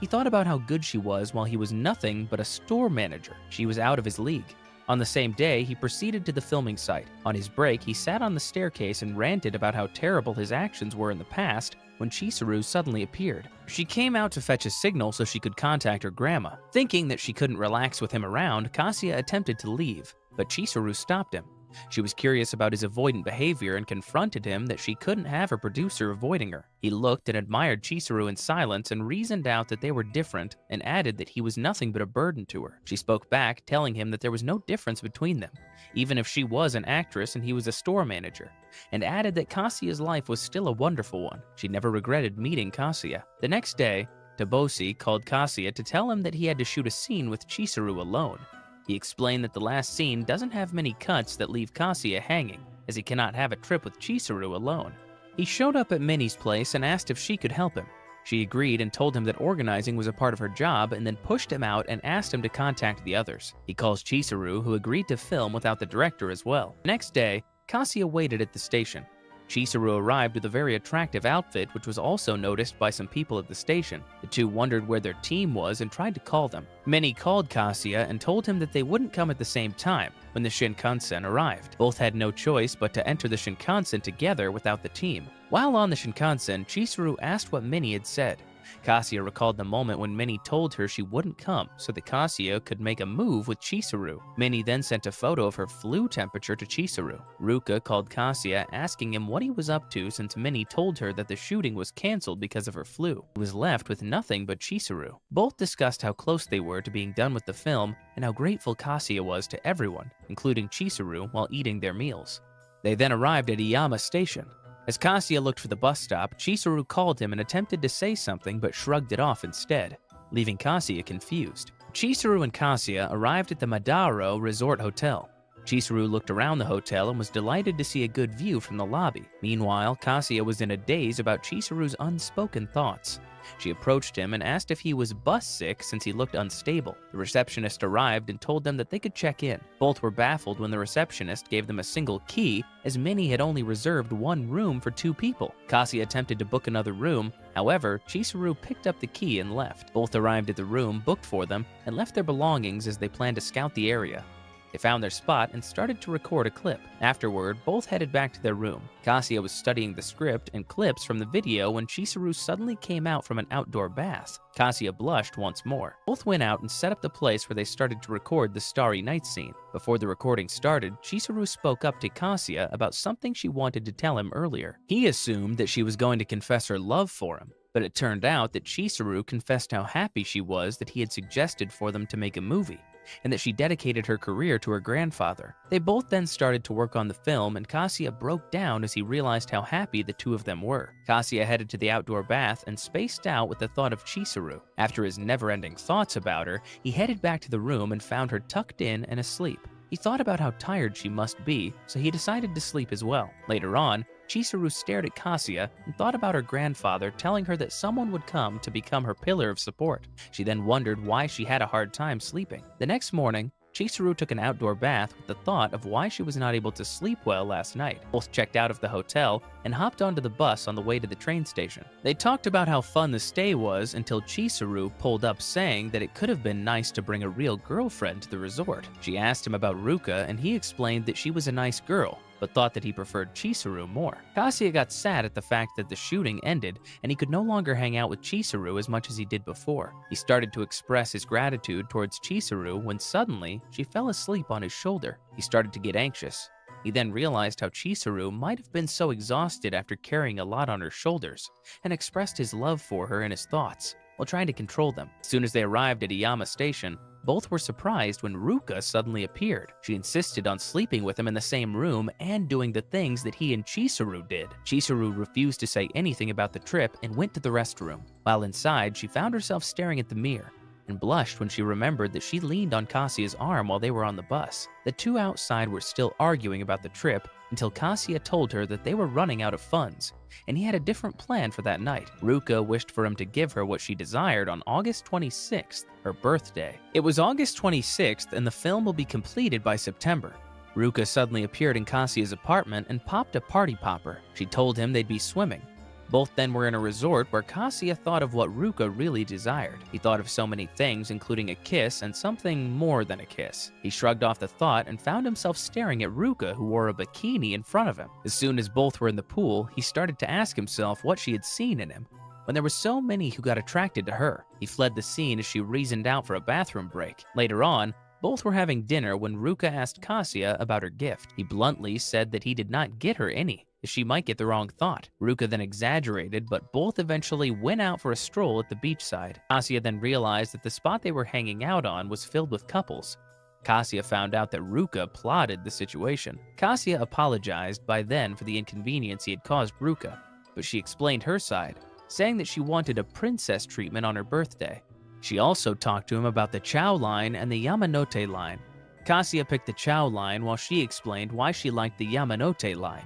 He thought about how good she was while he was nothing but a store manager. She was out of his league. On the same day, he proceeded to the filming site. On his break, he sat on the staircase and ranted about how terrible his actions were in the past when Chizuru suddenly appeared. She came out to fetch a signal so she could contact her grandma. Thinking that she couldn't relax with him around, Kasia attempted to leave, but Chizuru stopped him. She was curious about his avoidant behavior and confronted him that she couldn't have her producer avoiding her. He looked and admired Chizuru in silence and reasoned out that they were different and added that he was nothing but a burden to her. She spoke back, telling him that there was no difference between them, even if she was an actress and he was a store manager, and added that Kasia's life was still a wonderful one. She never regretted meeting Kasia. The next day, Tabosi called Kasia to tell him that he had to shoot a scene with Chizuru alone. He explained that the last scene doesn't have many cuts that leave Kasia hanging, as he cannot have a trip with Chizuru alone. He showed up at Minnie's place and asked if she could help him. She agreed and told him that organizing was a part of her job, and then pushed him out and asked him to contact the others. He calls Chizuru, who agreed to film without the director as well. The next day, Kasia waited at the station. Chizuru arrived with a very attractive outfit, which was also noticed by some people at the station. The two wondered where their team was and tried to call them. Minnie called Kasia and told him that they wouldn't come at the same time when the Shinkansen arrived. Both had no choice but to enter the Shinkansen together without the team. While on the Shinkansen, Chizuru asked what Minnie had said. Kasia recalled the moment when Minnie told her she wouldn't come so that Kasia could make a move with Chizuru. Minnie then sent a photo of her flu temperature to Chizuru. Ruka called Kasia asking him what he was up to since Minnie told her that the shooting was cancelled because of her flu. He was left with nothing but Chizuru. Both discussed how close they were to being done with the film and how grateful Kasia was to everyone, including Chizuru, while eating their meals. They then arrived at Iyama Station. As Kasia looked for the bus stop, Chizuru called him and attempted to say something but shrugged it off instead, leaving Kasia confused. Chizuru and Kasia arrived at the Madaro Resort Hotel. Chizuru looked around the hotel and was delighted to see a good view from the lobby. Meanwhile, Kasia was in a daze about Chizuru's unspoken thoughts. She approached him and asked if he was bus sick since he looked unstable. The receptionist arrived and told them that they could check in. Both were baffled when the receptionist gave them a single key, as Minnie had only reserved one room for 2 people. Kasia attempted to book another room. However, Chizuru picked up the key and left. Both arrived at the room booked for them and left their belongings as they planned to scout the area. They found their spot and started to record a clip. Afterward, both headed back to their room. Kasia was studying the script and clips from the video when Chizuru suddenly came out from an outdoor bath. Kasia blushed once more. Both went out and set up the place where they started to record the Starry Night scene. Before the recording started, Chizuru spoke up to Kasia about something she wanted to tell him earlier. He assumed that she was going to confess her love for him, but it turned out that Chizuru confessed how happy she was that he had suggested for them to make a movie, and that she dedicated her career to her grandfather. They both then started to work on the film, and Kasia broke down as he realized how happy the two of them were. Kasia headed to the outdoor bath and spaced out with the thought of Chizuru. After his never-ending thoughts about her, he headed back to the room and found her tucked in and asleep. He thought about how tired she must be, so he decided to sleep as well. Later on, Chizuru stared at Kasia and thought about her grandfather telling her that someone would come to become her pillar of support. She then wondered why she had a hard time sleeping. The next morning, Chizuru took an outdoor bath with the thought of why she was not able to sleep well last night. Both checked out of the hotel and hopped onto the bus on the way to the train station. They talked about how fun the stay was until Chizuru pulled up saying that it could have been nice to bring a real girlfriend to the resort. She asked him about Ruka and he explained that she was a nice girl, but thought that he preferred Chizuru more. Kasia got sad at the fact that the shooting ended and he could no longer hang out with Chizuru as much as he did before. He started to express his gratitude towards Chizuru when suddenly she fell asleep on his shoulder. He started to get anxious. He then realized how Chizuru might have been so exhausted after carrying a lot on her shoulders, and expressed his love for her in his thoughts, while trying to control them. As soon as they arrived at Iyama Station, both were surprised when Ruka suddenly appeared. She insisted on sleeping with him in the same room and doing the things that he and Chizuru did. Chizuru refused to say anything about the trip and went to the restroom. While inside, she found herself staring at the mirror and blushed when she remembered that she leaned on Kasia's arm while they were on the bus. The two outside were still arguing about the trip until Kasia told her that they were running out of funds, and he had a different plan for that night. Ruka wished for him to give her what she desired on August 26th, her birthday. It was August 26th, and the film will be completed by September. Ruka suddenly appeared in Kasia's apartment and popped a party popper. She told him they'd be swimming. Both then were in a resort where Kasia thought of what Ruka really desired. He thought of so many things, including a kiss and something more than a kiss. He shrugged off the thought and found himself staring at Ruka, who wore a bikini in front of him. As soon as both were in the pool, he started to ask himself what she had seen in him, when there were so many who got attracted to her. He fled the scene as she reasoned out for a bathroom break. Later on, Both were having dinner when Ruka asked Kasia about her gift. He bluntly said that he did not get her any, as she might get the wrong thought. Ruka then exaggerated, but both eventually went out for a stroll at the beachside. Kasia then realized that the spot they were hanging out on was filled with couples. Kasia found out that Ruka plotted the situation. Kasia apologized by then for the inconvenience he had caused Ruka, but she explained her side, saying that she wanted a princess treatment on her birthday. She also talked to him about the Chow line and the Yamanote line. Kasia picked the Chow line while she explained why she liked the Yamanote line.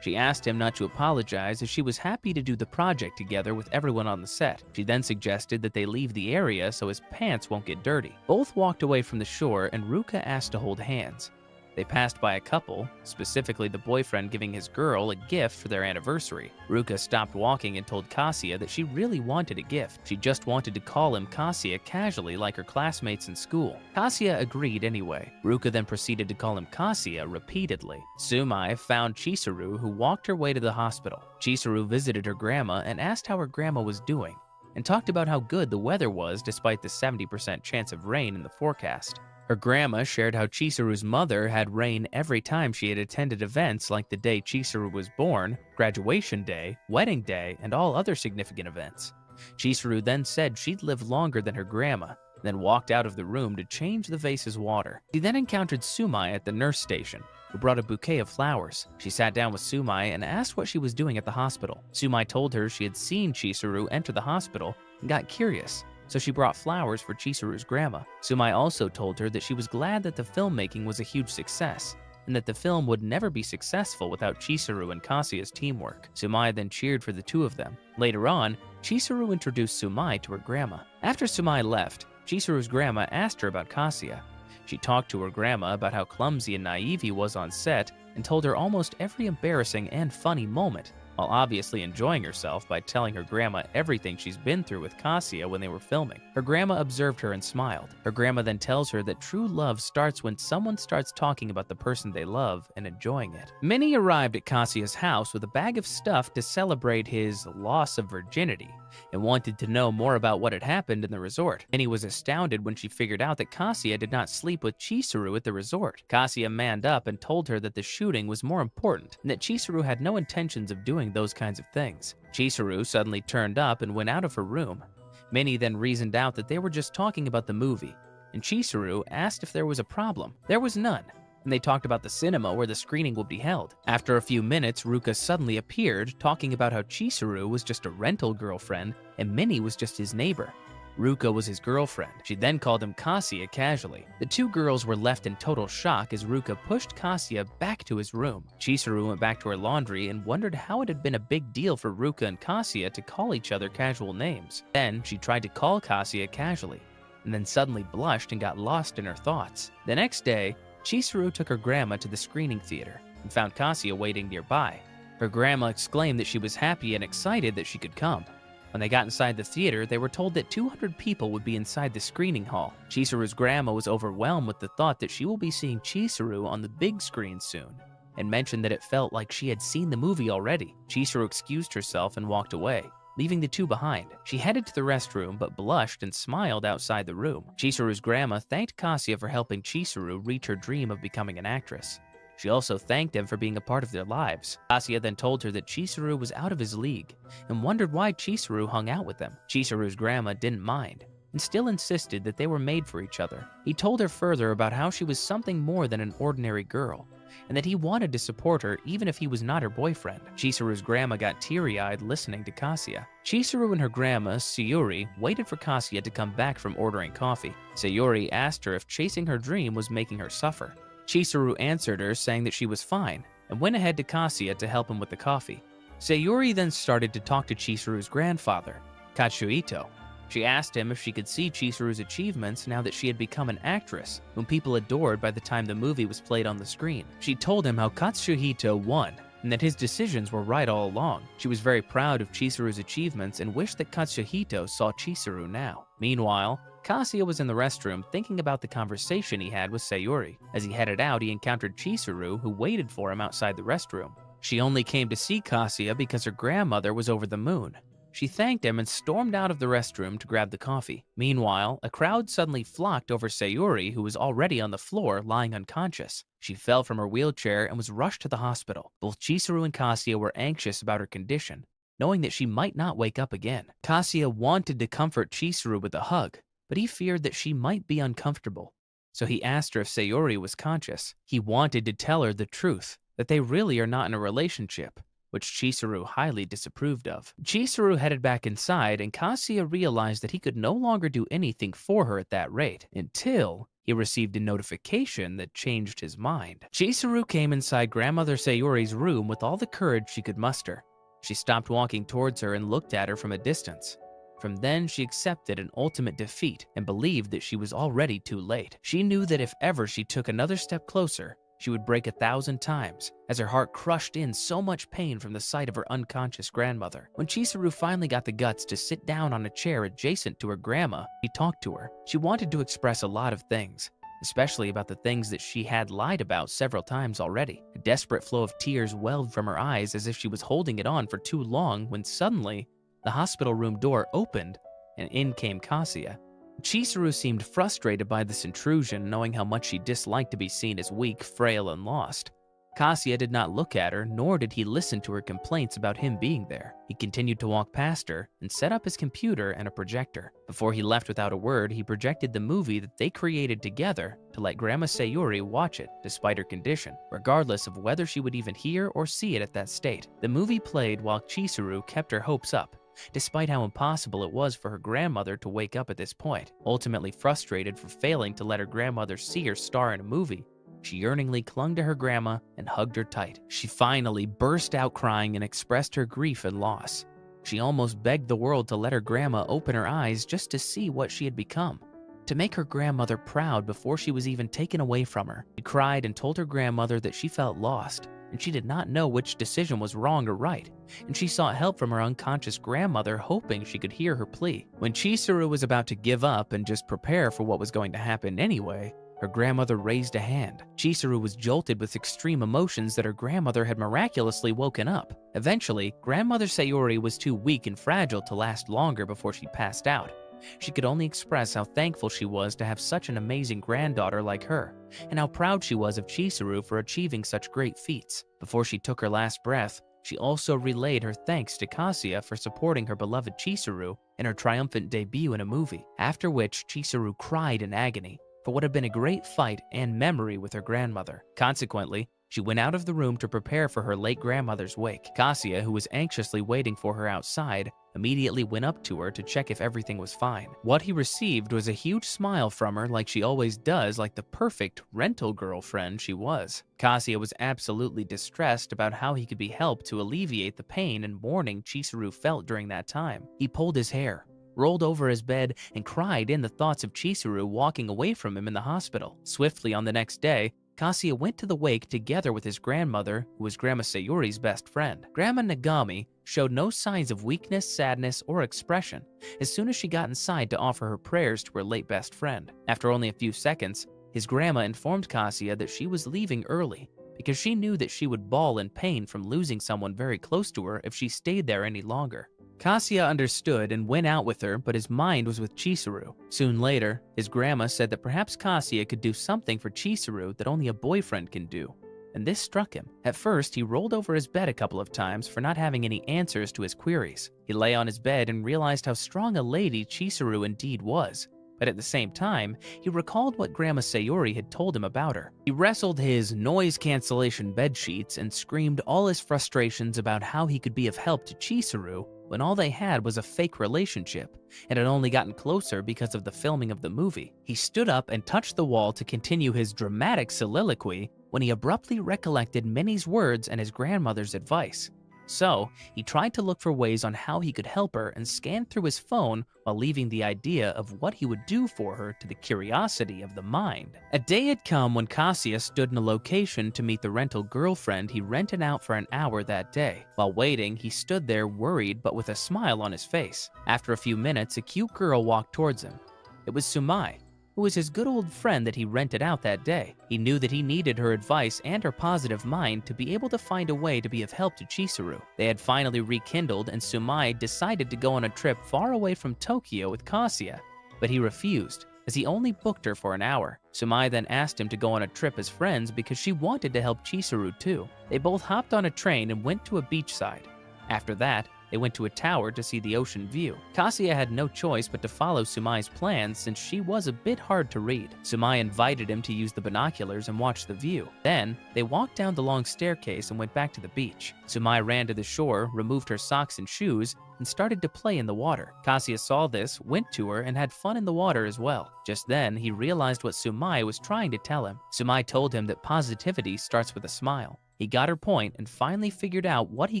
She asked him not to apologize as she was happy to do the project together with everyone on the set. She then suggested that they leave the area so his pants won't get dirty. Both walked away from the shore and Ruka asked to hold hands. They passed by a couple, specifically the boyfriend giving his girl a gift for their anniversary. Ruka stopped walking and told Kasia that she really wanted a gift. She just wanted to call him Kasia casually like her classmates in school. Kasia agreed anyway. Ruka then proceeded to call him Kasia repeatedly. Sumai found Chizuru, who walked her way to the hospital. Chizuru visited her grandma and asked how her grandma was doing, and talked about how good the weather was despite the 70% chance of rain in the forecast. Her grandma shared how Chizuru's mother had rain every time she had attended events like the day Chizuru was born, graduation day, wedding day, and all other significant events. Chizuru then said she'd live longer than her grandma, then walked out of the room to change the vase's water. She then encountered Sumai at the nurse station, who brought a bouquet of flowers. She sat down with Sumai and asked what she was doing at the hospital. Sumai told her she had seen Chizuru enter the hospital and got curious, so she brought flowers for Chizuru's grandma. Sumai also told her that she was glad that the filmmaking was a huge success, and that the film would never be successful without Chizuru and Kasia's teamwork. Sumai then cheered for the two of them. Later on, Chizuru introduced Sumai to her grandma. After Sumai left, Chizuru's grandma asked her about Kasia. She talked to her grandma about how clumsy and naive he was on set and told her almost every embarrassing and funny moment, while obviously enjoying herself by telling her grandma everything she's been through with Kasia when they were filming. Her grandma observed her and smiled. Her grandma then tells her that true love starts when someone starts talking about the person they love and enjoying it. Minnie arrived at Kasia's house with a bag of stuff to celebrate his loss of virginity and wanted to know more about what had happened in the resort. Minnie was astounded when she figured out that Kasia did not sleep with Chizuru at the resort. Kasia manned up and told her that the shooting was more important and that Chizuru had no intentions of doing those kinds of things. Chizuru suddenly turned up and went out of her room. Minnie then reasoned out that they were just talking about the movie, and Chizuru asked if there was a problem. There was none, and they talked about the cinema where the screening would be held. After a few minutes, Ruka suddenly appeared, talking about how Chizuru was just a rental girlfriend and Minnie was just his neighbor. Ruka was his girlfriend. She then called him Kasia casually. The two girls were left in total shock as Ruka pushed Kasia back to his room. Chizuru went back to her laundry and wondered how it had been a big deal for Ruka and Kasia to call each other casual names. Then she tried to call Kasia casually, and then suddenly blushed and got lost in her thoughts. The next day, Chizuru took her grandma to the screening theater and found Kasia waiting nearby. Her grandma exclaimed that she was happy and excited that she could come. When they got inside the theater, they were told that 200 people would be inside the screening hall. Chizuru's grandma was overwhelmed with the thought that she will be seeing Chizuru on the big screen soon, and mentioned that it felt like she had seen the movie already. Chizuru excused herself and walked away, leaving the two behind. She headed to the restroom but blushed and smiled outside the room. Chizuru's grandma thanked Kasia for helping Chizuru reach her dream of becoming an actress. She also thanked him for being a part of their lives. Kasia then told her that Chizuru was out of his league and wondered why Chizuru hung out with them. Chizuru's grandma didn't mind and still insisted that they were made for each other. He told her further about how she was something more than an ordinary girl and that he wanted to support her even if he was not her boyfriend. Chizuru's grandma got teary-eyed listening to Kasia. Chizuru and her grandma, Sayuri, waited for Kasia to come back from ordering coffee. Sayuri asked her if chasing her dream was making her suffer. Chizuru answered her, saying that she was fine, and went ahead to Kasia to help him with the coffee. Sayuri then started to talk to Chizuru's grandfather, Katsuhito. She asked him if she could see Chizuru's achievements now that she had become an actress, whom people adored by the time the movie was played on the screen. She told him how Katsuhito won, and that his decisions were right all along. She was very proud of Chizuru's achievements and wished that Katsuhito saw Chizuru now. Meanwhile, Kasia was in the restroom thinking about the conversation he had with Sayuri. As he headed out, he encountered Chizuru, who waited for him outside the restroom. She only came to see Kasia because her grandmother was over the moon. She thanked him and stormed out of the restroom to grab the coffee. Meanwhile, a crowd suddenly flocked over Sayuri, who was already on the floor, lying unconscious. She fell from her wheelchair and was rushed to the hospital. Both Chizuru and Kasia were anxious about her condition, knowing that she might not wake up again. Kasia wanted to comfort Chizuru with a hug, but he feared that she might be uncomfortable. So he asked her if Sayuri was conscious. He wanted to tell her the truth, that they really are not in a relationship, which Chizuru highly disapproved of. Chizuru headed back inside, and Kasia realized that he could no longer do anything for her at that rate, until he received a notification that changed his mind. Chizuru came inside grandmother Sayuri's room with all the courage she could muster. She stopped walking towards her and looked at her from a distance. From then, she accepted an ultimate defeat and believed that she was already too late. She knew that if ever she took another step closer, she would break 1,000 times, as her heart crushed in so much pain from the sight of her unconscious grandmother. When Chizuru finally got the guts to sit down on a chair adjacent to her grandma, he talked to her. She wanted to express a lot of things, especially about the things that she had lied about several times already. A desperate flow of tears welled from her eyes as if she was holding it on for too long when suddenly, the hospital room door opened and in came Kasia. Chizuru seemed frustrated by this intrusion, knowing how much she disliked to be seen as weak, frail, and lost. Kasia did not look at her, nor did he listen to her complaints about him being there. He continued to walk past her and set up his computer and a projector. Before he left without a word, he projected the movie that they created together to let Grandma Sayuri watch it, despite her condition, regardless of whether she would even hear or see it at that state. The movie played while Chizuru kept her hopes up, despite how impossible it was for her grandmother to wake up at this point. Ultimately frustrated for failing to let her grandmother see her star in a movie, she yearningly clung to her grandma and hugged her tight. She finally burst out crying and expressed her grief and loss. She almost begged the world to let her grandma open her eyes just to see what she had become, to make her grandmother proud before she was even taken away from her. She cried and told her grandmother that she felt lost, and she did not know which decision was wrong or right, and she sought help from her unconscious grandmother, hoping she could hear her plea. When Chizuru was about to give up and just prepare for what was going to happen anyway, her grandmother raised a hand. Chizuru was jolted with extreme emotions that her grandmother had miraculously woken up. Eventually, grandmother Sayuri was too weak and fragile to last longer before she passed out. She could only express how thankful she was to have such an amazing granddaughter like her, and how proud she was of Chizuru for achieving such great feats. Before she took her last breath, she also relayed her thanks to Kasia for supporting her beloved Chizuru in her triumphant debut in a movie, after which Chizuru cried in agony for what had been a great fight and memory with her grandmother. Consequently, she went out of the room to prepare for her late grandmother's wake. Kasia, who was anxiously waiting for her outside, immediately went up to her to check if everything was fine. What he received was a huge smile from her, like she always does, like the perfect rental girlfriend she was. Kasia was absolutely distressed about how he could be helped to alleviate the pain and mourning Chizuru felt during that time. He pulled his hair, rolled over his bed, and cried in the thoughts of Chizuru walking away from him in the hospital. Swiftly on the next day, Kasia went to the wake together with his grandmother, who was Grandma Sayuri's best friend. Grandma Nagami showed no signs of weakness, sadness, or expression as soon as she got inside to offer her prayers to her late best friend. After only a few seconds, his grandma informed Kasia that she was leaving early because she knew that she would bawl in pain from losing someone very close to her if she stayed there any longer. Kasia understood and went out with her, but his mind was with Chizuru. Soon later, his grandma said that perhaps Kasia could do something for Chizuru that only a boyfriend can do, and this struck him. At first, he rolled over his bed a couple of times for not having any answers to his queries. He lay on his bed and realized how strong a lady Chizuru indeed was, but at the same time, he recalled what Grandma Sayuri had told him about her. He wrestled his noise cancellation bed sheets and screamed all his frustrations about how he could be of help to Chizuru when all they had was a fake relationship, and had only gotten closer because of the filming of the movie. He stood up and touched the wall to continue his dramatic soliloquy when he abruptly recollected Minnie's words and his grandmother's advice. So, he tried to look for ways on how he could help her and scanned through his phone while leaving the idea of what he would do for her to the curiosity of the mind. A day had come when Kasia stood in a location to meet the rental girlfriend he rented out for an hour that day. While waiting, he stood there worried but with a smile on his face. After a few minutes, a cute girl walked towards him. It was Sumai, who was his good old friend that he rented out that day. He knew that he needed her advice and her positive mind to be able to find a way to be of help to Chizuru. They had finally rekindled, and Sumai decided to go on a trip far away from Tokyo with Kazuya, but he refused, as he only booked her for an hour. Sumai then asked him to go on a trip as friends because she wanted to help Chizuru too. They both hopped on a train and went to a beachside. After that, they went to a tower to see the ocean view. Kazuya had no choice but to follow Sumai's plans since she was a bit hard to read. Sumai invited him to use the binoculars and watch the view. Then, they walked down the long staircase and went back to the beach. Sumai ran to the shore, removed her socks and shoes, and started to play in the water. Kazuya saw this, went to her, and had fun in the water as well. Just then, he realized what Sumai was trying to tell him. Sumai told him that positivity starts with a smile. He got her point and finally figured out what he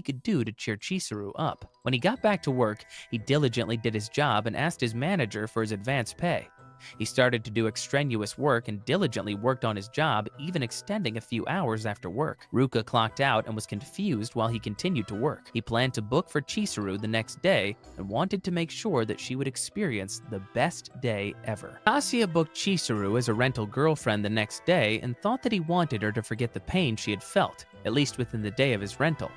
could do to cheer Chizuru up. When he got back to work, he diligently did his job and asked his manager for his advance pay. He started to do extraneous work and diligently worked on his job, even extending a few hours after work. Ruka clocked out and was confused while he continued to work. He planned to book for Chizuru the next day and wanted to make sure that she would experience the best day ever. Kazuya booked Chizuru as a rental girlfriend the next day and thought that he wanted her to forget the pain she had felt, at least within the day of his rental.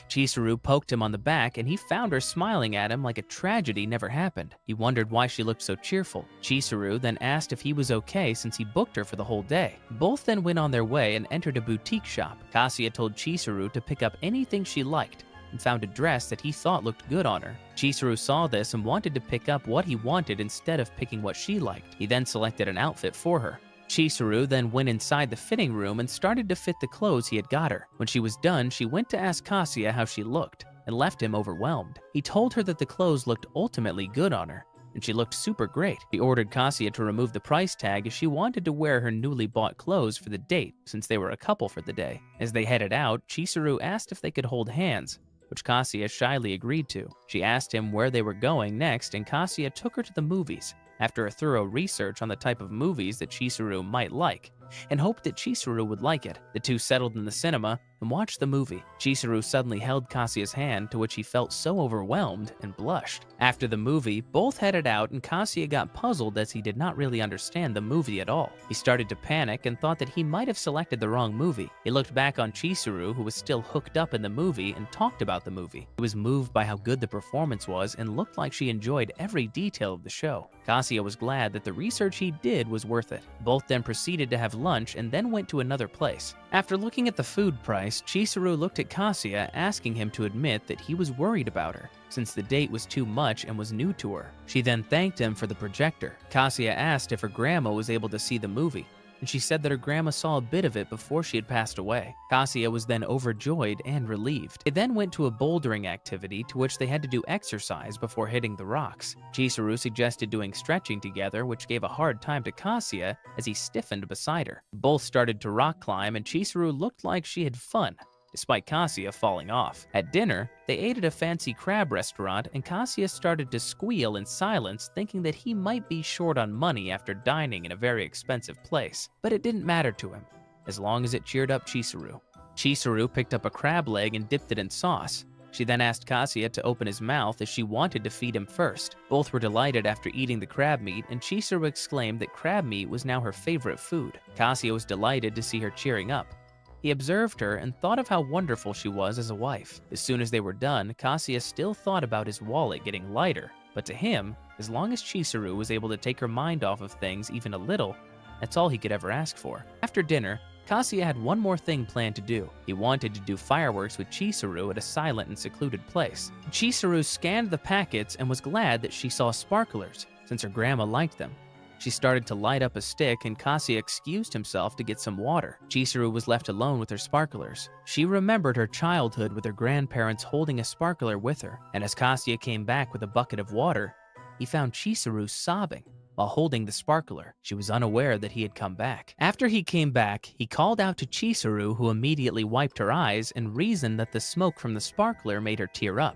Chizuru poked him on the back and he found her smiling at him like a tragedy never happened. He wondered why she looked so cheerful. Chizuru then asked if he was okay since he booked her for the whole day. Both then went on their way and entered a boutique shop. Kazuya told Chizuru to pick up anything she liked and found a dress that he thought looked good on her. Chizuru saw this and wanted to pick up what he wanted instead of picking what she liked. He then selected an outfit for her. Chizuru then went inside the fitting room and started to fit the clothes he had got her. When she was done, she went to ask Kazuya how she looked and left him overwhelmed. He told her that the clothes looked ultimately good on her, and she looked super great. He ordered Kazuya to remove the price tag as she wanted to wear her newly bought clothes for the date since they were a couple for the day. As they headed out, Chizuru asked if they could hold hands, which Kazuya shyly agreed to. She asked him where they were going next, and Kazuya took her to the movies after a thorough research on the type of movies that Chizuru might like, and hoped that Chizuru would like it. The two settled in the cinema and watched the movie. Chizuru suddenly held Kazuya's hand, to which he felt so overwhelmed and blushed. After the movie, both headed out and Kazuya got puzzled as he did not really understand the movie at all. He started to panic and thought that he might have selected the wrong movie. He looked back on Chizuru, who was still hooked up in the movie, and talked about the movie. He was moved by how good the performance was and looked like she enjoyed every detail of the show. Kazuya was glad that the research he did was worth it. Both then proceeded to have lunch and then went to another place. After looking at the food price, Chizuru looked at Kazuya, asking him to admit that he was worried about her, since the date was too much and was new to her. She then thanked him for the projector. Kazuya asked if her grandma was able to see the movie, and she said that her grandma saw a bit of it before she had passed away. Kazuya was then overjoyed and relieved. They then went to a bouldering activity to which they had to do exercise before hitting the rocks. Chizuru suggested doing stretching together, which gave a hard time to Kazuya as he stiffened beside her. Both started to rock climb and Chizuru looked like she had fun, despite Kazuya falling off. At dinner, they ate at a fancy crab restaurant and Kazuya started to squeal in silence, thinking that he might be short on money after dining in a very expensive place. But it didn't matter to him, as long as it cheered up Chizuru. Chizuru picked up a crab leg and dipped it in sauce. She then asked Kazuya to open his mouth as she wanted to feed him first. Both were delighted after eating the crab meat, and Chizuru exclaimed that crab meat was now her favorite food. Kazuya was delighted to see her cheering up. He observed her and thought of how wonderful she was as a wife. As soon as they were done, Kazuya still thought about his wallet getting lighter, but to him, as long as Chizuru was able to take her mind off of things even a little, that's all he could ever ask for. After dinner, Kazuya had one more thing planned to do. He wanted to do fireworks with Chizuru at a silent and secluded place. Chizuru scanned the packets and was glad that she saw sparklers, since her grandma liked them. She started to light up a stick and Kazuya excused himself to get some water. Chizuru was left alone with her sparklers. She remembered her childhood with her grandparents holding a sparkler with her, and as Kazuya came back with a bucket of water, he found Chizuru sobbing while holding the sparkler. She was unaware that he had come back. After he came back, he called out to Chizuru, who immediately wiped her eyes and reasoned that the smoke from the sparkler made her tear up.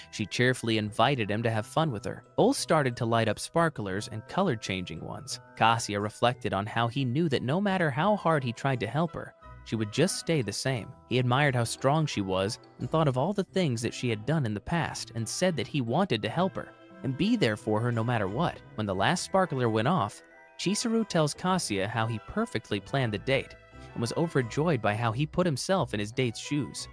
She cheerfully invited him to have fun with her. Both started to light up sparklers and color-changing ones. Kazuya reflected on how he knew that no matter how hard he tried to help her, she would just stay the same. He admired how strong she was and thought of all the things that she had done in the past and said that he wanted to help her and be there for her no matter what. When the last sparkler went off, Chizuru tells Kazuya how he perfectly planned the date and was overjoyed by how he put himself in his date's shoes.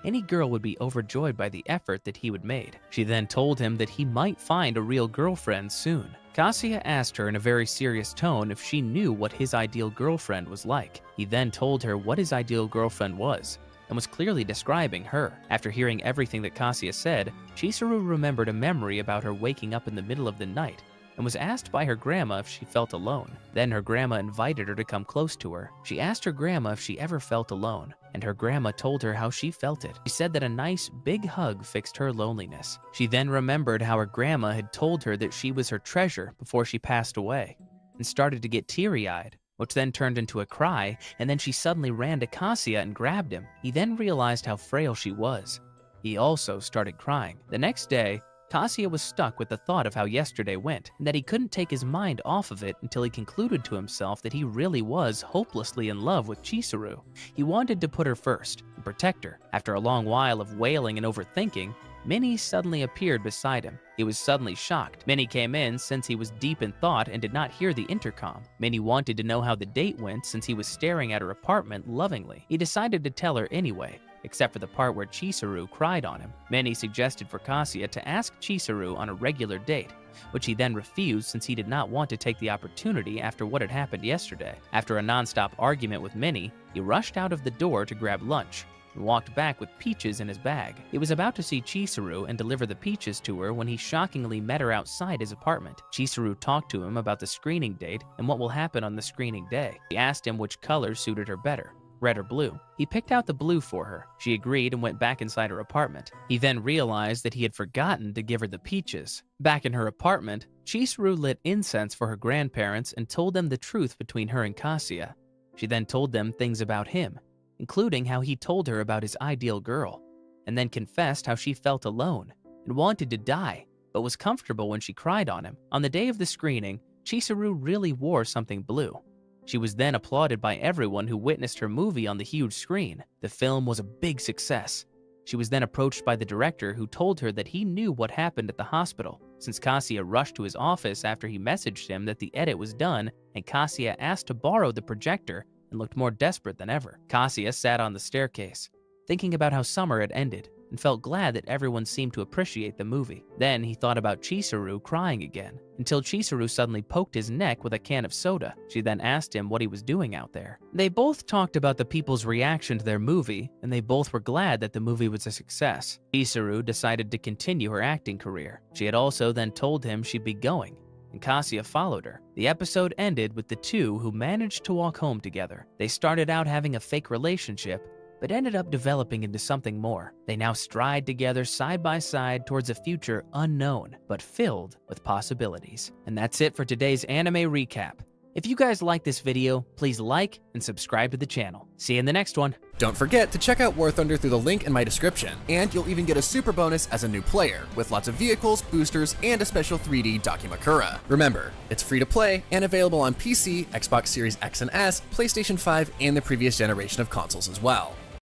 Any girl would be overjoyed by the effort that he would made. She then told him that he might find a real girlfriend soon. Kazuya asked her in a very serious tone if she knew what his ideal girlfriend was like. He then told her what his ideal girlfriend was, and was clearly describing her. After hearing everything that Kazuya said, Chizuru remembered a memory about her waking up in the middle of the night and was asked by her grandma if she felt alone. Then her grandma invited her to come close to her. She asked her grandma if she ever felt alone, and her grandma told her how she felt it. She said that a nice, big hug fixed her loneliness. She then remembered how her grandma had told her that she was her treasure before she passed away, and started to get teary-eyed, which then turned into a cry, and then she suddenly ran to Kazuya and grabbed him. He then realized how frail she was. He also started crying. The next day, Kazuya was stuck with the thought of how yesterday went, and that he couldn't take his mind off of it until he concluded to himself that he really was hopelessly in love with Chizuru. He wanted to put her first and protect her. After a long while of wailing and overthinking, Minnie suddenly appeared beside him. He was suddenly shocked. Minnie came in since he was deep in thought and did not hear the intercom. Minnie wanted to know how the date went since he was staring at her apartment lovingly. He decided to tell her anyway, except for the part where Chizuru cried on him. Minnie suggested for Kazuya to ask Chizuru on a regular date, which he then refused since he did not want to take the opportunity after what had happened yesterday. After a non-stop argument with Minnie, he rushed out of the door to grab lunch and walked back with peaches in his bag. He was about to see Chizuru and deliver the peaches to her when he shockingly met her outside his apartment. Chizuru talked to him about the screening date and what will happen on the screening day. He asked him which color suited her better, red or blue. He picked out the blue for her. She agreed and went back inside her apartment. He then realized that he had forgotten to give her the peaches. Back in her apartment, Chizuru lit incense for her grandparents and told them the truth between her and Kazuya. She then told them things about him, including how he told her about his ideal girl, and then confessed how she felt alone and wanted to die, but was comfortable when she cried on him. On the day of the screening, Chizuru really wore something blue. She was then applauded by everyone who witnessed her movie on the huge screen. The film was a big success. She was then approached by the director, who told her that he knew what happened at the hospital, since Kazuya rushed to his office after he messaged him that the edit was done, and Kazuya asked to borrow the projector and looked more desperate than ever. Kazuya sat on the staircase, thinking about how summer had ended, and felt glad that everyone seemed to appreciate the movie. Then he thought about Chizuru crying again, until Chizuru suddenly poked his neck with a can of soda. She then asked him what he was doing out there. They both talked about the people's reaction to their movie, and they both were glad that the movie was a success. Chizuru decided to continue her acting career. She had also then told him she'd be going, and Kazuya followed her. The episode ended with the two who managed to walk home together. They started out having a fake relationship, but ended up developing into something more. They now stride together side by side towards a future unknown, but filled with possibilities. And that's it for today's anime recap. If you guys like this video, please like and subscribe to the channel. See you in the next one. Don't forget to check out War Thunder through the link in my description, and you'll even get a super bonus as a new player, with lots of vehicles, boosters, and a special 3D Dakimakura. Remember, it's free to play and available on PC, Xbox Series X and S, PlayStation 5, and the previous generation of consoles as well.